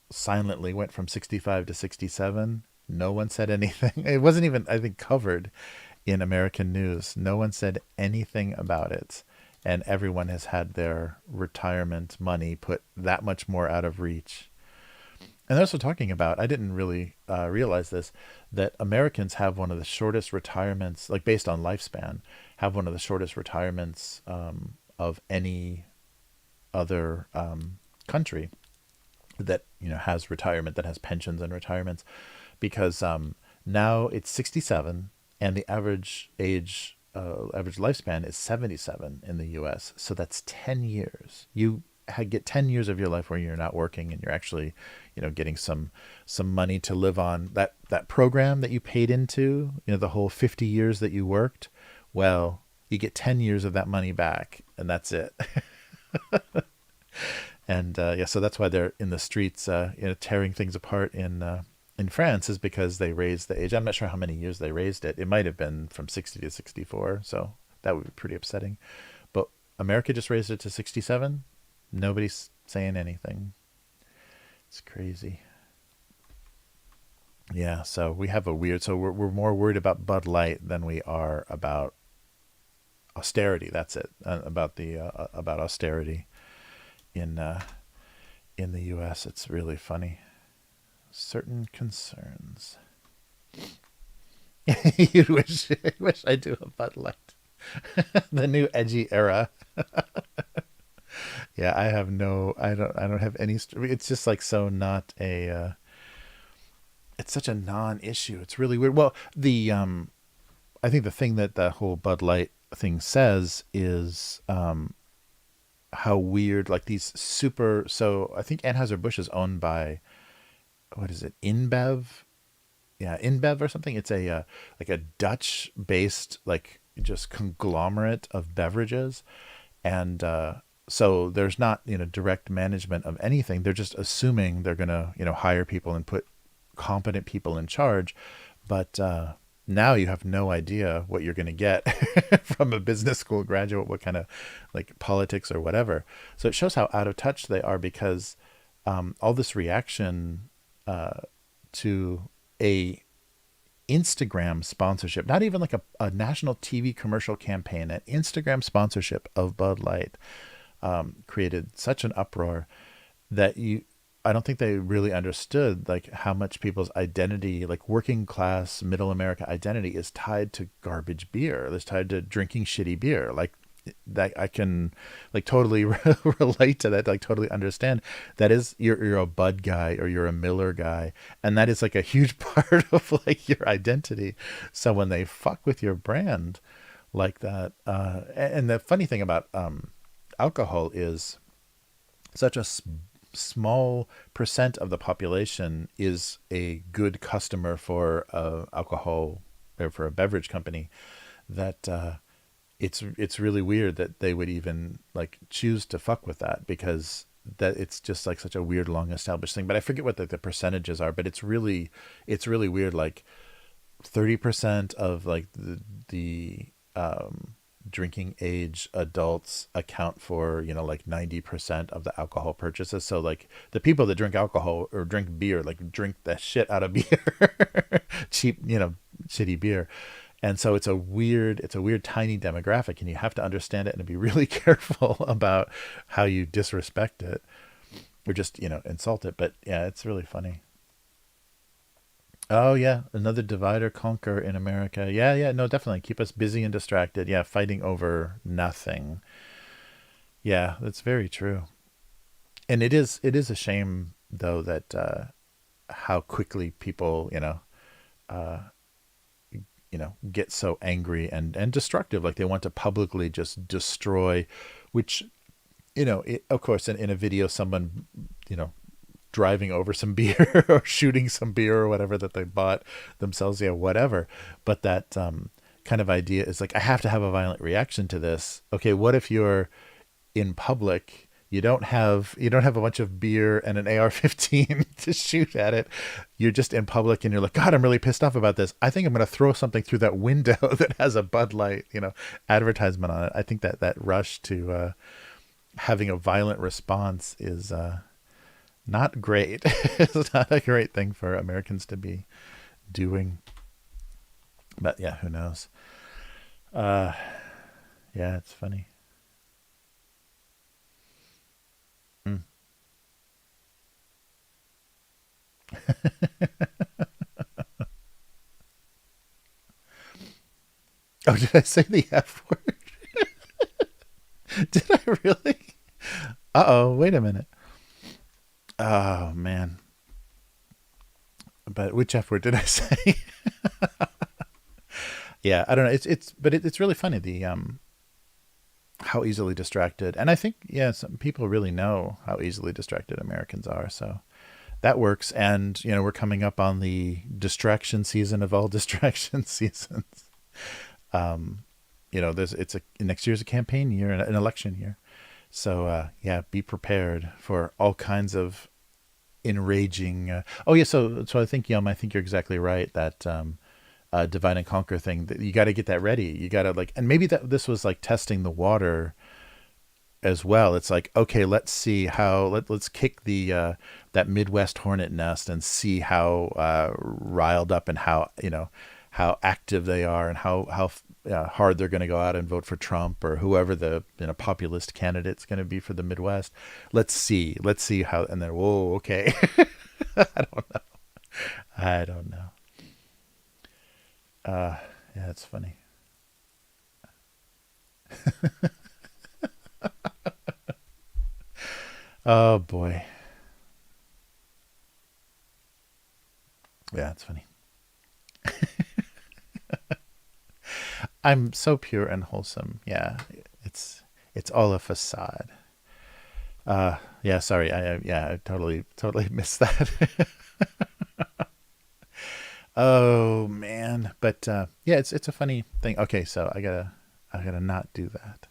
silently went from 65 to 67. No one said anything. It wasn't even, I think, covered in American news. No one said anything about it. And everyone has had their retirement money put that much more out of reach. And they're also talking about, I didn't really realize this, that Americans have one of the shortest retirements, like based on lifespan, have one of the shortest retirements of any other country that has retirement, that has pensions and retirements, because now it's 67 and the average lifespan is 77 in the US. So that's 10 years. You get 10 years of your life where you're not working and you're actually getting some money to live on. That program that you paid into, the whole 50 years that you worked, well, you get 10 years of that money back and that's it. And yeah, so that's why they're in the streets, tearing things apart in France, is because they raised the age. I'm not sure how many years they raised it. It might have been from 60 to 64, so that would be pretty upsetting. But America just raised it to 67. Nobody's saying anything. It's crazy. Yeah, so we have a weird. So we're more worried about Bud Light than we are about austerity. That's it. About austerity. in in the U.S. It's really funny. Certain concerns. You wish I do a Bud Light. The new edgy era. Yeah, I have no. I don't have any. It's just like so not a. It's such a non-issue. It's really weird. Well, the I think the thing that the whole Bud Light thing says is how weird, like these super. So I think Anheuser-Busch is owned by, what is it, InBev? Yeah, InBev or something. It's a like a Dutch-based like just conglomerate of beverages, and so there's not direct management of anything. They're just assuming they're gonna hire people and put competent people in charge, but now you have no idea what you're going to get from a business school graduate, what kind of like politics or whatever. So it shows how out of touch they are, because all this reaction to a Instagram sponsorship, not even like a national TV commercial campaign, an Instagram sponsorship of Bud Light created such an uproar that I don't think they really understood like how much people's identity, like working class, middle America identity, is tied to garbage beer. It's tied to drinking shitty beer. Like that, I can like totally relate to that. Like totally understand that is you're a Bud guy or you're a Miller guy, and that is like a huge part of like your identity. So when they fuck with your brand like that, and the funny thing about alcohol is such a small percent of the population is a good customer for alcohol or for a beverage company, that it's really weird that they would even like choose to fuck with that, because that it's just like such a weird long established thing. But I forget what the percentages are, but it's really weird. Like 30% of like the drinking age adults account for like 90% of the alcohol purchases. So like the people that drink alcohol or drink beer like drink the shit out of beer, cheap shitty beer. And so it's a weird tiny demographic, and you have to understand it and be really careful about how you disrespect it or just insult it. But yeah, it's really funny. Oh yeah, another divide or conquer in America. Yeah, yeah, no, definitely keep us busy and distracted. Yeah, fighting over nothing. Yeah, that's very true. And it is a shame though that how quickly people get so angry and destructive. Like they want to publicly just destroy, which of course in a video someone driving over some beer or shooting some beer or whatever that they bought themselves, yeah, whatever. But that kind of idea is like, I have to have a violent reaction to this. Okay, what if you're in public? You don't have a bunch of beer and an AR-15 to shoot at it. You're just in public and you're like, God, I'm really pissed off about this. I think I'm going to throw something through that window that has a Bud Light, advertisement on it. I think that rush to having a violent response is not great. It's not a great thing for Americans to be doing. But yeah, who knows? Uh, yeah, it's funny. Mm. Oh, did I say the F word? Did I really? Uh-oh, wait a minute. Oh man. But which F word did I say? Yeah, I don't know. It's really funny the how easily distracted. And I think yeah, some people really know how easily distracted Americans are. So that works. And we're coming up on the distraction season of all distraction seasons. There's next year's a campaign year, an election year. So yeah, be prepared for all kinds of enraging. Oh yeah, so I think I think you're exactly right that divide and conquer thing. That you got to get that ready. You got to like, and maybe that this was like testing the water as well. It's like, okay, let's see how let's kick the that Midwest hornet nest and see how riled up and how how active they are and how hard they're going to go out and vote for Trump or whoever the populist candidate's going to be for the Midwest. Let's see how. And then whoa, okay. I don't know. I don't know. Yeah, it's funny. Oh boy. Yeah, it's funny. I'm so pure and wholesome. Yeah, it's all a facade. Yeah, sorry. I totally missed that. Oh man, but yeah, it's a funny thing. Okay, so I gotta not do that.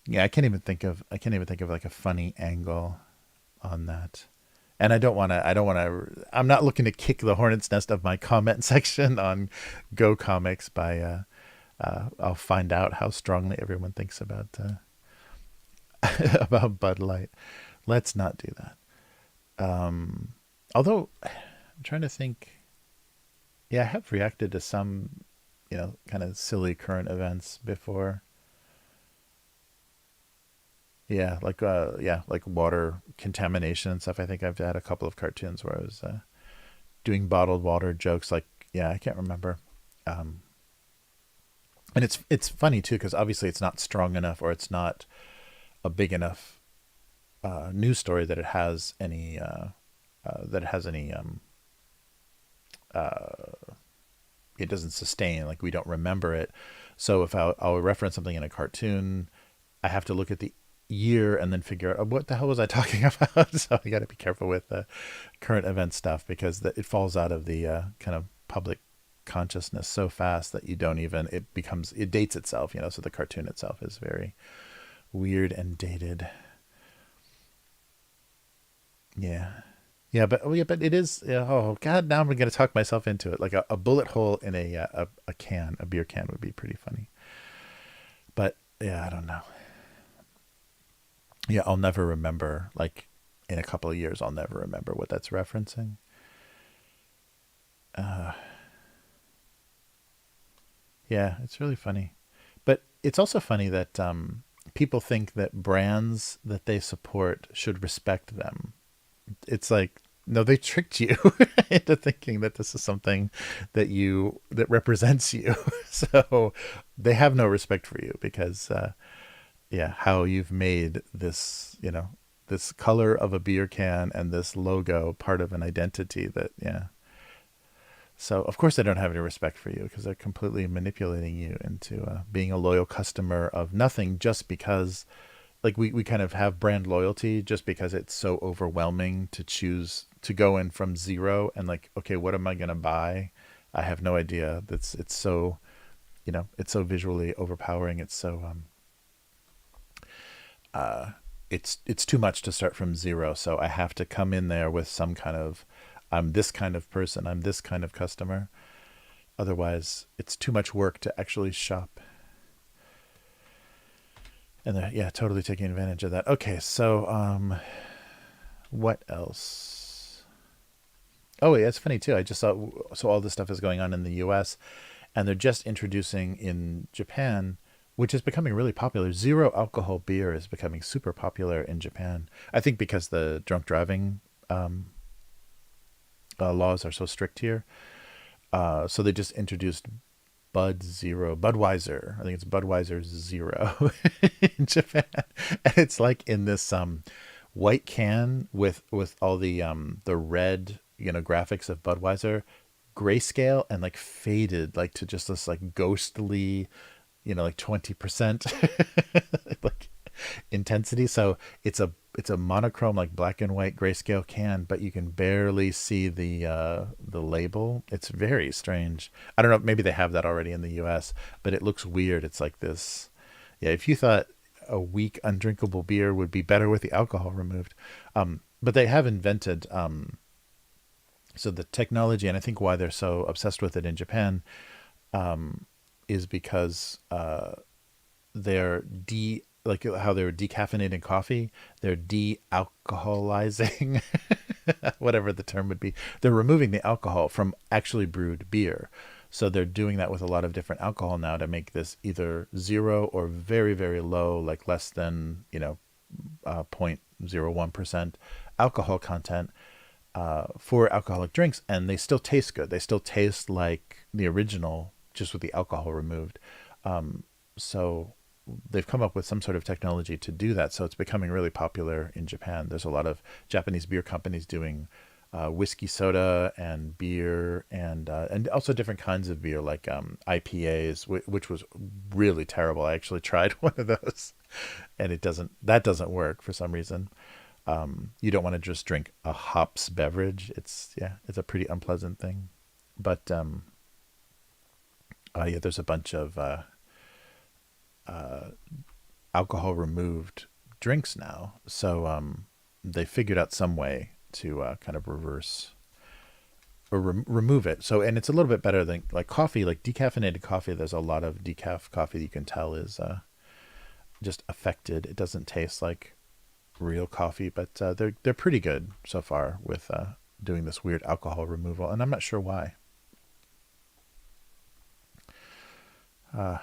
Yeah, I can't even think of like a funny angle on that. And I don't want to, I'm not looking to kick the hornet's nest of my comment section on Go Comics by, I'll find out how strongly everyone thinks about, about Bud Light. Let's not do that. Although I'm trying to think, yeah, I have reacted to some, kind of silly current events before. Yeah, like water contamination and stuff. I think I've had a couple of cartoons where I was doing bottled water jokes. Like, yeah, I can't remember. Um, and it's funny too because obviously it's not strong enough or it's not a big enough news story that it has any it doesn't sustain. Like we don't remember it. So if I'll reference something in a cartoon, I have to look at the year and then figure out what the hell was I talking about. So I got to be careful with the current event stuff because it falls out of the kind of public consciousness so fast that you don't even it dates itself. So the cartoon itself is very weird and dated. Yeah. Yeah, but it is. Yeah, oh God! Now I'm gonna talk myself into it. Like a bullet hole in a can, a beer can would be pretty funny. But yeah, I don't know. Yeah, I'll never remember. Like in a couple of years, I'll never remember what that's referencing. Uh, yeah, it's really funny. But it's also funny that people think that brands that they support should respect them. It's like no, they tricked you into thinking that this is something that represents you. So they have no respect for you because yeah, how you've made this, this color of a beer can and this logo part of an identity that, yeah. So of course they don't have any respect for you because they're completely manipulating you into being a loyal customer of nothing just because like we kind of have brand loyalty just because it's so overwhelming to choose to go in from zero and like, okay, what am I going to buy? I have no idea. It's so, it's so visually overpowering. It's so, uh, it's too much to start from zero. So I have to come in there with some kind of, I'm this kind of person. I'm this kind of customer. Otherwise it's too much work to actually shop. And yeah, totally taking advantage of that. Okay. So, what else? Oh yeah, it's funny too. I just saw, so all this stuff is going on in the US and they're just introducing in Japan, which is becoming really popular. Zero alcohol beer is becoming super popular in Japan. I think because the drunk driving um, laws are so strict here. So they just introduced Bud Zero, Budweiser. I think it's Budweiser Zero in Japan, and it's like in this white can with all the red graphics of Budweiser, grayscale and like faded like to just this like ghostly like 20% like intensity. So it's a monochrome like black and white grayscale can, but you can barely see the label. It's very strange. I don't know, maybe they have that already in the US, but it looks weird. It's like this. Yeah, if you thought a weak undrinkable beer would be better with the alcohol removed. But they have invented so the technology, and I think why they're so obsessed with it in Japan is because they're like how they're decaffeinating coffee, they're de-alcoholizing, whatever the term would be. They're removing the alcohol from actually brewed beer. So they're doing that with a lot of different alcohol now to make this either zero or very, very low, like less than, 0.01% alcohol content for alcoholic drinks. And they still taste good. They still taste like the original, just with the alcohol removed. So they've come up with some sort of technology to do that. So it's becoming really popular in Japan. There's a lot of Japanese beer companies doing whiskey soda and beer and also different kinds of beer like IPAs, which was really terrible. I actually tried one of those, and that doesn't work for some reason. You don't want to just drink a hops beverage. It's a pretty unpleasant thing. But yeah, there's a bunch of alcohol removed drinks now. So they figured out some way to kind of reverse or remove it. So, and it's a little bit better than like coffee, like decaffeinated coffee. There's a lot of decaf coffee that you can tell is just affected. It doesn't taste like real coffee, but they're pretty good so far with doing this weird alcohol removal, and I'm not sure why. Uh,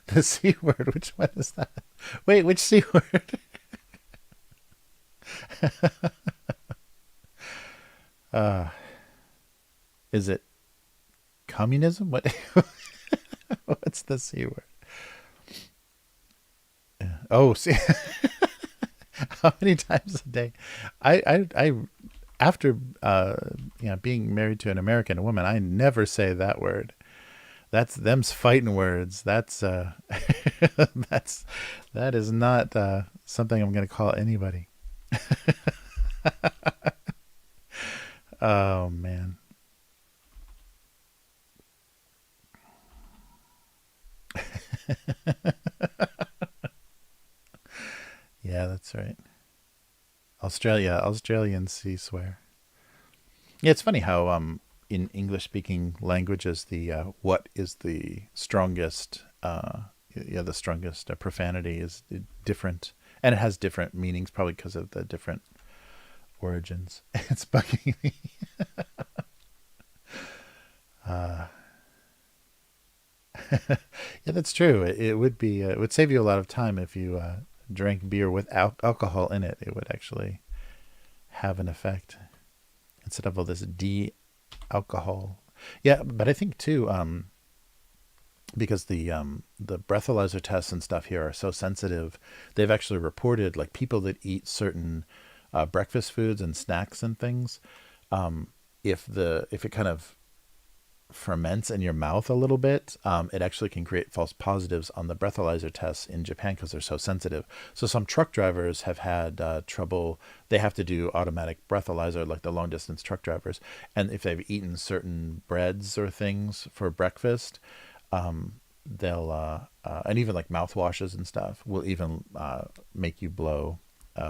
the C word, which one is that? Wait, which C word? uh, is it communism? What? What's the C word? Oh, see, how many times a day? I after being married to an American woman, I never say that word. That's them's fighting words. That's that's that is not something I'm going to call anybody. Oh man. Yeah, that's right. Australians see swear. Yeah, it's funny how in English speaking languages the what is the strongest the strongest profanity is different, and it has different meanings probably because of the different origins. It's bugging me. Uh, yeah, that's true. It would be it would save you a lot of time if you drank beer with alcohol in it. It would actually have an effect instead of all this alcohol. Yeah, but I think too, because the breathalyzer tests and stuff here are so sensitive, they've actually reported like people that eat certain breakfast foods and snacks and things, if it kind of ferments in your mouth a little bit, it actually can create false positives on the breathalyzer tests in Japan because they're so sensitive. So some truck drivers have had trouble. They have to do automatic breathalyzer, like the long distance truck drivers. And if they've eaten certain breads or things for breakfast, they'll, and even like mouthwashes and stuff will even make you blow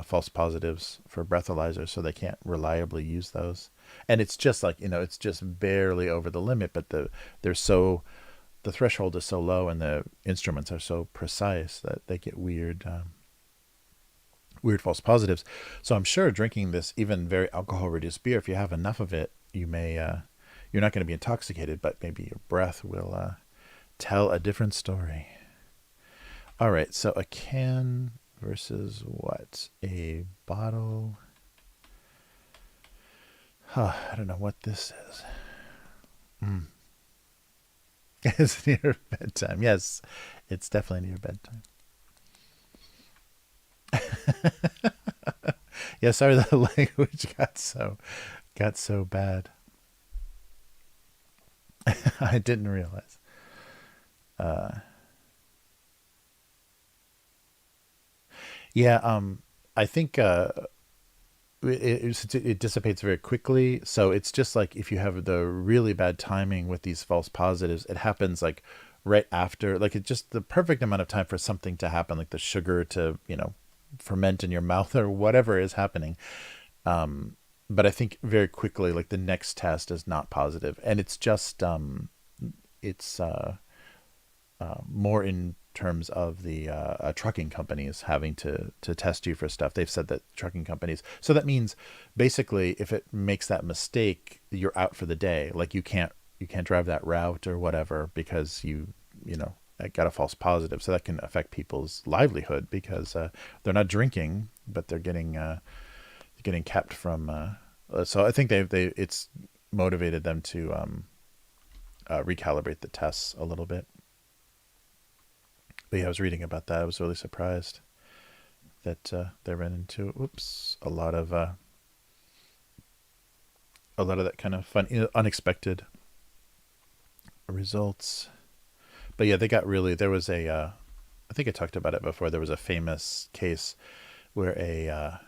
false positives for breathalyzers, so they can't reliably use those. And it's just like, it's just barely over the limit, but they're so the threshold is so low and the instruments are so precise that they get weird false positives. So I'm sure drinking this even very alcohol reduced beer, if you have enough of it, you're not going to be intoxicated, but maybe your breath will tell a different story. All right, so a can versus what? A bottle. Huh, I don't know what this is. Mm. It's near bedtime. Yes, it's definitely near bedtime. Yeah, sorry, the language got so bad. I didn't realize. Uh, yeah, I think it dissipates very quickly. So it's just like if you have the really bad timing with these false positives, it happens like right after, like it's just the perfect amount of time for something to happen, like the sugar to, ferment in your mouth or whatever is happening. But I think very quickly, like the next test is not positive, and it's just it's more in terms of the trucking companies having to test you for stuff. They've said that trucking companies. So that means basically, if it makes that mistake, you're out for the day. Like you can't drive that route or whatever because you know got a false positive. So that can affect people's livelihood because they're not drinking, but they're getting kept from. So I think it's motivated them to recalibrate the tests a little bit. But yeah, I was reading about that. I was really surprised that they ran into a lot of that kind of fun, unexpected results. But yeah, there was I think I talked about it before. There was a famous case where a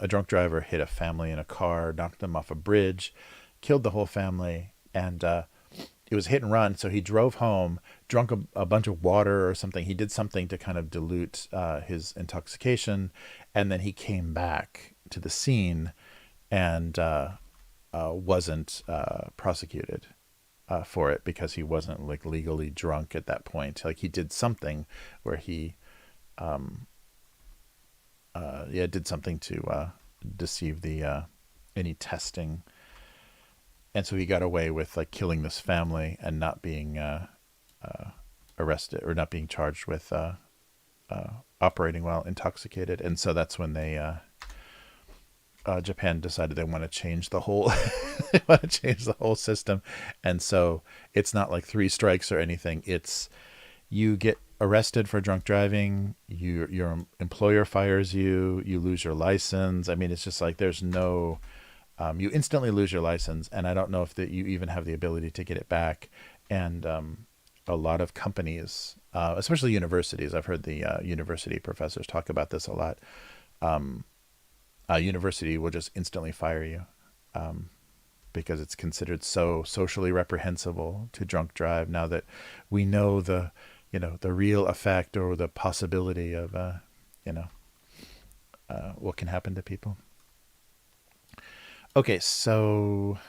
drunk driver hit a family in a car, knocked them off a bridge, killed the whole family, and it was hit and run. So he drove home, drunk a bunch of water or something. He did something to kind of dilute his intoxication, and then he came back to the scene and wasn't prosecuted for it because he wasn't like legally drunk at that point. Like he did something where he did something to deceive the any testing, and so he got away with like killing this family and not being arrested or not being charged with operating while intoxicated. And so that's when they Japan decided they want to change the whole system. And so it's not like 3 strikes or anything. It's you get arrested for drunk driving, your employer fires you, you lose your license. I mean, it's just like there's no you instantly lose your license, and I don't know if that you even have the ability to get it back. And a lot of companies, especially universities, I've heard the university professors talk about this a lot. University will just instantly fire you because it's considered so socially reprehensible to drunk drive now that we know the real effect or the possibility of what can happen to people. Okay, so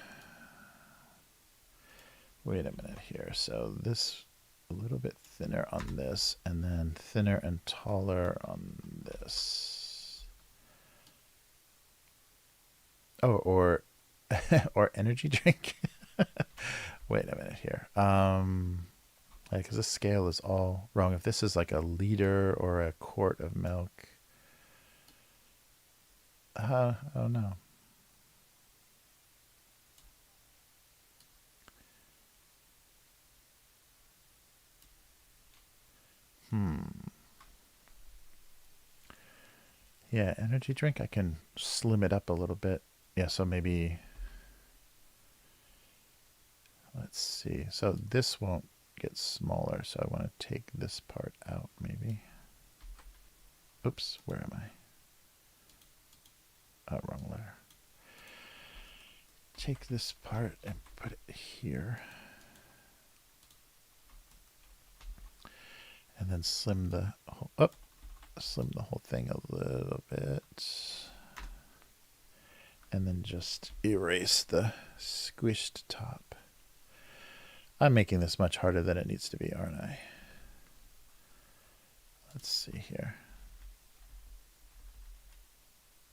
wait a minute here. So this a little bit thinner on this, and then thinner and taller on this. Oh, or energy drink. Wait a minute here. Because this scale is all wrong. If this is like a liter or a quart of milk, oh no. Yeah, energy drink, I can slim it up a little bit. Yeah, so maybe, let's see. So this won't get smaller, so I want to take this part out maybe. Oops, where am I? Oh, wrong letter. Take this part and put it here. And then slim the whole thing a little bit. And then just erase the squished top. I'm making this much harder than it needs to be, aren't I? Let's see here.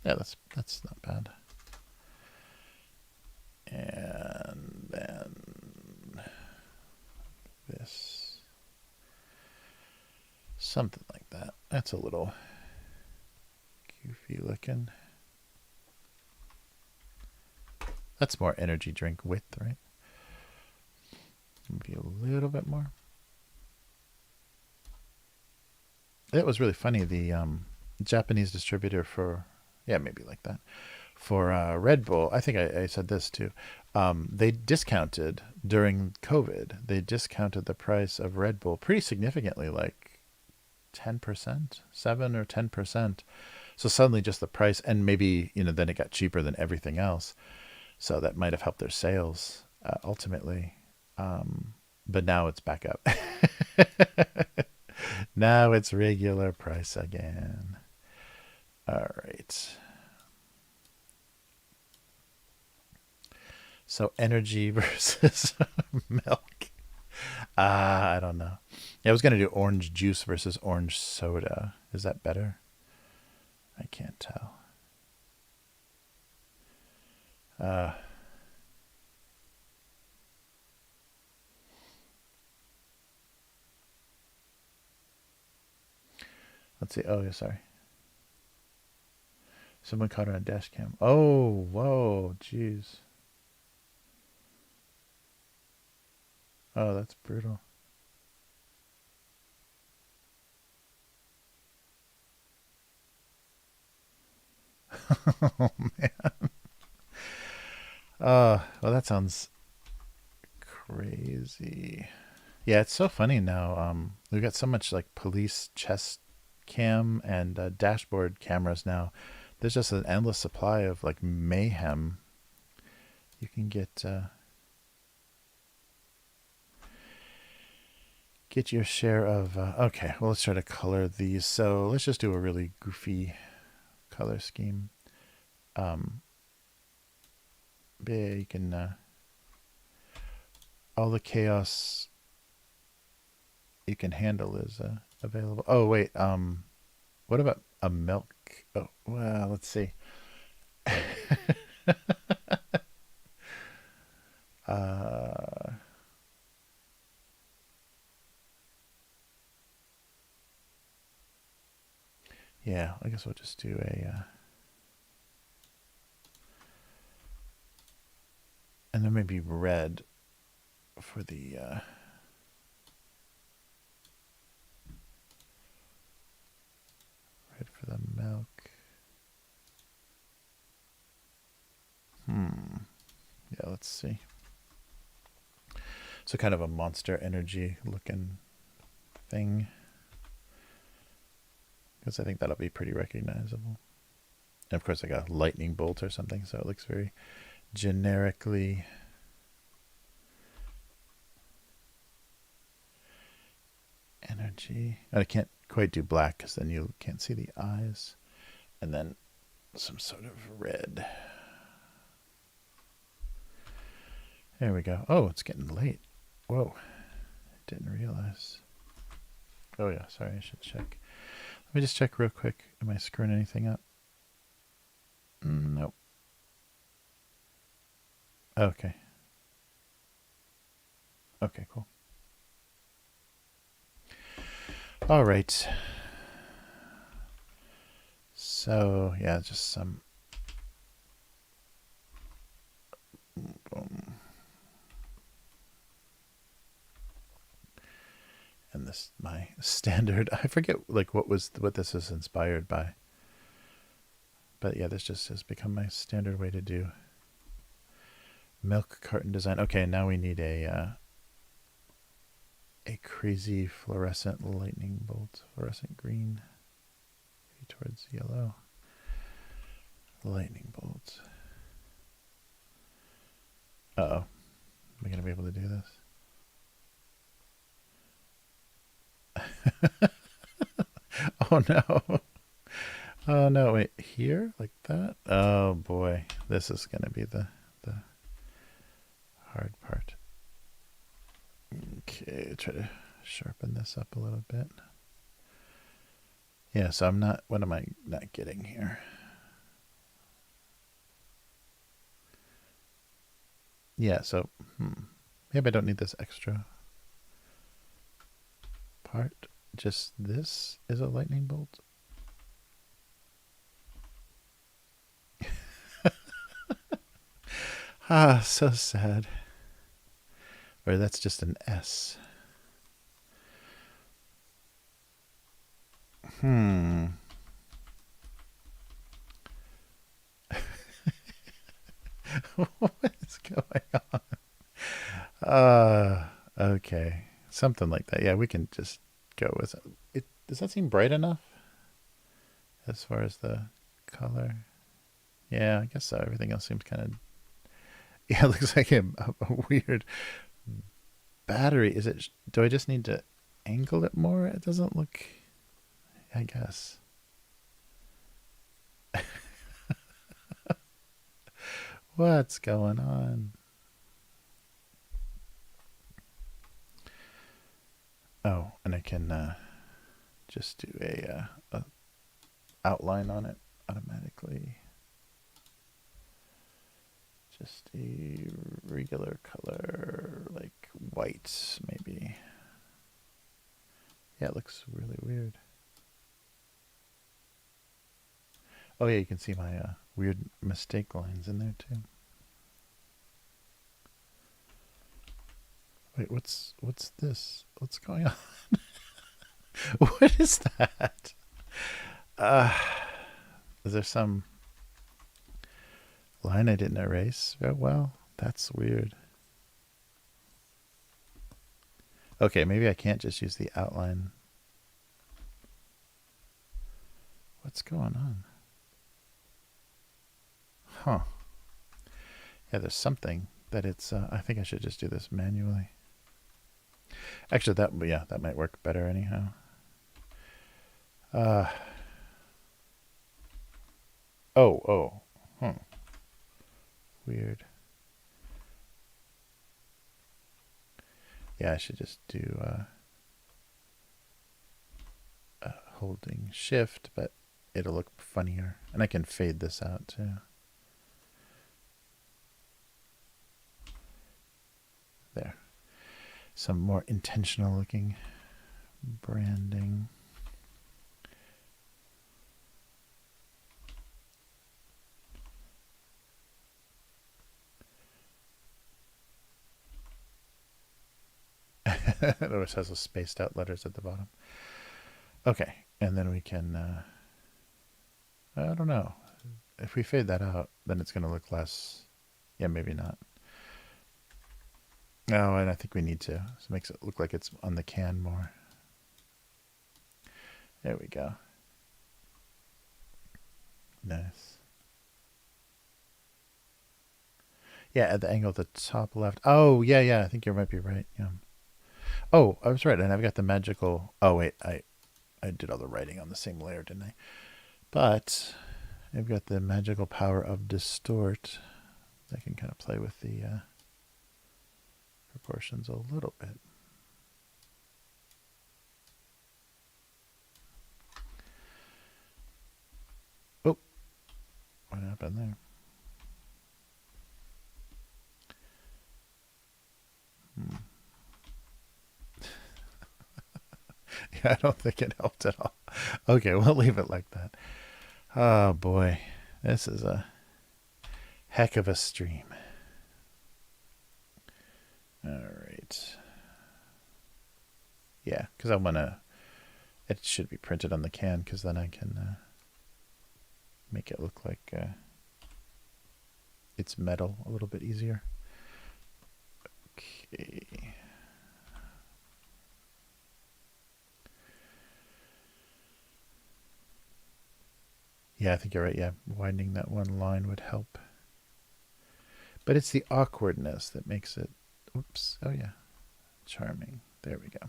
Yeah, that's not bad. And then this. Something like that. That's a little goofy looking. That's more energy drink width, right? Maybe a little bit more. It was really funny. The Japanese distributor for, maybe like that, for Red Bull, I think I said this too, they discounted during COVID. They discounted the price of Red Bull pretty significantly, like 10%, 7 or 10%. So suddenly just the price, and maybe, then it got cheaper than everything else. So that might have helped their sales ultimately. But now it's back up. Now it's regular price again. All right. So energy versus milk. I don't know. Yeah, I was gonna do orange juice versus orange soda. Is that better? I can't tell. Let's see. Oh, yeah, sorry. Someone caught her on dash cam. Oh, whoa, jeez. Oh, that's brutal. Oh man. Well, that sounds crazy. Yeah, it's so funny now. We've got so much like police chest cam and dashboard cameras now. There's just an endless supply of like mayhem. You can get your share of. Okay, well, let's try to color these. So let's just do a really goofy color scheme. Yeah, you can all the chaos you can handle is available. Oh wait, what about a milk? Oh well, let's see. uh, yeah, I guess we'll just do a, and then maybe red for the. Red for the milk. Yeah, let's see. So kind of a Monster Energy looking thing. Because I think that'll be pretty recognizable. And of course, like a lightning bolt or something, so it looks very generically. Energy. And I can't quite do black because then you can't see the eyes. And then some sort of red. There we go. Oh, it's getting late. Whoa. Didn't realize. Oh, yeah. Sorry, I should check. Let me just check real quick. Am I screwing anything up? Nope. Okay. Okay, cool. All right. So, yeah, just some. Boom. And this, my standard, I forget like what this is inspired by. But yeah, this just has become my standard way to do milk carton design. Okay, now we need a crazy fluorescent lightning bolt, fluorescent green, maybe towards yellow. Lightning bolt. Uh-oh. Am I going to be able to do this? Oh no. Oh no, wait, here? Like that? Oh boy. This is going to be the hard part. Okay, try to sharpen this up a little bit. Yeah, so I'm not, what am I not getting here? Yeah, so maybe I don't need this extra part. Just this is a lightning bolt. Ah, so sad. Or that's just an S. What is going on? Okay. Something like that. Yeah, we can just go with it. Does that seem bright enough? As far as the color? Yeah, I guess so. Everything else seems kind of... Yeah, it looks like a weird battery. Is it... Do I just need to angle it more? It doesn't look... I guess. What's going on? And I can just do a outline on it automatically. Just a regular color, like white, maybe. Yeah, it looks really weird. Oh yeah, you can see my weird mistake lines in there too. Wait, what's this? What's going on? What is that? Is there some line I didn't erase very well? That's weird. Okay, maybe I can't just use the outline. What's going on? Huh. Yeah, there's something that it's, I think I should just do this manually. Actually, that might work better anyhow. Oh. Weird. Yeah, I should just do holding shift, but it'll look funnier. And I can fade this out too. There. Some more intentional looking branding. It always has those spaced out letters at the bottom. Okay, and then we can, I don't know. If we fade that out, then it's going to look less, yeah, maybe not. No, and I think we need to. So it makes it look like it's on the can more. There we go. Nice. Yeah, at the angle at the top left. Oh, yeah, I think you might be right. Yeah. Oh, I was right, and I've got the magical... Oh, wait, I did all the writing on the same layer, didn't I? But I've got the magical power of distort. I can kind of play with the proportions a little bit. Oh, what happened there? Yeah, I don't think it helped at all. Okay, we'll leave it like that. Oh boy, this is a heck of a stream. All right. Yeah, because I want to... It should be printed on the can, because then I can make it look like it's metal a little bit easier. Okay. Yeah, I think you're right. Yeah, widening that one line would help. But it's the awkwardness that makes it... Oops. Oh, yeah. Charming. There we go.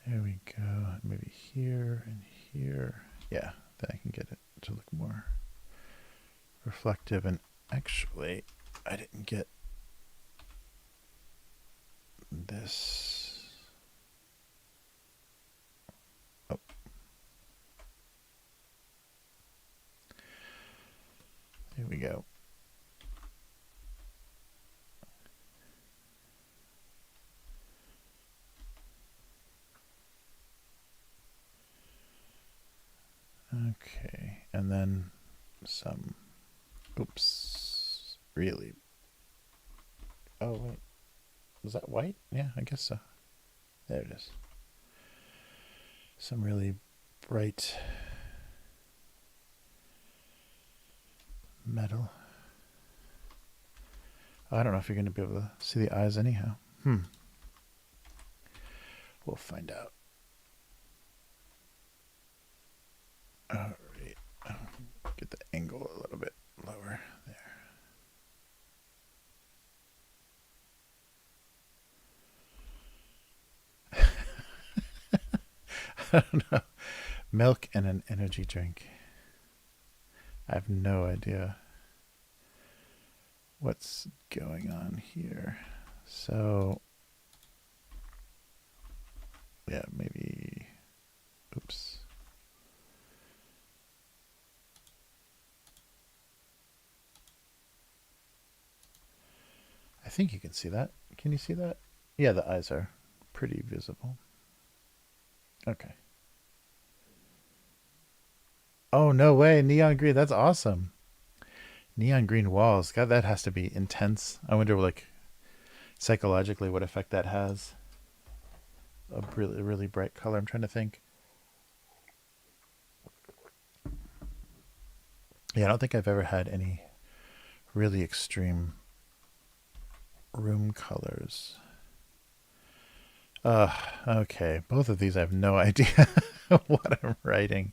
There we go. Maybe here and here. Yeah, then I can get it to look more reflective. And actually, I didn't get this. Oh. There we go. Okay, and then some, oops, really, oh wait, was that white? Yeah, I guess so. There it is. Some really bright metal. I don't know if you're going to be able to see the eyes anyhow. We'll find out. All right. Get the angle a little bit lower there. I don't know. Milk and an energy drink. I have no idea what's going on here. So, yeah, maybe, oops. I think you can see that. Can you see that? Yeah, the eyes are pretty visible. Okay. Oh, no way. Neon green. That's awesome. Neon green walls. God, that has to be intense. I wonder, like, psychologically what effect that has. A really, really bright color. I'm trying to think. Yeah, I don't think I've ever had any really extreme room colors. Okay. Both of these I have no idea what I'm writing,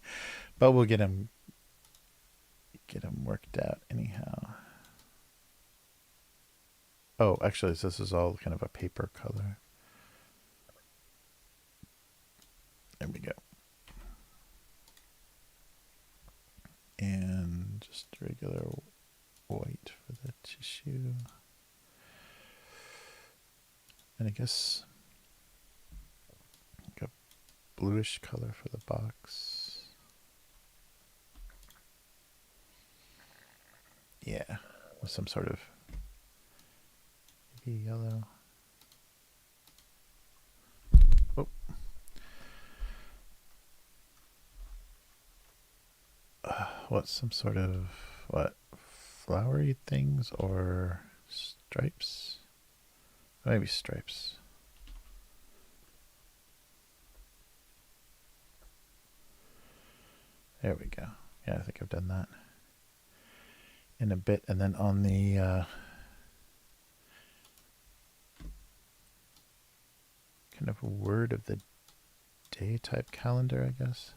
but we'll get them worked out anyhow. Oh, actually, so this is all kind of a paper color. There we go. And just regular white for the tissue. And I guess like a bluish color for the box. Yeah, with some sort of maybe yellow. Oh. What's some sort of, what, flowery things or stripes? Maybe stripes. There we go. Yeah, I think I've done that in a bit. And then on the kind of word of the day type calendar, I guess.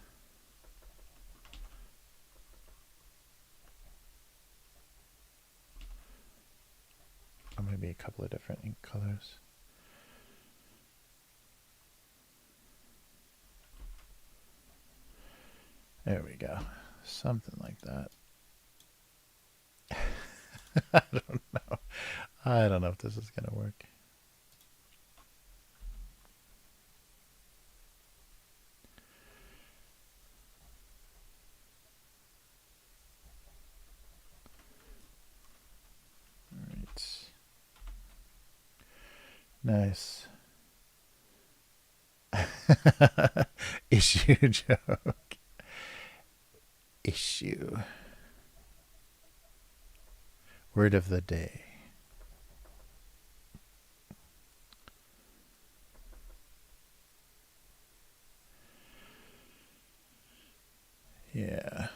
Or maybe a couple of different ink colors. There we go. Something like that. I don't know. I don't know if this is going to work. All right. Nice. Issue joke. Issue. Word of the day. Yeah.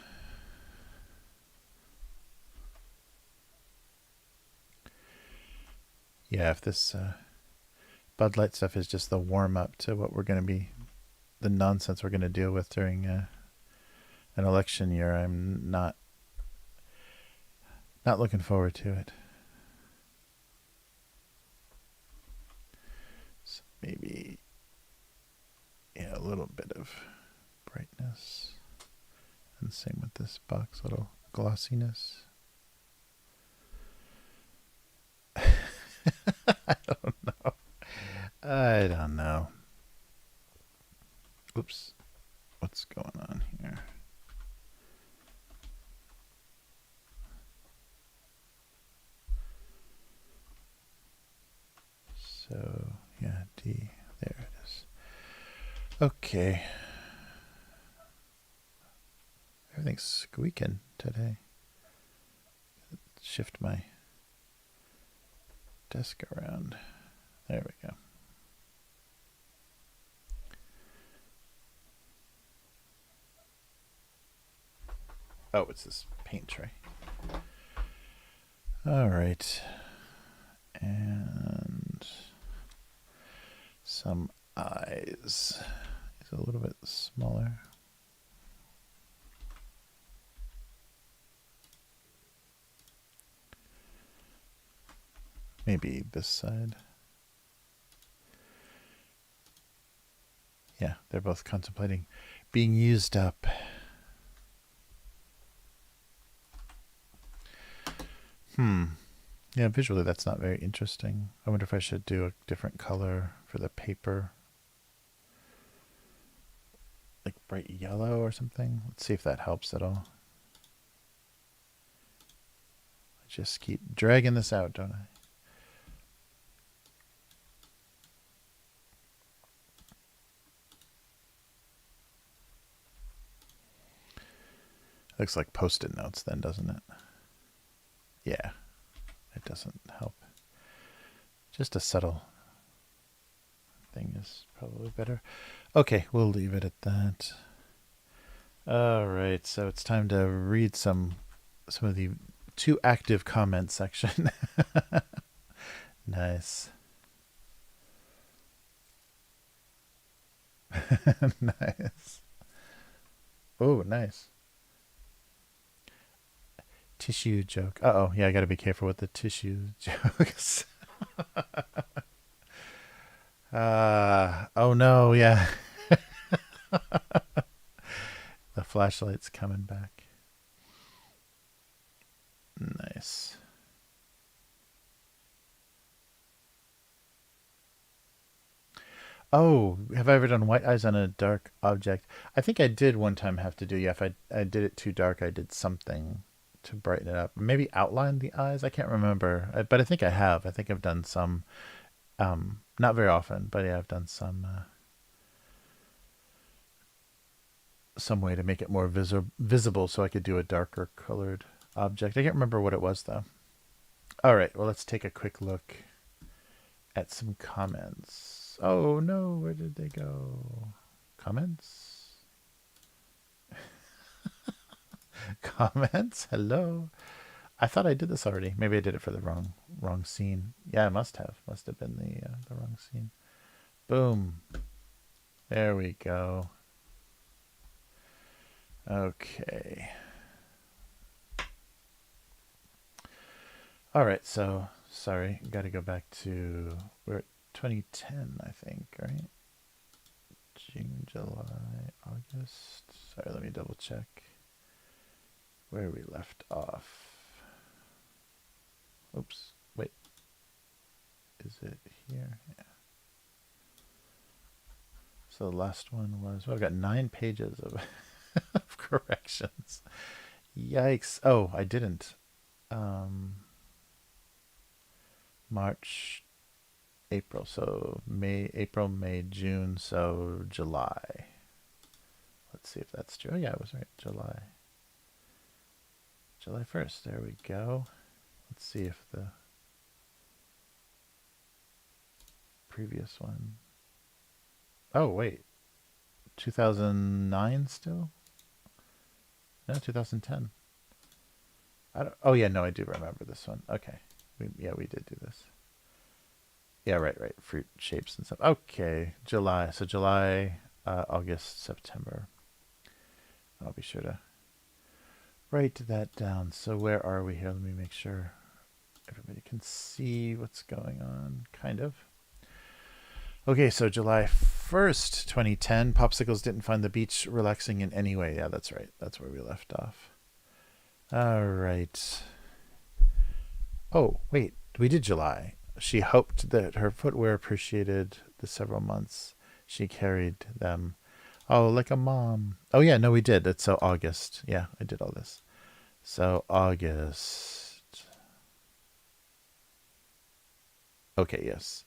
Yeah, if this Bud Light stuff is just the warm up to what we're going to be, the nonsense we're going to deal with during an election year, I'm not looking forward to it. So maybe, yeah, a little bit of brightness. And same with this box, little glossiness. I don't know. I don't know. Oops. What's going on here? So, yeah, D. There it is. Okay. Everything's squeaking today. Shift my desk around. There we go. Oh, it's this paint tray. All right. And some eyes. It's a little bit smaller. Maybe this side. Yeah, they're both contemplating being used up. Yeah, visually that's not very interesting. I wonder if I should do a different color for the paper. Like bright yellow or something. Let's see if that helps at all. I just keep dragging this out, don't I? Looks like Post-it notes then, doesn't it? Yeah, it doesn't help. Just a subtle thing is probably better. Okay, we'll leave it at that. All right, so it's time to read some of the too active comment section. Nice. Nice. Oh, nice. Tissue joke. Uh-oh. Yeah, I got to be careful with the tissue jokes. Oh no, yeah. The flashlight's coming back. Nice. Oh, have I ever done white eyes on a dark object? I think I did one time have to do, yeah, if I did it too dark, I did something to brighten it up. Maybe outline the eyes. I can't remember, but I think I have. I think I've done some, not very often, but yeah, I've done some way to make it more visible so I could do a darker colored object. I can't remember what it was though. All right, well, let's take a quick look at some comments. Oh no, where did they go? Comments? Comments? Hello? I thought I did this already. Maybe I did it for the wrong scene. Yeah, I must have. Must have been the wrong scene. Boom. There we go. Okay. All right, so sorry, got to go back to, we're at 2010, I think, right? June, July, August. Sorry, let me double check where we left off. Oops, wait. Is it here? Yeah. So the last one was, well, I've got 9 pages of, of corrections. Yikes. Oh, I didn't. March, April. So April, May, June. So July. Let's see if that's true. Oh, yeah, I was right. July 1st. There we go. Let's see if the previous one. Oh, wait. 2009 still? No, 2010. Oh, yeah, no, I do remember this one. Okay. We did do this. Yeah, right. Fruit shapes and stuff. Okay, July. So July, August, September. I'll be sure to write that down. So where are we here? Let me make sure everybody can see what's going on, kind of. Okay, so July 1st, 2010. Popsicles didn't find the beach relaxing in any way. Yeah, that's right. That's where we left off. All right. Oh, wait. We did July. She hoped that her footwear appreciated the several months she carried them. Oh, like a mom. Oh, yeah, no, we did. That's so August. Yeah, I did all this. So August. Okay, yes.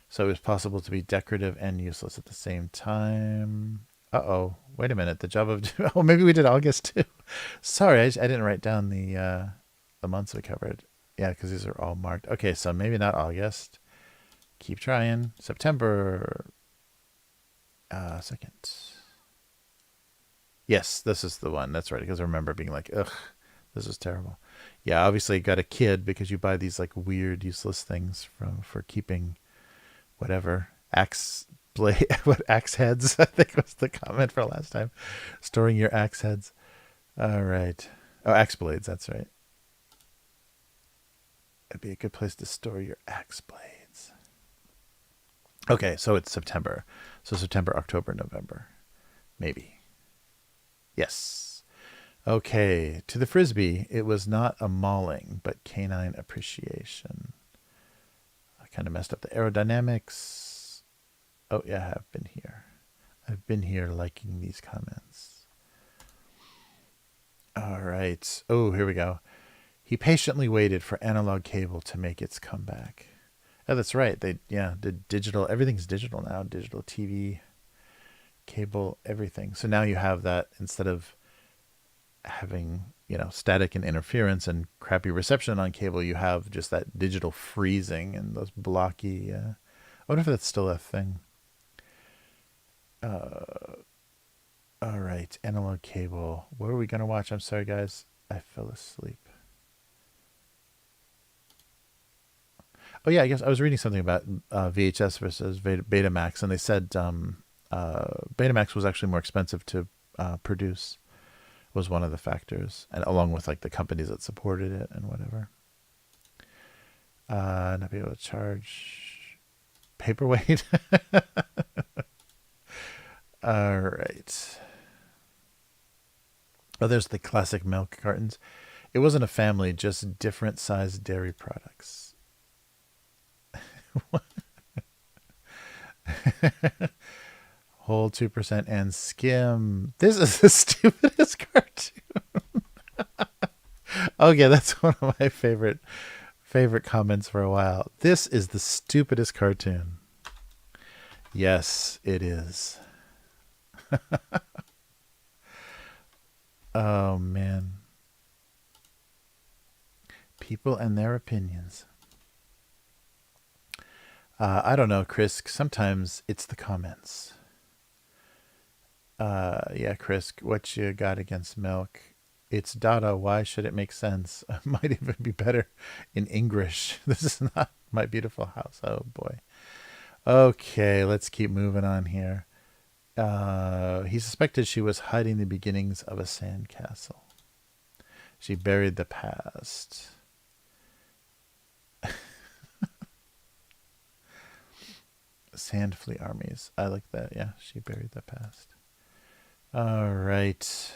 So it was possible to be decorative and useless at the same time. Uh-oh. Wait a minute. The job of... Oh, maybe we did August too. Sorry, I didn't write down the months we covered. Yeah, because these are all marked. Okay, so maybe not August. Keep trying. September 2nd. Yes, this is the one. That's right. Because I remember being like, ugh, this is terrible. Yeah, obviously you got a kid because you buy these like weird, useless things for keeping whatever axe blade, what axe heads? I think was the comment for last time. Storing your axe heads. All right. Oh, axe blades. That's right. It'd be a good place to store your axe blades. Okay, so it's September. So September, October, November. Maybe. Yes. Okay, to the Frisbee, it was not a mauling, but canine appreciation. I kind of messed up the aerodynamics. Oh, yeah, I've been here. I've been here liking these comments. All right. Oh, here we go. He patiently waited for analog cable to make its comeback. Oh, that's right. The digital, everything's digital now. Digital TV, cable, everything. So now you have that instead of having, static and interference and crappy reception on cable, you have just that digital freezing and those blocky. I wonder if that's still a thing. All right, analog cable. What are we going to watch? I'm sorry, guys. I fell asleep. Oh, yeah, I guess I was reading something about VHS versus Betamax, and they said Betamax was actually more expensive to produce, was one of the factors, and along with like the companies that supported it and whatever. Not be able to charge paperweight. All right. Oh, there's the classic milk cartons. It wasn't a family, just different sized dairy products. Whole 2% and skim. This is the stupidest cartoon. Okay, that's one of my favorite comments for a while. This is the stupidest cartoon. Yes, it is. Oh, man. People and their opinions. I don't know, Chris. Sometimes it's the comments. Yeah, Chris, what you got against milk? It's Dada. Why should it make sense? Might even be better in English. This is not My Beautiful House. Oh, boy. Okay, let's keep moving on here. He suspected she was hiding the beginnings of a sandcastle. She buried the past. Sand flea armies. I like that. Yeah, she buried the past. All right.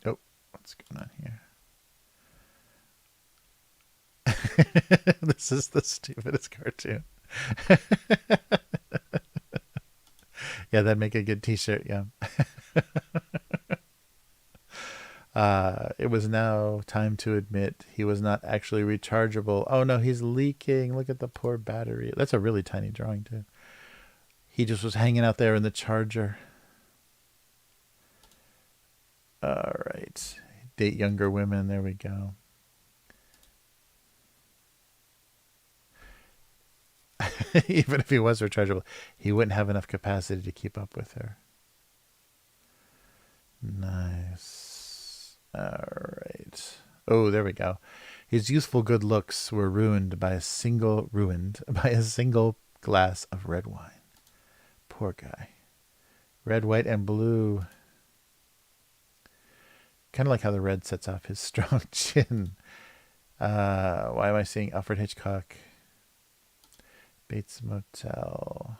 Oh, what's going on here? This is the stupidest cartoon. Yeah, that'd make a good t-shirt. Yeah. It was now time to admit he was not actually rechargeable. Oh no, he's leaking. Look at the poor battery. That's a really tiny drawing too. He just was hanging out there in the charger. All right. Date younger women. There we go. Even if he was rechargeable, he wouldn't have enough capacity to keep up with her. Nice. All right. Oh, there we go. His youthful good looks were ruined by a single glass of red wine. Poor guy. Red, white, and blue. Kind of like how the red sets off his strong chin. Why am I seeing Alfred Hitchcock? Bates Motel.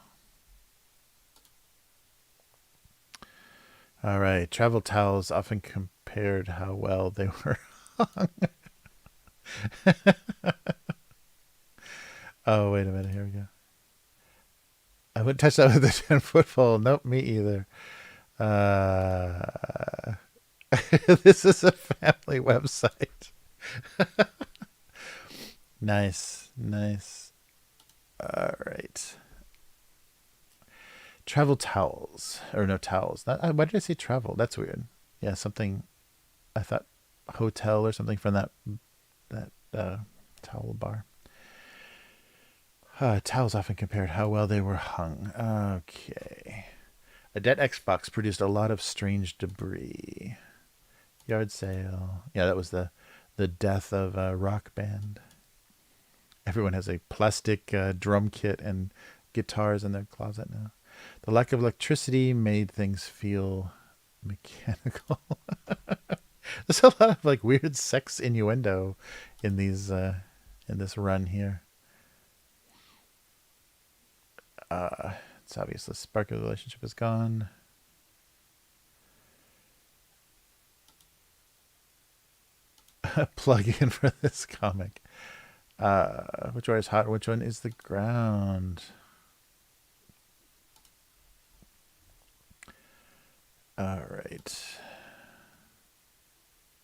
All right. Travel towels often compared how well they were hung. Oh, wait a minute. Here we go. I wouldn't touch that with a 10-foot pole. Nope, me either. This is a family website. Nice. All right. Travel towels. Or no, towels. Why did I say travel? That's weird. Yeah, something. I thought hotel or something from that towel bar. Towels often compared how well they were hung. Okay. A dead Xbox produced a lot of strange debris. Yard sale. Yeah, that was the death of a rock band. Everyone has a plastic drum kit and guitars in their closet now. The lack of electricity made things feel mechanical. There's a lot of like weird sex innuendo in these in this run here. It's obvious the spark of the relationship is gone. plug in for this comic. Which one is hot? Which one is the ground? All right.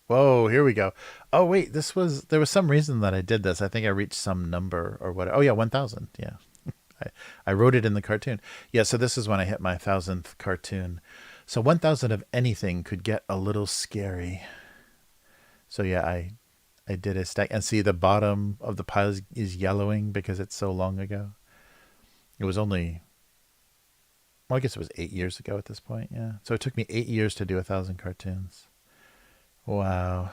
Whoa, here we go. Oh wait, there was some reason that I did this. I think I reached some number or what. Oh yeah, 1,000. Yeah. I wrote it in the cartoon. Yeah, so this is when I hit my 1,000th cartoon. So 1,000 of anything could get a little scary. So yeah, I did a stack. And see, the bottom of the pile is yellowing because it's so long ago. It was only, well, I guess it was 8 years ago at this point. Yeah. So it took me 8 years to do 1,000 cartoons. Wow.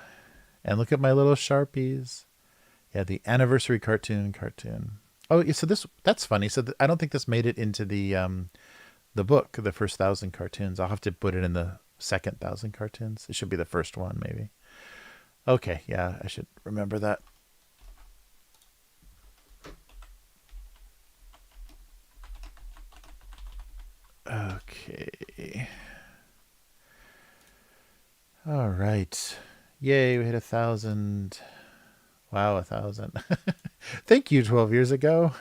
And look at my little Sharpies. Yeah, the anniversary cartoon. Oh, yeah, so that's funny. So I don't think this made it into the book, the first 1,000 cartoons. I'll have to put it in the second 1,000 cartoons. It should be the first one, maybe. Okay, yeah, I should remember that. Okay. All right. Yay, we hit 1,000. Wow, 1,000. Thank you, 12 years ago.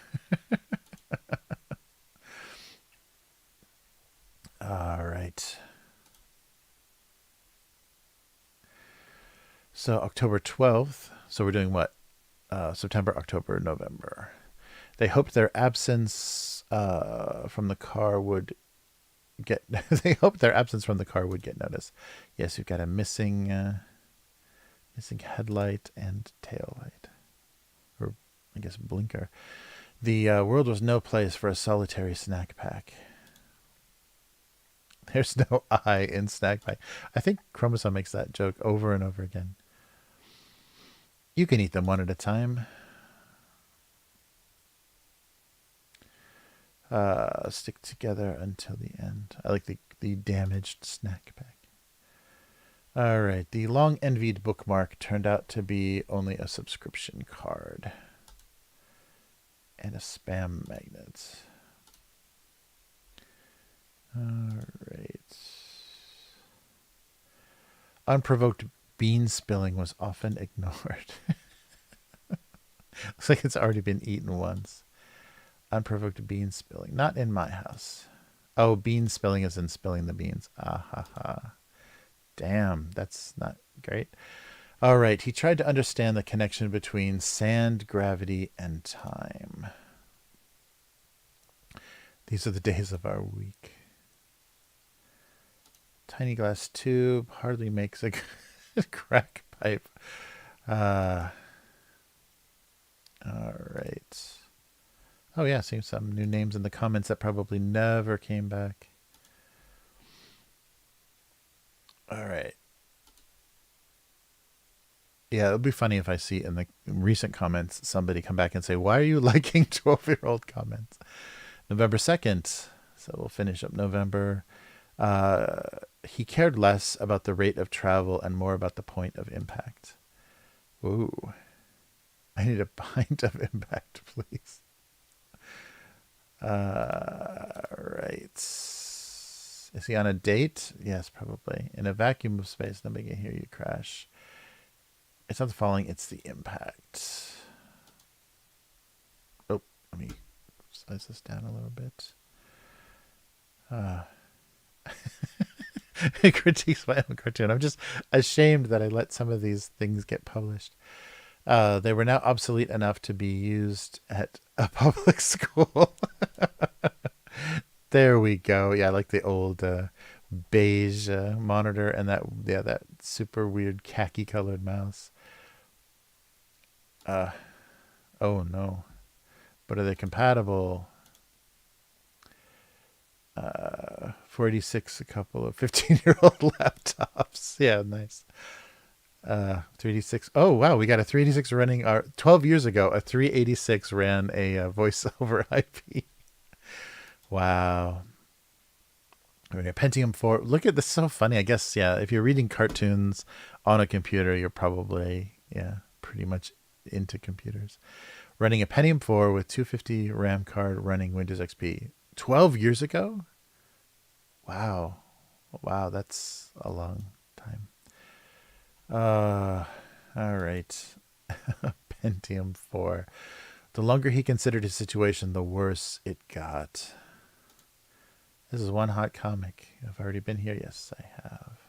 All right. So October 12th. So we're doing what? September, October, November. They hoped their absence from the car would get. They hoped their absence from the car would get noticed. Yes, we've got a missing headlight and tail light, or I guess blinker. The world was no place for a solitary snack pack. There's no I in snack pack. I think Chromosome makes that joke over and over again. You can eat them one at a time. Stick together until the end. I like the damaged snack pack. All right. The long envied bookmark turned out to be only a subscription card and a spam magnet. All right. Unprovoked bean spilling was often ignored. Looks like it's already been eaten once. Unprovoked bean spilling. Not in my house. Oh, bean spilling is in spilling the beans. Ah ha ha. Damn, that's not great. All right, he tried to understand the connection between sand, gravity, and time. These are the days of our week. Tiny glass tube hardly makes a crack pipe. All right. Oh yeah, seeing some new names in the comments that probably never came back. All right. Yeah, it'll be funny if I see in the recent comments somebody come back and say, why are you liking 12-year-old comments? November 2nd. So we'll finish up November. He cared less about the rate of travel and more about the point of impact. Ooh. I need a pint of impact, please. Right. Is he on a date? Yes, probably. In a vacuum of space, nobody can hear you crash. It's not the falling, it's the impact. Oh, let me size this down a little bit. Critiques my own cartoon. I'm just ashamed that I let some of these things get published. They were now obsolete enough to be used at a public school. There we go. Yeah, I like the old beige monitor and that super weird khaki colored mouse. Oh no. But are they compatible? 486, a couple of 15-year-old laptops. Yeah, nice. 386. Oh wow, we got a 386 running. 12 years ago, a 386 ran a voice over IP. Wow. I mean, a Pentium 4. Look at this, so funny. I guess, yeah, if you're reading cartoons on a computer, you're probably, pretty much into computers. Running a Pentium 4 with 250 RAM card running Windows XP. 12 years ago? Wow. Wow, that's a long time. All right. Pentium 4. The longer he considered his situation, the worse it got. This is one hot comic. I've already been here. Yes, I have.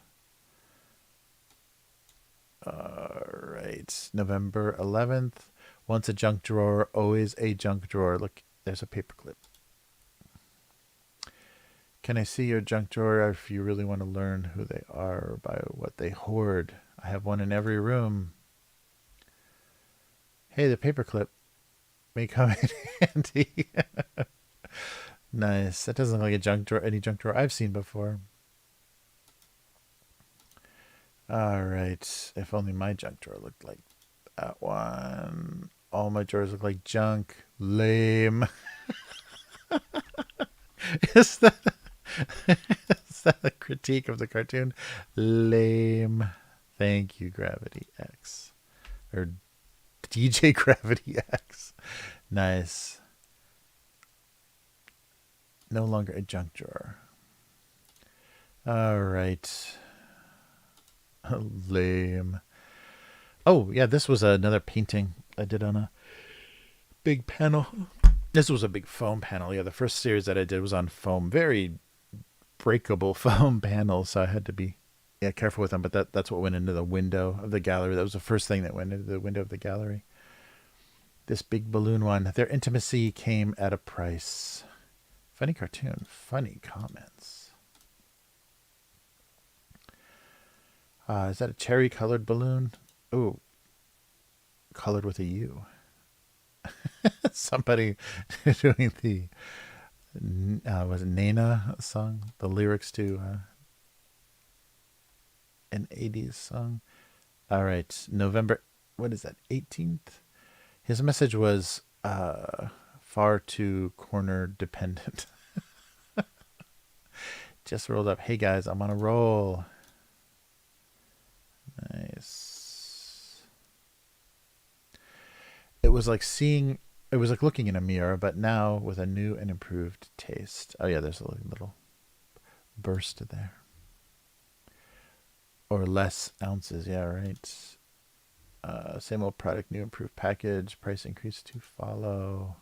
All right. November 11th. Once a junk drawer, always a junk drawer. Look, there's a paperclip. Can I see your junk drawer if you really want to learn who they are by what they hoard? I have one in every room. Hey, the paperclip may come in handy. Nice. That doesn't look like a junk drawer, any junk drawer I've seen before. All right. If only my junk drawer looked like that one. All my drawers look like junk. Lame. Is that a critique of the cartoon? Lame. Thank you, Gravity X. Or DJ Gravity X. Nice. No longer a junk drawer. All right. Lame. Oh, yeah, this was another painting I did on a big panel. This was a big foam panel. Yeah, the first series that I did was on foam. Very breakable foam panels, so I had to be careful with them. But that's what went into the window of the gallery. That was the first thing that went into the window of the gallery. This big balloon one. Their intimacy came at a price. Funny cartoon. Funny comments. Is that a cherry-colored balloon? Oh, colored with a U. Somebody doing the was it Nana song? The lyrics to an 80s song. All right, November. What is that? 18th. His message was far too corner dependent. Just rolled up. Hey guys, I'm on a roll. Nice. It was like looking in a mirror, but now with a new and improved taste. Oh yeah, there's a little burst there. Or less ounces, yeah, right. Same old product, new improved package, price increase to follow.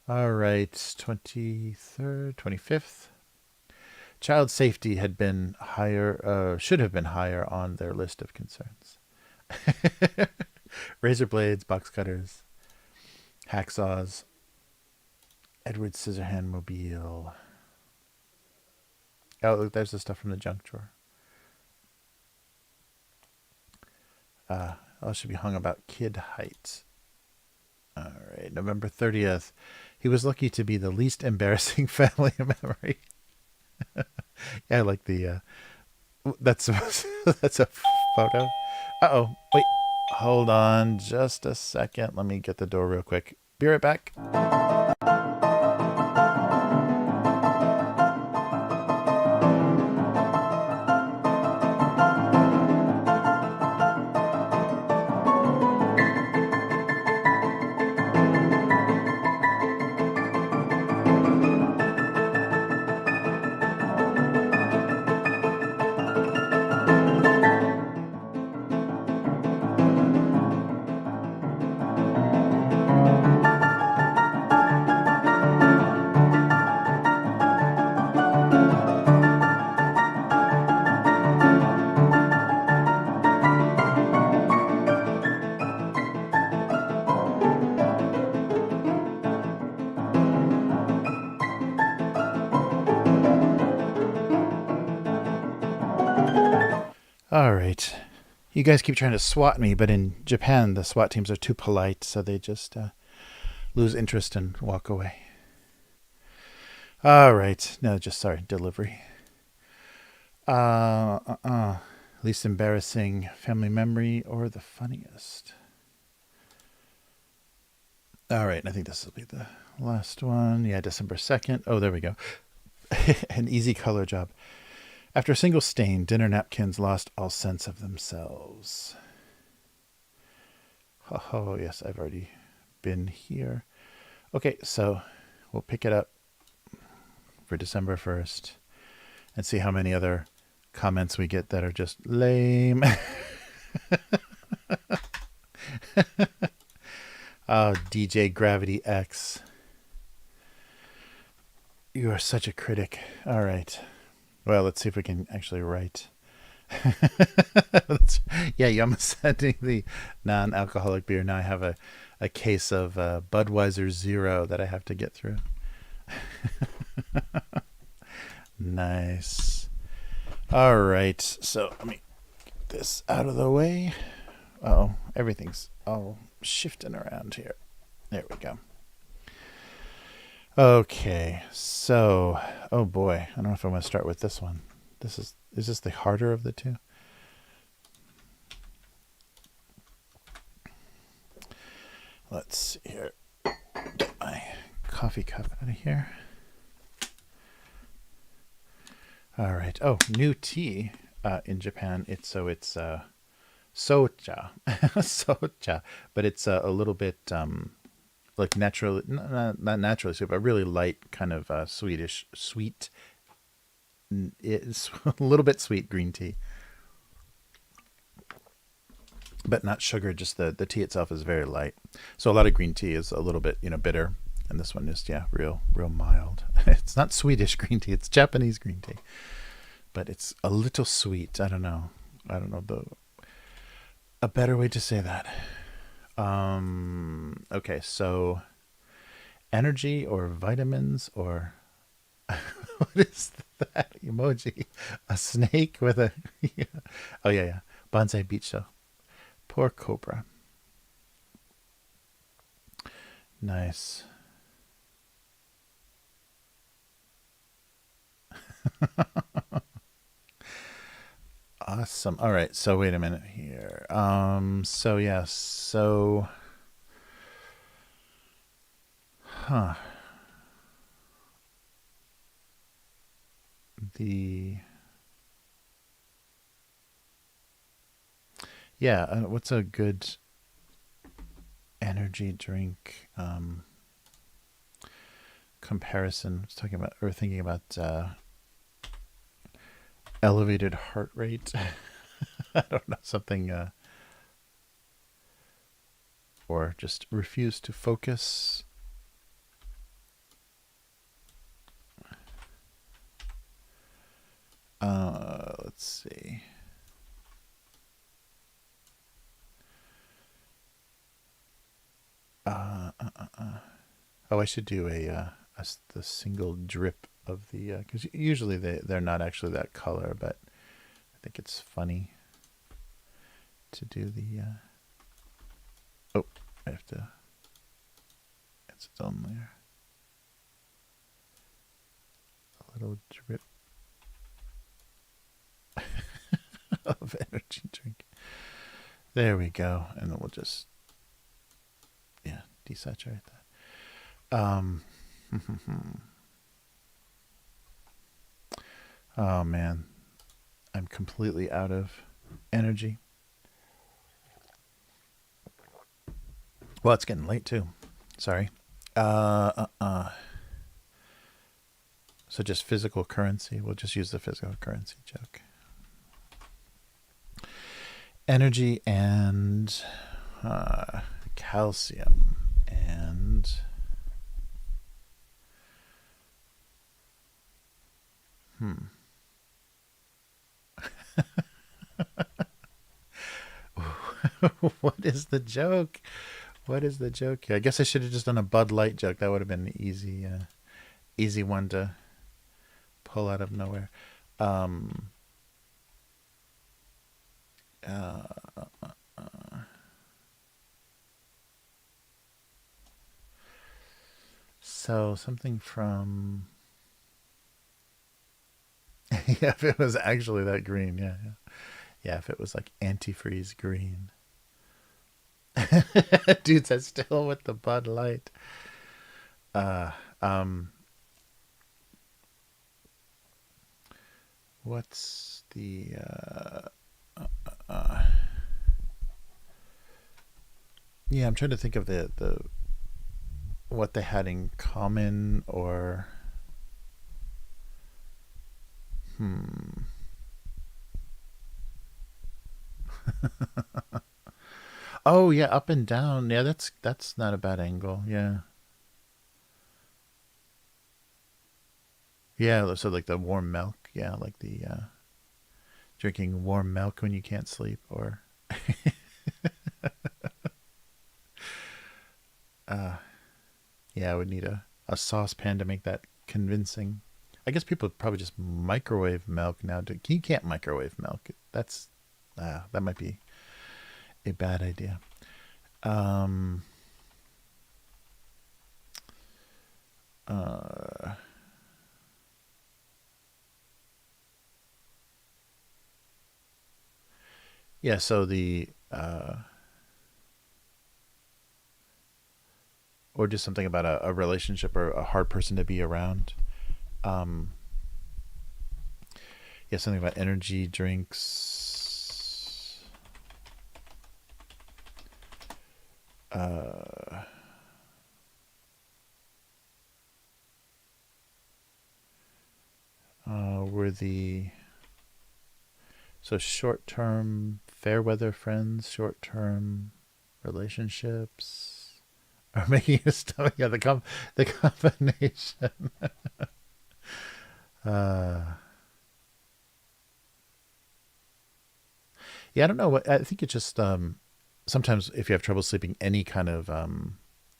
All right, 23rd, 25th. Child safety had been higher, should have been higher on their list of concerns. Razor blades, box cutters, hacksaws, Edward Scissorhand Mobile. Oh, look, there's the stuff from the junk drawer. It should be hung about kid height. All right, November 30th. He was lucky to be the least embarrassing family memory. Yeah, I like the. That's a photo. Uh-oh. Wait. Hold on just a second. Let me get the door real quick. Be right back. All right. You guys keep trying to SWAT me, but in Japan, the SWAT teams are too polite, so they just lose interest and walk away. All right. No, just sorry. Delivery. Least embarrassing family memory or the funniest? All right. I think this will be the last one. Yeah, December 2nd. Oh, there we go. An easy color job. After a single stain, dinner napkins lost all sense of themselves. Oh, yes, I've already been here. Okay, so we'll pick it up for December 1st and see how many other comments we get that are just lame. Oh, DJ Gravity X. You are such a critic. All right. Well, let's see if we can actually write. Yeah, I'm sending the non-alcoholic beer. Now I have a case of Budweiser Zero that I have to get through. Nice. All right. So let me get this out of the way. Oh, everything's all shifting around here. There we go. Okay, so, oh boy, I don't know if I want to start with this one. Is this the harder of the two? Let's see here. Get my coffee cup out of here. All right. Oh, new tea in Japan. It's socha, socha, but it's a little bit like naturally, not naturally sweet, but really light, kind of Swedish sweet. It's a little bit sweet green tea, but not sugar. Just the tea itself is very light. So a lot of green tea is a little bit bitter, and this one is real mild. It's not Swedish green tea; it's Japanese green tea, but it's a little sweet. I don't know a better way to say that. Okay, so energy or vitamins or what is that emoji? A snake with a oh yeah. Bonsai beach show. Poor cobra. Nice. Awesome. All right, so wait a minute here. So yeah, so what's a good energy drink comparison? I was talking about or thinking about elevated heart rate. I don't know, something or just refuse to focus. Let's see. Oh, I should do the single drip of the because usually they're not actually that color, but I think it's funny to do the. Oh, I have to. It's its own layer. A little drip of energy drink. There we go, and then we'll just desaturate that. Oh man, I'm completely out of energy. Well, it's getting late too. Sorry. So just physical currency. We'll just use the physical currency joke. Energy and calcium and what is the joke? What is the joke here? I guess I should have just done a Bud Light joke. That would have been an easy one to pull out of nowhere. So something from yeah, if it was actually that green, yeah, if it was like antifreeze green. Dude, that's still with the Bud Light. What's the yeah, I'm trying to think of the what they had in common or yeah, up and down. Yeah, that's not a bad angle. Yeah. Yeah, so like the warm milk. Yeah, like the drinking warm milk when you can't sleep, or uh yeah, I would need a saucepan to make that convincing. I guess people probably just microwave milk now. You can't microwave milk. That might be a bad idea. Um, uh, yeah. So or just something about a relationship or a hard person to be around. Um, yeah, something about energy drinks. Uh, were the so short term fair weather friends, short term relationships, are making a stomach. Yeah, the combination. Uh, yeah, I don't know what I think. It's just sometimes if you have trouble sleeping, any kind of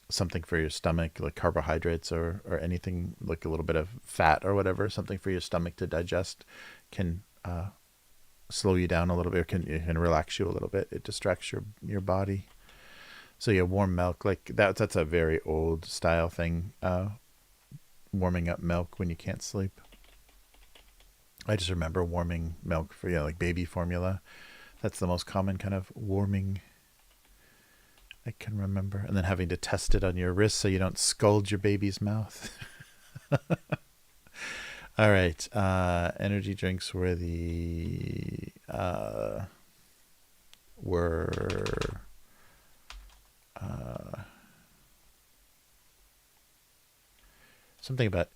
something for your stomach, like carbohydrates or anything like a little bit of fat or whatever, something for your stomach to digest, can slow you down a little bit, or can relax you a little bit. It distracts your body. So yeah, warm milk, like that's a very old style thing. Warming up milk when you can't sleep. I just remember warming milk for like baby formula. That's the most common kind of warming I can remember. And then having to test it on your wrist so you don't scald your baby's mouth. All right. Energy drinks were uh, something about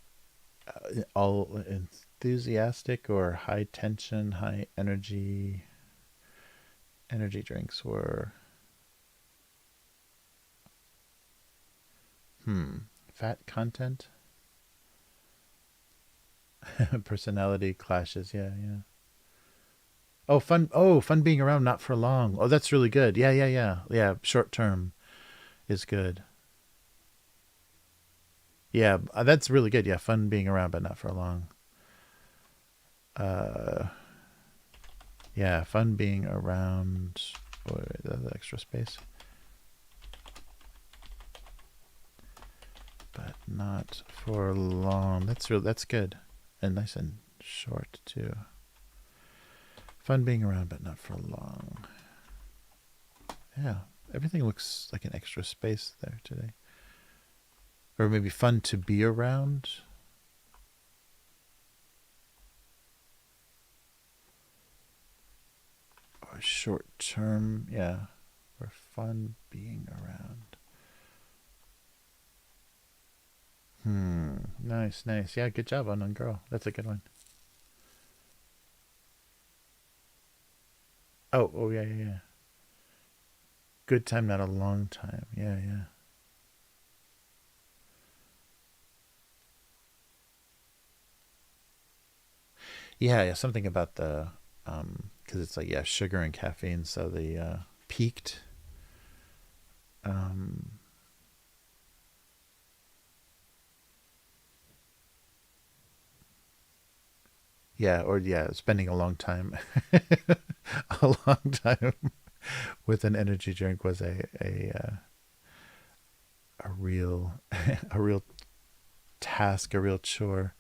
all enthusiastic or high tension, high energy. Energy drinks were fat content. Personality clashes. Yeah, yeah. Oh, fun. Oh, fun being around, not for long. Oh, that's really good. Yeah, yeah, yeah. Yeah, short term is good. Yeah, that's really good. Yeah, fun being around, but not for long. Uh, yeah, fun being around. Wait, the extra space. But not for long. That's good. And nice and short too. Fun being around, but not for long. Yeah, everything looks like an extra space there today. Or maybe fun to be around. Or short term, yeah. Or fun being around. Nice, nice. Yeah, good job, unknown girl. That's a good one. Oh, yeah, yeah, yeah. Good time, not a long time. Yeah, yeah. Yeah, yeah. Something about because it's like, yeah, sugar and caffeine. So the peaked. Um, yeah, or yeah, spending a long time, a long time with an energy drink was a real a real task, a real chore.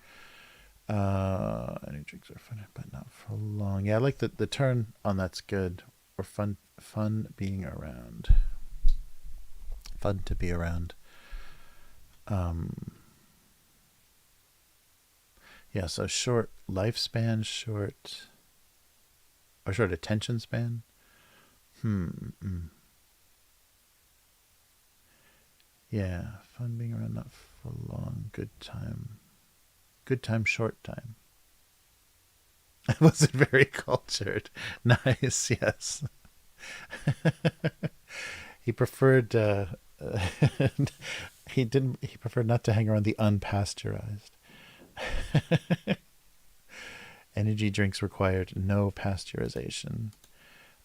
Any drinks are fun, but not for long. Yeah, I like the turn on that's good. Or fun being around. Fun to be around. Um, yeah, so short lifespan, short attention span. Yeah, fun being around, not for long. Good time, short time. I wasn't very cultured. Nice, yes. he preferred he preferred not to hang around the unpasteurized. Energy drinks required no pasteurization.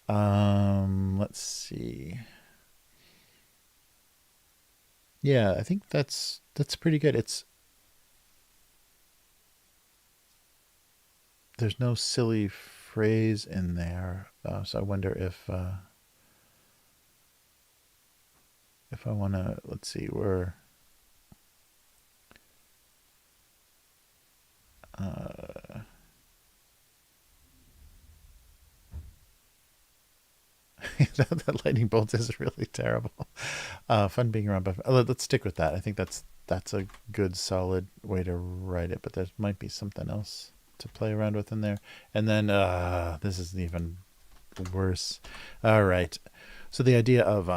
Let's see. Yeah, I think that's pretty good. There's no silly phrase in there, so I wonder if I want to. Let's see, we're that lightning bolt is really terrible. Fun being around, but let's stick with that. I think that's a good solid way to write it. But there might be something else to play around with in there. And then this is even worse. All right. So the idea of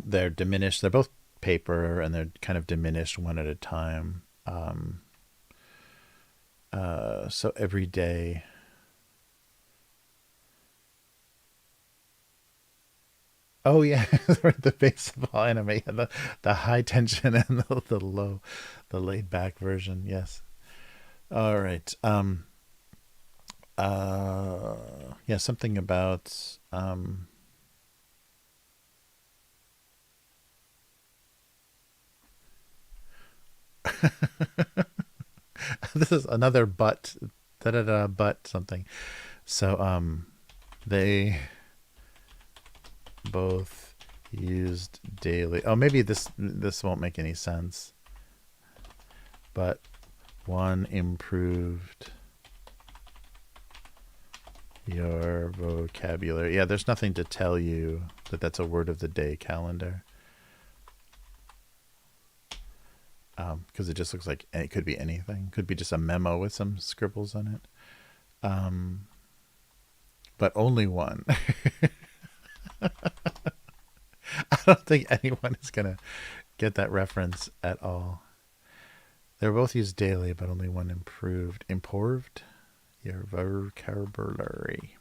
they're diminished. They're both paper and they're kind of diminished one at a time. So every day. Oh yeah, the base of all anime, and the high tension and the laid back version. Yes. All right. Yeah, something about this is another but da da da but something. So they both used daily. Oh, maybe this won't make any sense. But one improved your vocabulary. Yeah, there's nothing to tell you that that's a word of the day calendar. Because it just looks like it could be anything. Could be just a memo with some scribbles on it. But only one. I don't think anyone is going to get that reference at all. They're both used daily, but only one improved. Improved your vocabulary.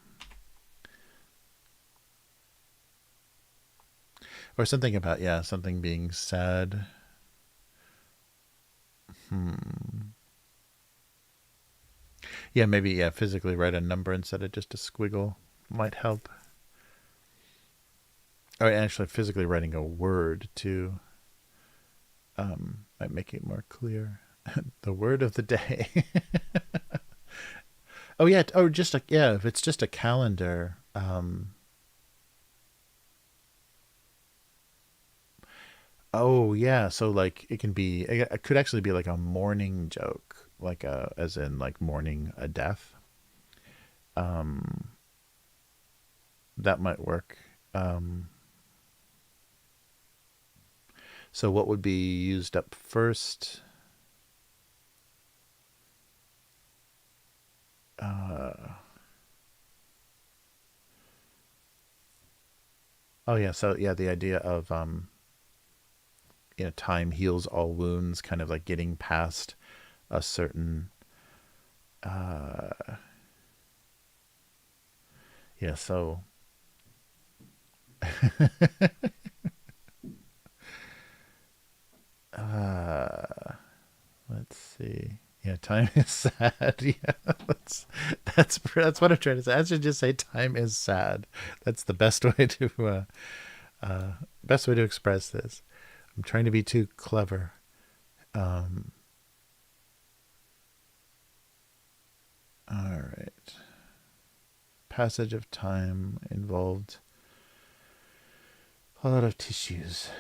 Or something about, yeah, something being said. Yeah, maybe, yeah, physically write a number instead of just a squiggle might help. Or actually physically writing a word too might make it more clear. The word of the day. Oh yeah, oh just a, yeah, if it's just a calendar. Oh yeah, so like it can be, it could actually be like a morning joke, like as in like mourning a death. That might work. So what would be used up first? Oh yeah, so yeah, the idea of time heals all wounds, kind of like getting past a certain yeah, so let's see. Yeah, time is sad. Yeah, that's what I'm trying to say. I should just say time is sad. That's the best way to express this. I'm trying to be too clever. All right. Passage of time involved a lot of tissues.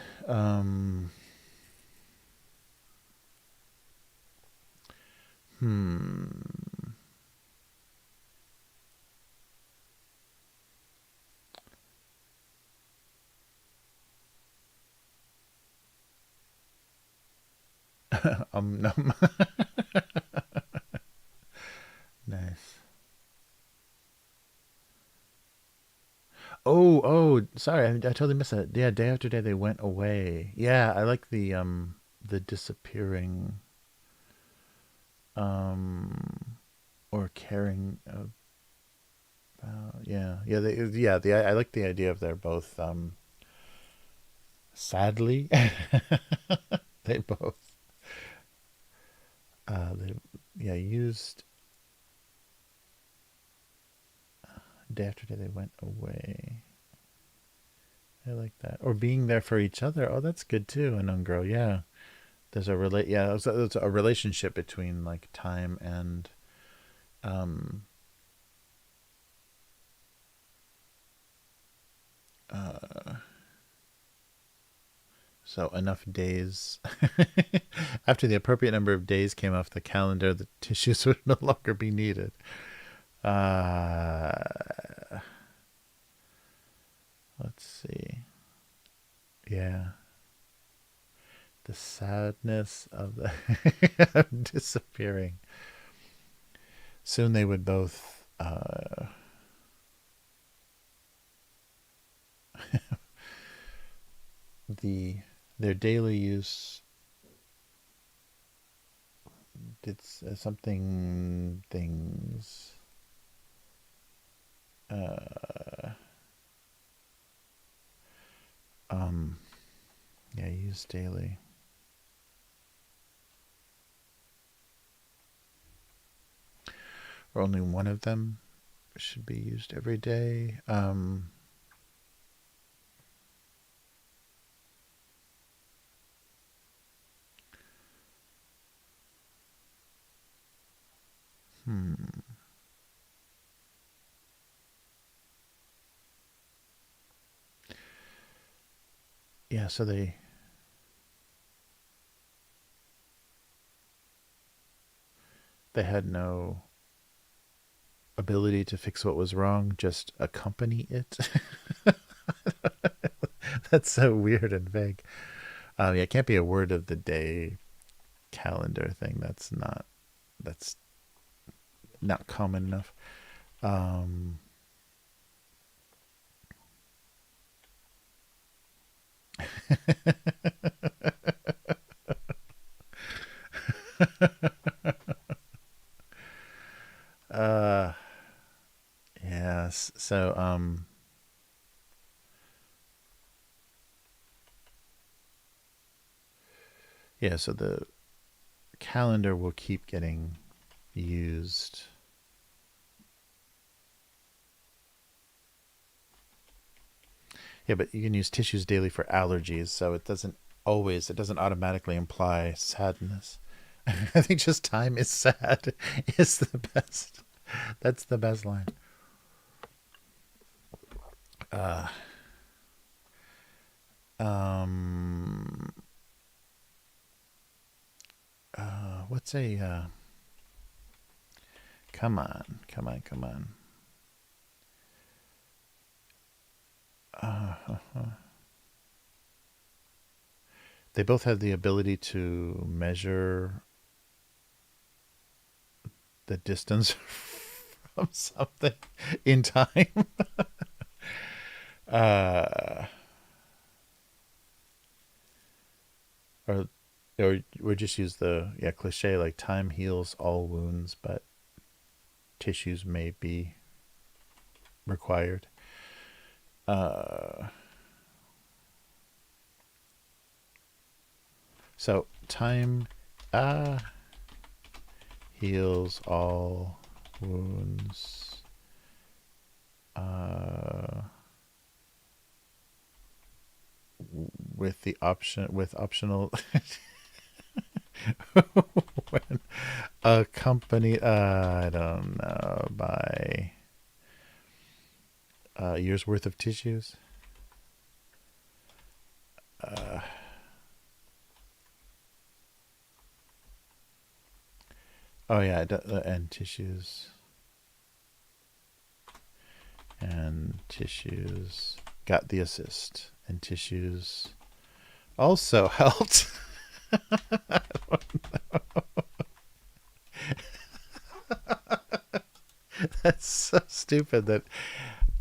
Num. Nice. Oh, sorry, I totally missed that. Yeah, day after day they went away. Yeah, I like the disappearing or caring about. Yeah, yeah, I like the idea of they're both Sadly, they both they yeah used day after day they went away. I like that. Or being there for each other. Oh, that's good too. A known girl. Yeah. There's a there's a relationship between like time and um uh so enough days after the appropriate number of days came off the calendar, the tissues would no longer be needed. Uh let's see. Yeah. The sadness of the disappearing. Soon they would both the their daily use did something things uh um yeah use daily. Or only one of them should be used every day. Yeah, so they had no ability to fix what was wrong, just accompany it. That's so weird and vague. Yeah, it can't be a word of the day calendar thing. That's not common enough. Um, uh, yes. So yeah. So the calendar will keep getting used. Yeah, but you can use tissues daily for allergies, so it doesn't automatically imply sadness. I think just time is sad is the best. That's the best line. Uh, um, what's a, come on, come on, come on. They both have the ability to measure the distance from something in time. uh, or or just use the cliche like time heals all wounds, but tissues may be required. Uh, so time heals all wounds. With the optional when accompanied I don't know by a year's worth of tissues. Oh yeah, and tissues got the assist, and tissues also helped. That's so stupid that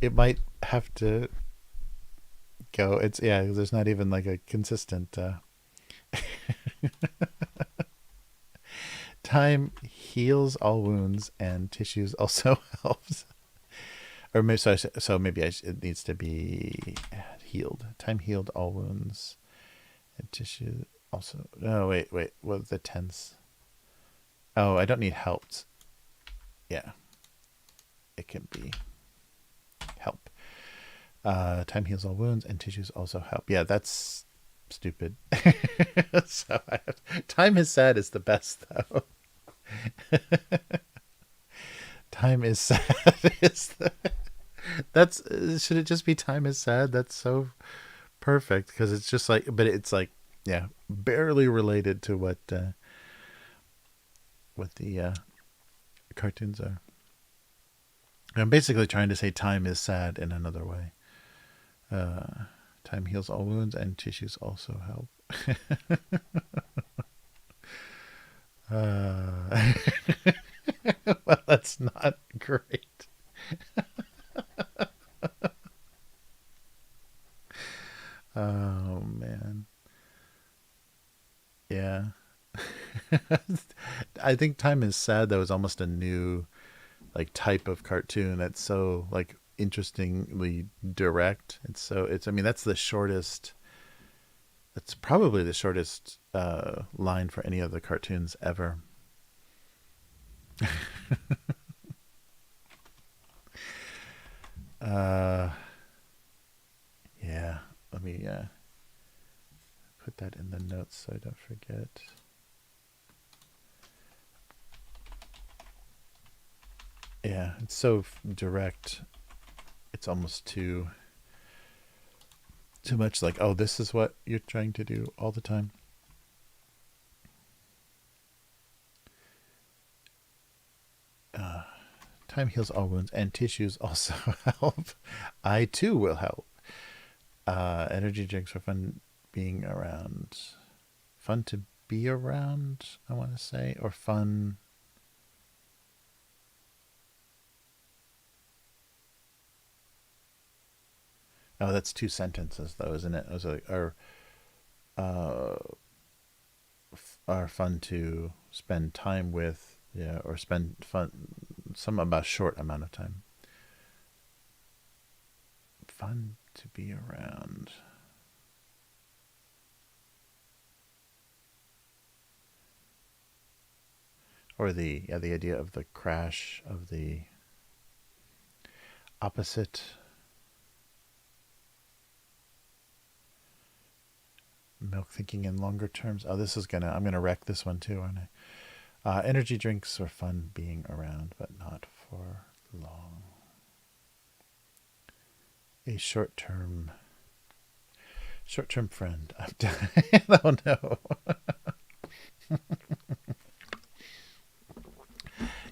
it might have to go. It's there's not even like a consistent time heals all wounds and tissues also helps. Or maybe it needs to be healed. Time healed all wounds. And tissue also. No, wait. What was the tense? Oh, I don't need helped. Yeah. It can be help. Time heals all wounds and tissues also help. Yeah, that's stupid. So time is sad is the best though. Time is sad is that's should it just be time is sad? That's so perfect because it's just like, but it's like, yeah, barely related to what the cartoons are. I'm basically trying to say time is sad in another way. Time heals all wounds and tissues also help. Well, that's not great. Oh man. Yeah. I think time is sad though is almost a new like type of cartoon that's so like interestingly direct. It's I mean that's the shortest, that's probably the shortest line for any of the cartoons ever. uh yeah, let me put that in the notes so I don't forget. Yeah, it's so direct. It's almost too much like, oh, this is what you're trying to do all the time. Time heals all wounds and tissues also help. I too will help. Energy drinks are fun being around. Fun to be around, I want to say, or fun. Oh, that's two sentences though, isn't it? I was like, uh, are fun to spend time with, yeah, or spend fun some about short amount of time. Fun to be around. Or the idea of the crash of the opposite. Milk thinking in longer terms. Oh, I'm gonna wreck this one too, aren't I? Energy drinks are fun being around, but not for long. A short-term friend. I'm dying. Oh no.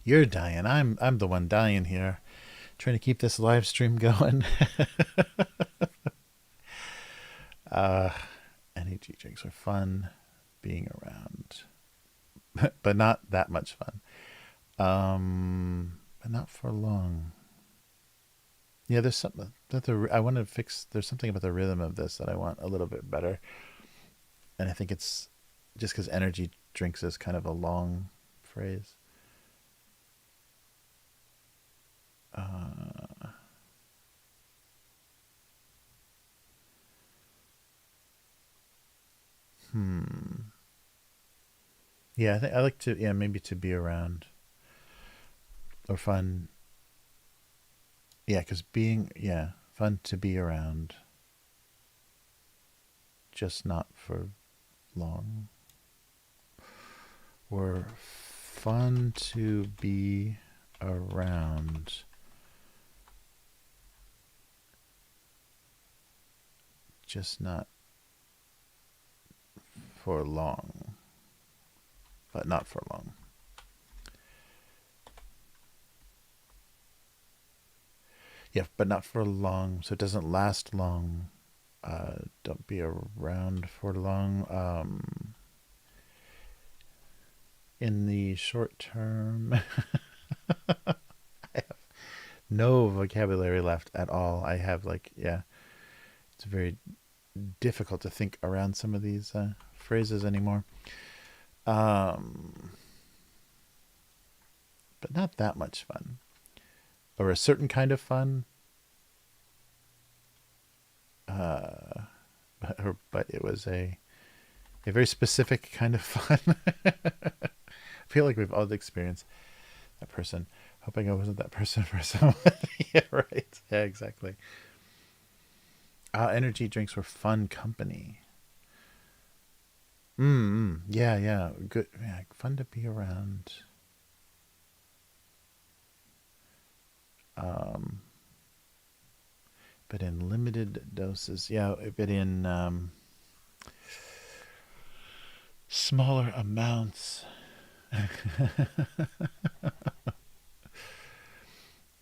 You're dying. I'm the one dying here. Trying to keep this live stream going. Energy drinks are fun being around. But not that much fun. But not for long. Yeah, there's something that I want to fix. There's something about the rhythm of this that I want a little bit better, and I think it's just because energy drinks is kind of a long phrase. Yeah, I think I like to. Yeah, maybe to be around or fun. Yeah, because being, yeah, fun to be around, just not for long. Or fun to be around, just not for long. But not for long. Yeah, but not for long. So it doesn't last long. Don't be around for long. In the short term, I have no vocabulary left at all. I have like, yeah, it's very difficult to think around some of these phrases anymore. But not that much fun. Or a certain kind of fun. But it was a A very specific kind of fun. I feel like we've all experienced that person. Hoping I wasn't that person for someone. Yeah, right. Yeah, exactly. Energy drinks were fun company. Yeah, yeah. Good. Yeah, fun to be around. But in limited doses. Yeah, but in smaller amounts.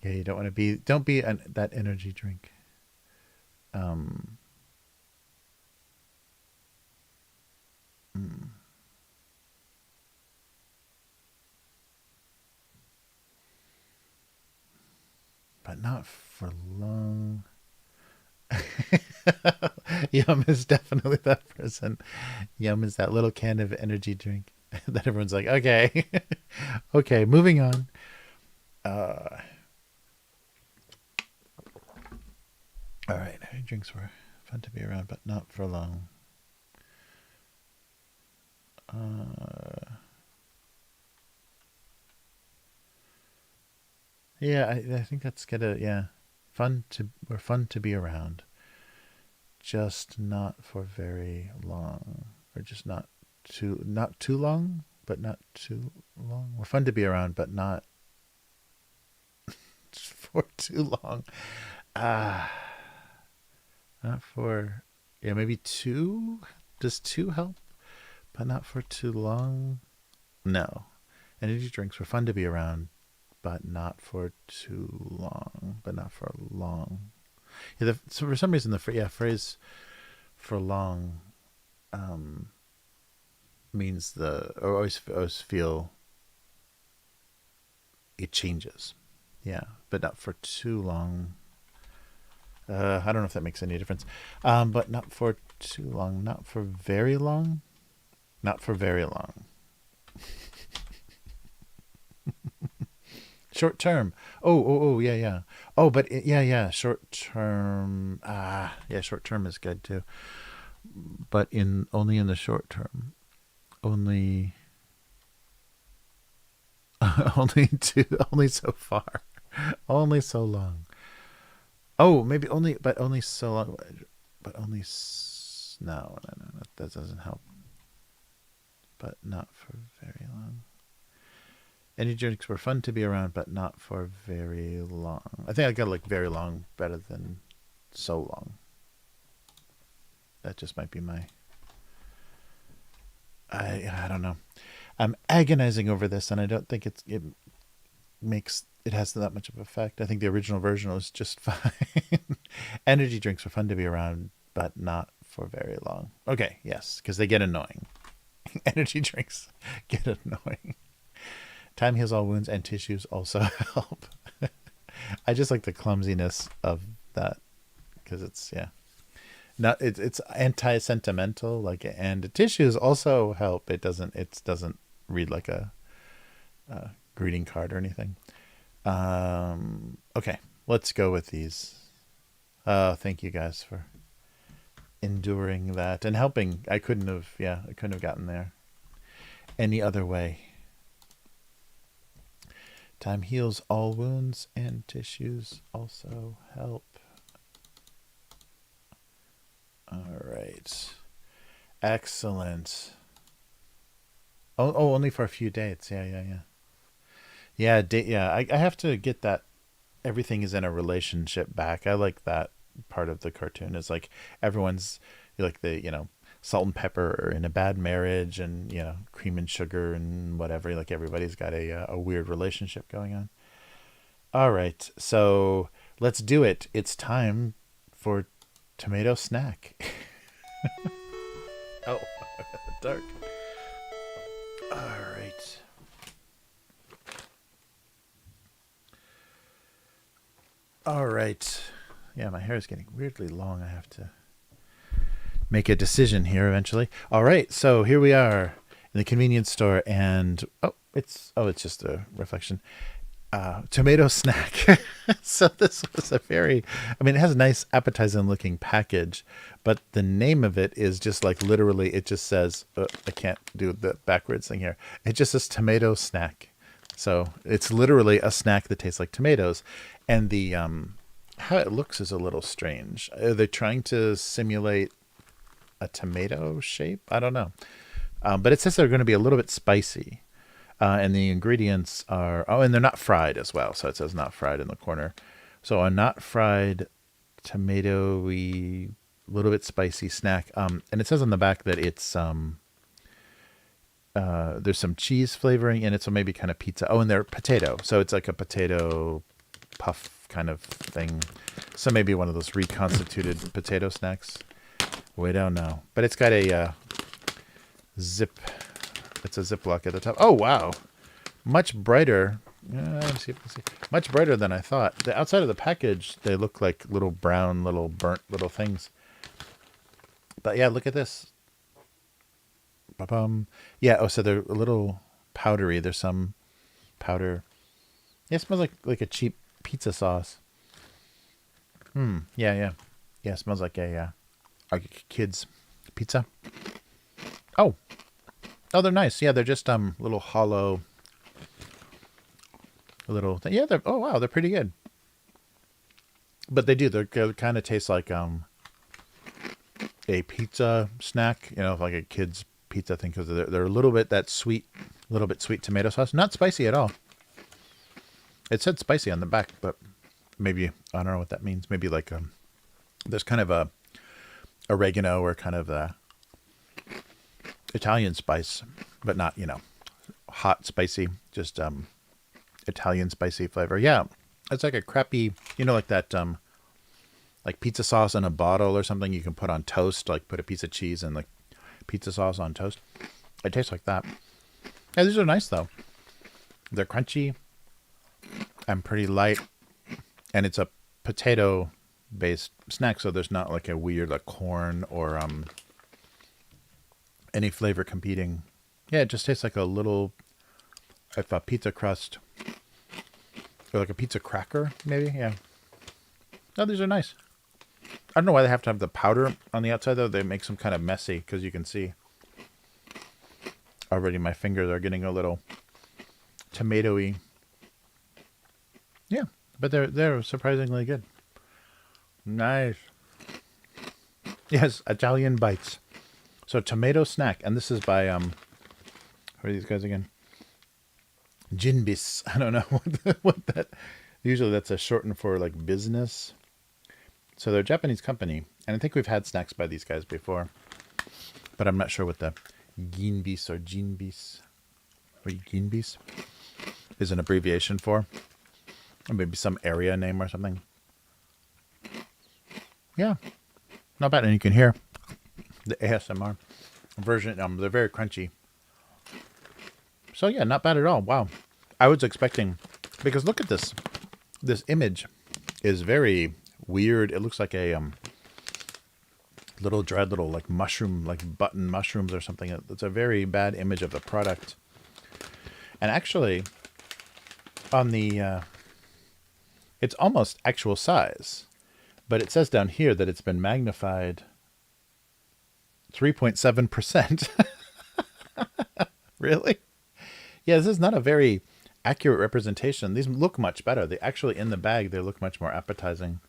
Yeah, you don't want to be. Don't be that energy drink. But not for long. Yum is definitely that person. Yum is that little can of energy drink that everyone's like, okay, okay, moving on. All right, drinks were fun to be around, but not for long. Yeah, I think that's gonna, yeah, we're fun to be around, just not for very long, or just not too long, but not too long. We're fun to be around, but not for too long. Not for, yeah, maybe two. Does two help? But not for too long. No. Energy drinks were fun to be around, but not for too long. But not for long. Yeah, so for some reason the phrase for long means I always feel it changes. Yeah, but not for too long. I don't know if that makes any difference. But not for too long. Not for very long. Not for very long. Short term. Oh, yeah. Oh, but yeah. Short term. Yeah, short term is good too. But only in the short term. Only only so far. Only so long. Oh, maybe only so long. But only no, that doesn't help. But not for very long. Energy drinks were fun to be around, but not for very long. I think I got like very long better than so long. That just might be my. I don't know. I'm agonizing over this, and I don't think it has that much of an effect. I think the original version was just fine. Energy drinks were fun to be around, but not for very long. Okay, yes, because they get annoying. Energy drinks get annoying. Time heals all wounds, and tissues also help. I just like the clumsiness of that because it's it's anti-sentimental, like, and tissues also help. It doesn't read like a greeting card or anything. Okay, let's go with these. Thank you guys for enduring that and helping. I couldn't have gotten there any other way. Time heals all wounds, and tissues also help. All right. Excellent. Oh, only for a few dates. Yeah. I have to get that. Everything is in a relationship back. I like that part of the cartoon. It's like everyone's like salt and pepper in a bad marriage, and cream and sugar and whatever. Like everybody's got a weird relationship going on. All right, so let's do it. It's time for tomato snack. Oh, dark. All right. All right. Yeah, my hair is getting weirdly long. I have to make a decision here eventually. All right, so here we are in the convenience store, and it's just a reflection. tomato snack. So this was a very, I mean, it has a nice appetizing looking package, but the name of it is just like literally, it just says, I can't do the backwards thing here. It just says tomato snack. So it's literally a snack that tastes like tomatoes. And the, how it looks is a little strange. Are they trying to simulate a tomato shape? I don't know. But it says they're going to be a little bit spicy. And the ingredients are, oh, and they're not fried as well. So it says not fried in the corner. So a not fried tomatoey, little bit spicy snack. And it says on the back that it's, there's some cheese flavoring in it. So maybe kind of pizza. Oh, and they're potato. So it's like a potato puff kind of thing. So maybe one of those reconstituted potato snacks. We don't know. But it's got a zip. It's a Ziploc at the top. Oh, wow. Much brighter. Let's see. Much brighter than I thought. The outside of the package, they look like little brown, little burnt little things. But yeah, look at this. Ba-bum. Yeah, oh, so they're a little powdery. There's some powder. Yeah, it smells like a cheap pizza sauce. Yeah. Yeah, it smells like a kid's pizza. Oh, they're nice. Yeah, they're just little hollow, little thing. Yeah, oh wow, they're pretty good. But they kind of taste like a pizza snack, like a kid's pizza thing, because they're a little bit sweet tomato sauce. Not spicy at all. It said spicy on the back, but maybe I don't know what that means. Maybe like there's kind of a oregano or kind of a Italian spice, but not, hot, spicy, just Italian spicy flavor. Yeah, it's like a crappy, like that, like pizza sauce in a bottle or something you can put on toast, like put a piece of cheese and like pizza sauce on toast. It tastes like that. Yeah, these are nice though. They're crunchy and pretty light, and it's a potato-based snack, so there's not like a weird like corn or any flavor competing. Yeah, it just tastes like a little, if a pizza crust, or like a pizza cracker, maybe. Yeah. No, these are nice. I don't know why they have to have the powder on the outside, though. They make them kind of messy, because you can see already my fingers are getting a little tomatoey. Yeah, but they're surprisingly good. Nice. Yes, Italian bites. So tomato snack, and this is by who are these guys again? Jinbis. I don't know what that. Usually that's a shorten for like business. So they're a Japanese company, and I think we've had snacks by these guys before, but I'm not sure what the Jinbis or Jinbis is an abbreviation for, or maybe some area name or something. Yeah, not bad, and you can hear the ASMR version. They're very crunchy. So yeah, not bad at all. Wow. I was expecting, because look at this. This image is very weird. It looks like a little dried little like mushroom, like button mushrooms or something. It's a very bad image of the product. And actually, on the it's almost actual size, but it says down here that it's been magnified 3.7%. Really? Yeah, this is not a very accurate representation. These look much better. They actually, in the bag, they look much more appetizing.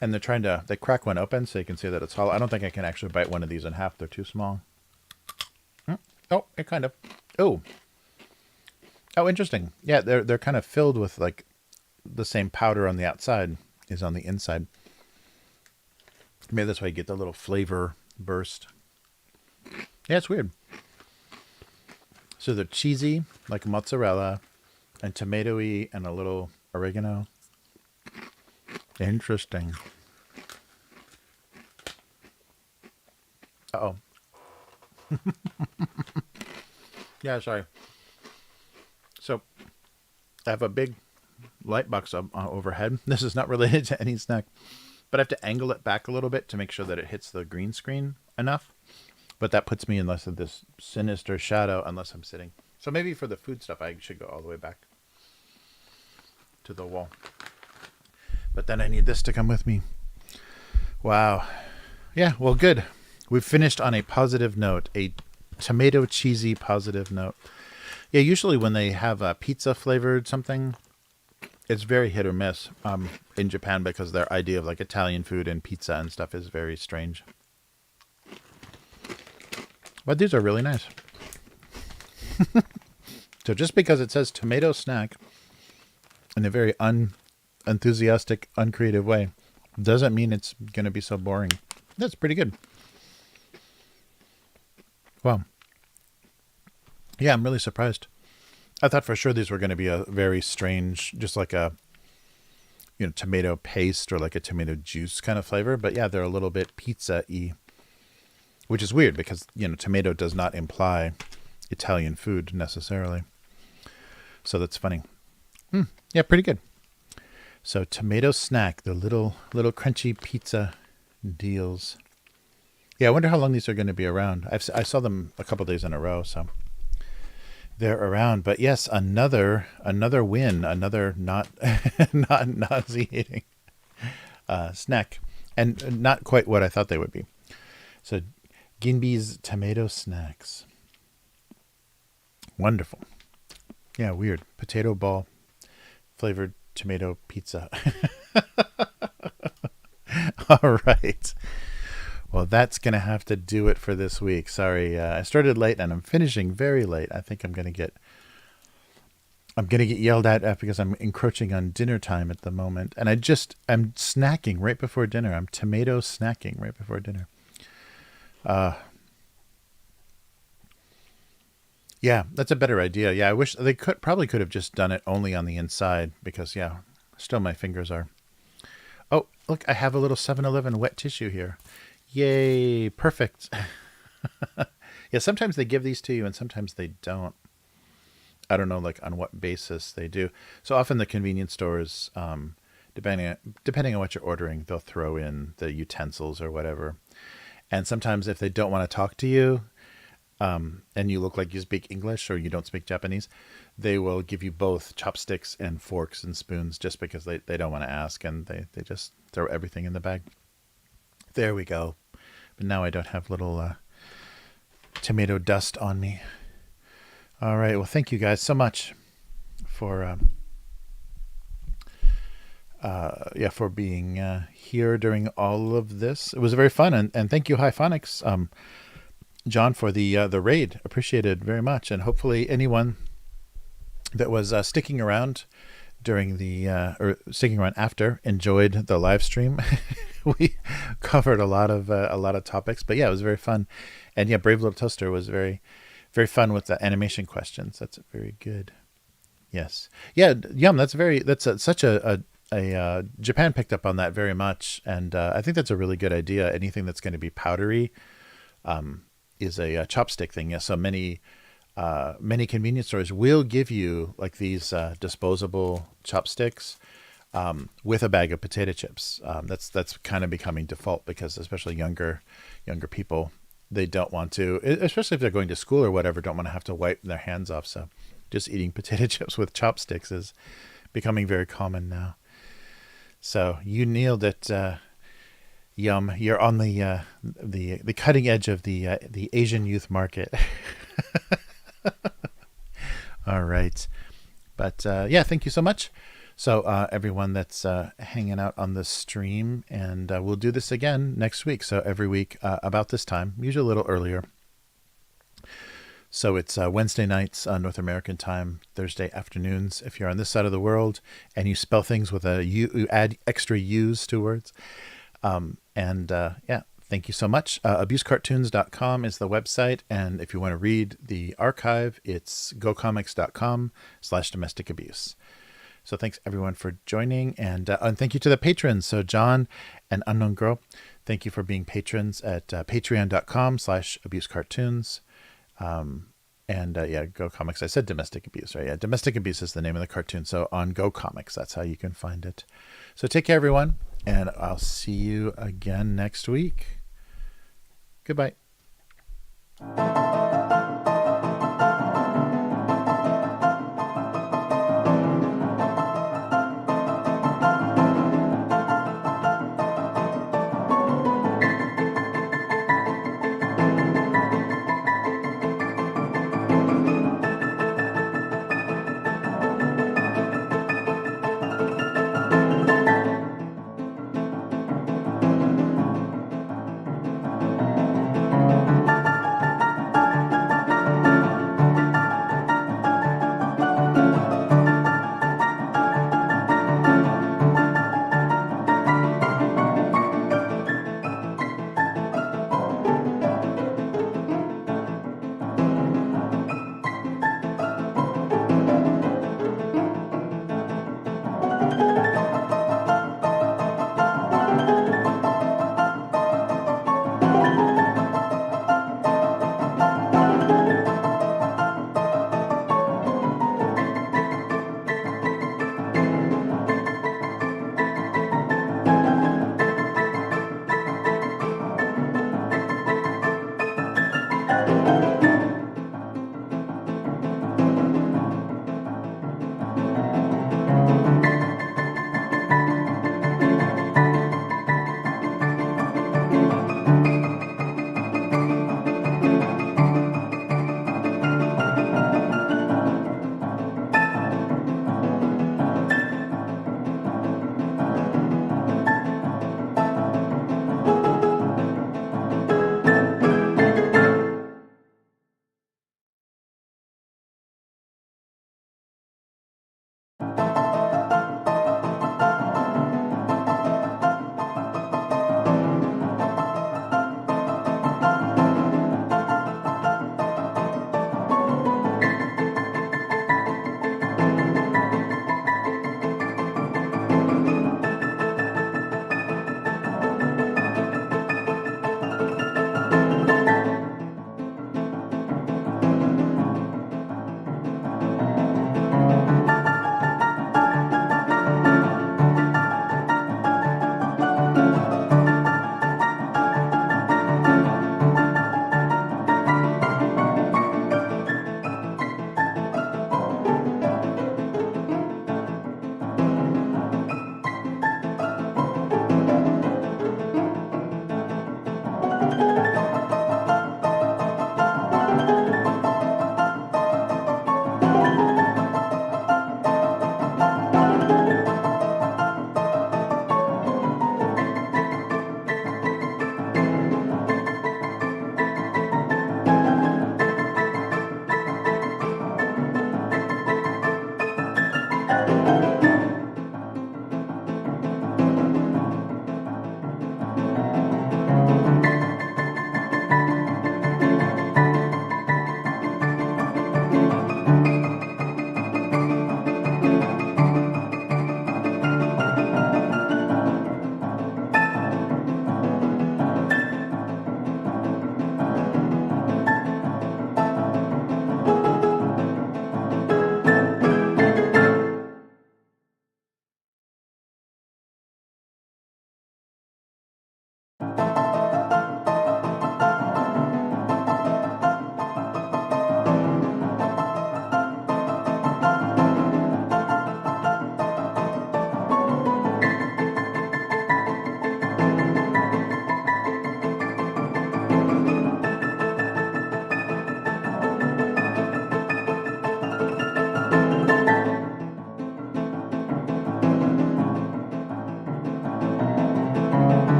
And they crack one open so you can see that it's hollow. I don't think I can actually bite one of these in half. They're too small. Oh, it kind of. Oh, interesting. Yeah, they're kind of filled with like the same powder on the outside is on the inside. Maybe that's why you get the little flavor burst. Yeah, it's weird. So they're cheesy, like mozzarella, and tomatoey, and a little oregano. Interesting. Uh-oh. Yeah, sorry. So, I have a big light box overhead. This is not related to any snack, but I have to angle it back a little bit to make sure that it hits the green screen enough. But that puts me in less of this sinister shadow unless I'm sitting. So maybe for the food stuff, I should go all the way back. to the wall. But then I need this to come with me. Wow. Yeah, well, good. We've finished on a positive note, a tomato cheesy positive note. Yeah, usually when they have a pizza flavored something, it's very hit or miss in Japan because their idea of like Italian food and pizza and stuff is very strange. But these are really nice. So just because it says tomato snack in a very unenthusiastic, uncreative way doesn't mean it's going to be so boring. That's pretty good. Wow. Yeah, I'm really surprised. I thought for sure these were going to be a very strange, just like a, tomato paste or like a tomato juice kind of flavor. But yeah, they're a little bit pizza-y, which is weird because, tomato does not imply Italian food necessarily. So that's funny. Yeah, pretty good. So tomato snack, the little crunchy pizza deals. Yeah, I wonder how long these are going to be around. I saw them a couple days in a row, so they're around. But yes, another win, another not nauseating snack, and not quite what I thought they would be. So Ginby's tomato snacks. Wonderful. Yeah, weird. Potato ball flavored tomato pizza. All right. Well, that's going to have to do it for this week. Sorry, I started late and I'm finishing very late. I think I'm going to get yelled at because I'm encroaching on dinner time at the moment. And I'm snacking right before dinner. I'm tomato snacking right before dinner. Yeah, that's a better idea. Yeah, I wish they probably could have just done it only on the inside because, yeah, still my fingers are. Oh, look, I have a little 7-Eleven wet tissue here. Yay, perfect. Yeah, sometimes they give these to you and sometimes they don't. I don't know, like on what basis they do. So often the convenience stores, depending on what you're ordering, they'll throw in the utensils or whatever. And sometimes if they don't want to talk to you, and you look like you speak English or you don't speak Japanese, they will give you both chopsticks and forks and spoons just because they don't want to ask, and they just throw everything in the bag. There we go. But now I don't have little tomato dust on me. All right. Well, thank you guys so much for for being here during all of this. It was very fun, and thank you, Hyphonics. John, for the raid. Appreciated very much. And hopefully anyone that was sticking around during or sticking around after enjoyed the live stream. We covered a lot of topics, but yeah, it was very fun. And yeah, Brave Little Toaster was very, very fun with the animation questions. That's very good. Yes. Yeah. Yum. That's such a Japan picked up on that very much. And I think that's a really good idea. Anything that's going to be powdery, is a chopstick thing. Yeah, so many convenience stores will give you like these disposable chopsticks with a bag of potato chips. That's kind of becoming default because especially younger people, they don't want to, especially if they're going to school or whatever, don't want to have to wipe their hands off. So just eating potato chips with chopsticks is becoming very common now. So you nailed it. Yum, you're on the cutting edge of the Asian youth market. All right. But yeah, thank you so much. So everyone that's hanging out on the stream, and we'll do this again next week. So every week about this time, usually a little earlier. So it's Wednesday nights, North American time, Thursday afternoons. If you're on this side of the world and you spell things with a U, you add extra U's to words. Yeah, thank you so much. Abusecartoons.com is the website. And if you want to read the archive, it's gocomics.com/domestic abuse. So thanks everyone for joining. And thank you to the patrons. So John and Unknown Girl, thank you for being patrons at patreon.com/abusecartoons. Yeah, Go Comics. I said domestic abuse, right? Yeah, domestic abuse is the name of the cartoon. So on Go Comics, that's how you can find it. So take care, everyone. And I'll see you again next week. Goodbye.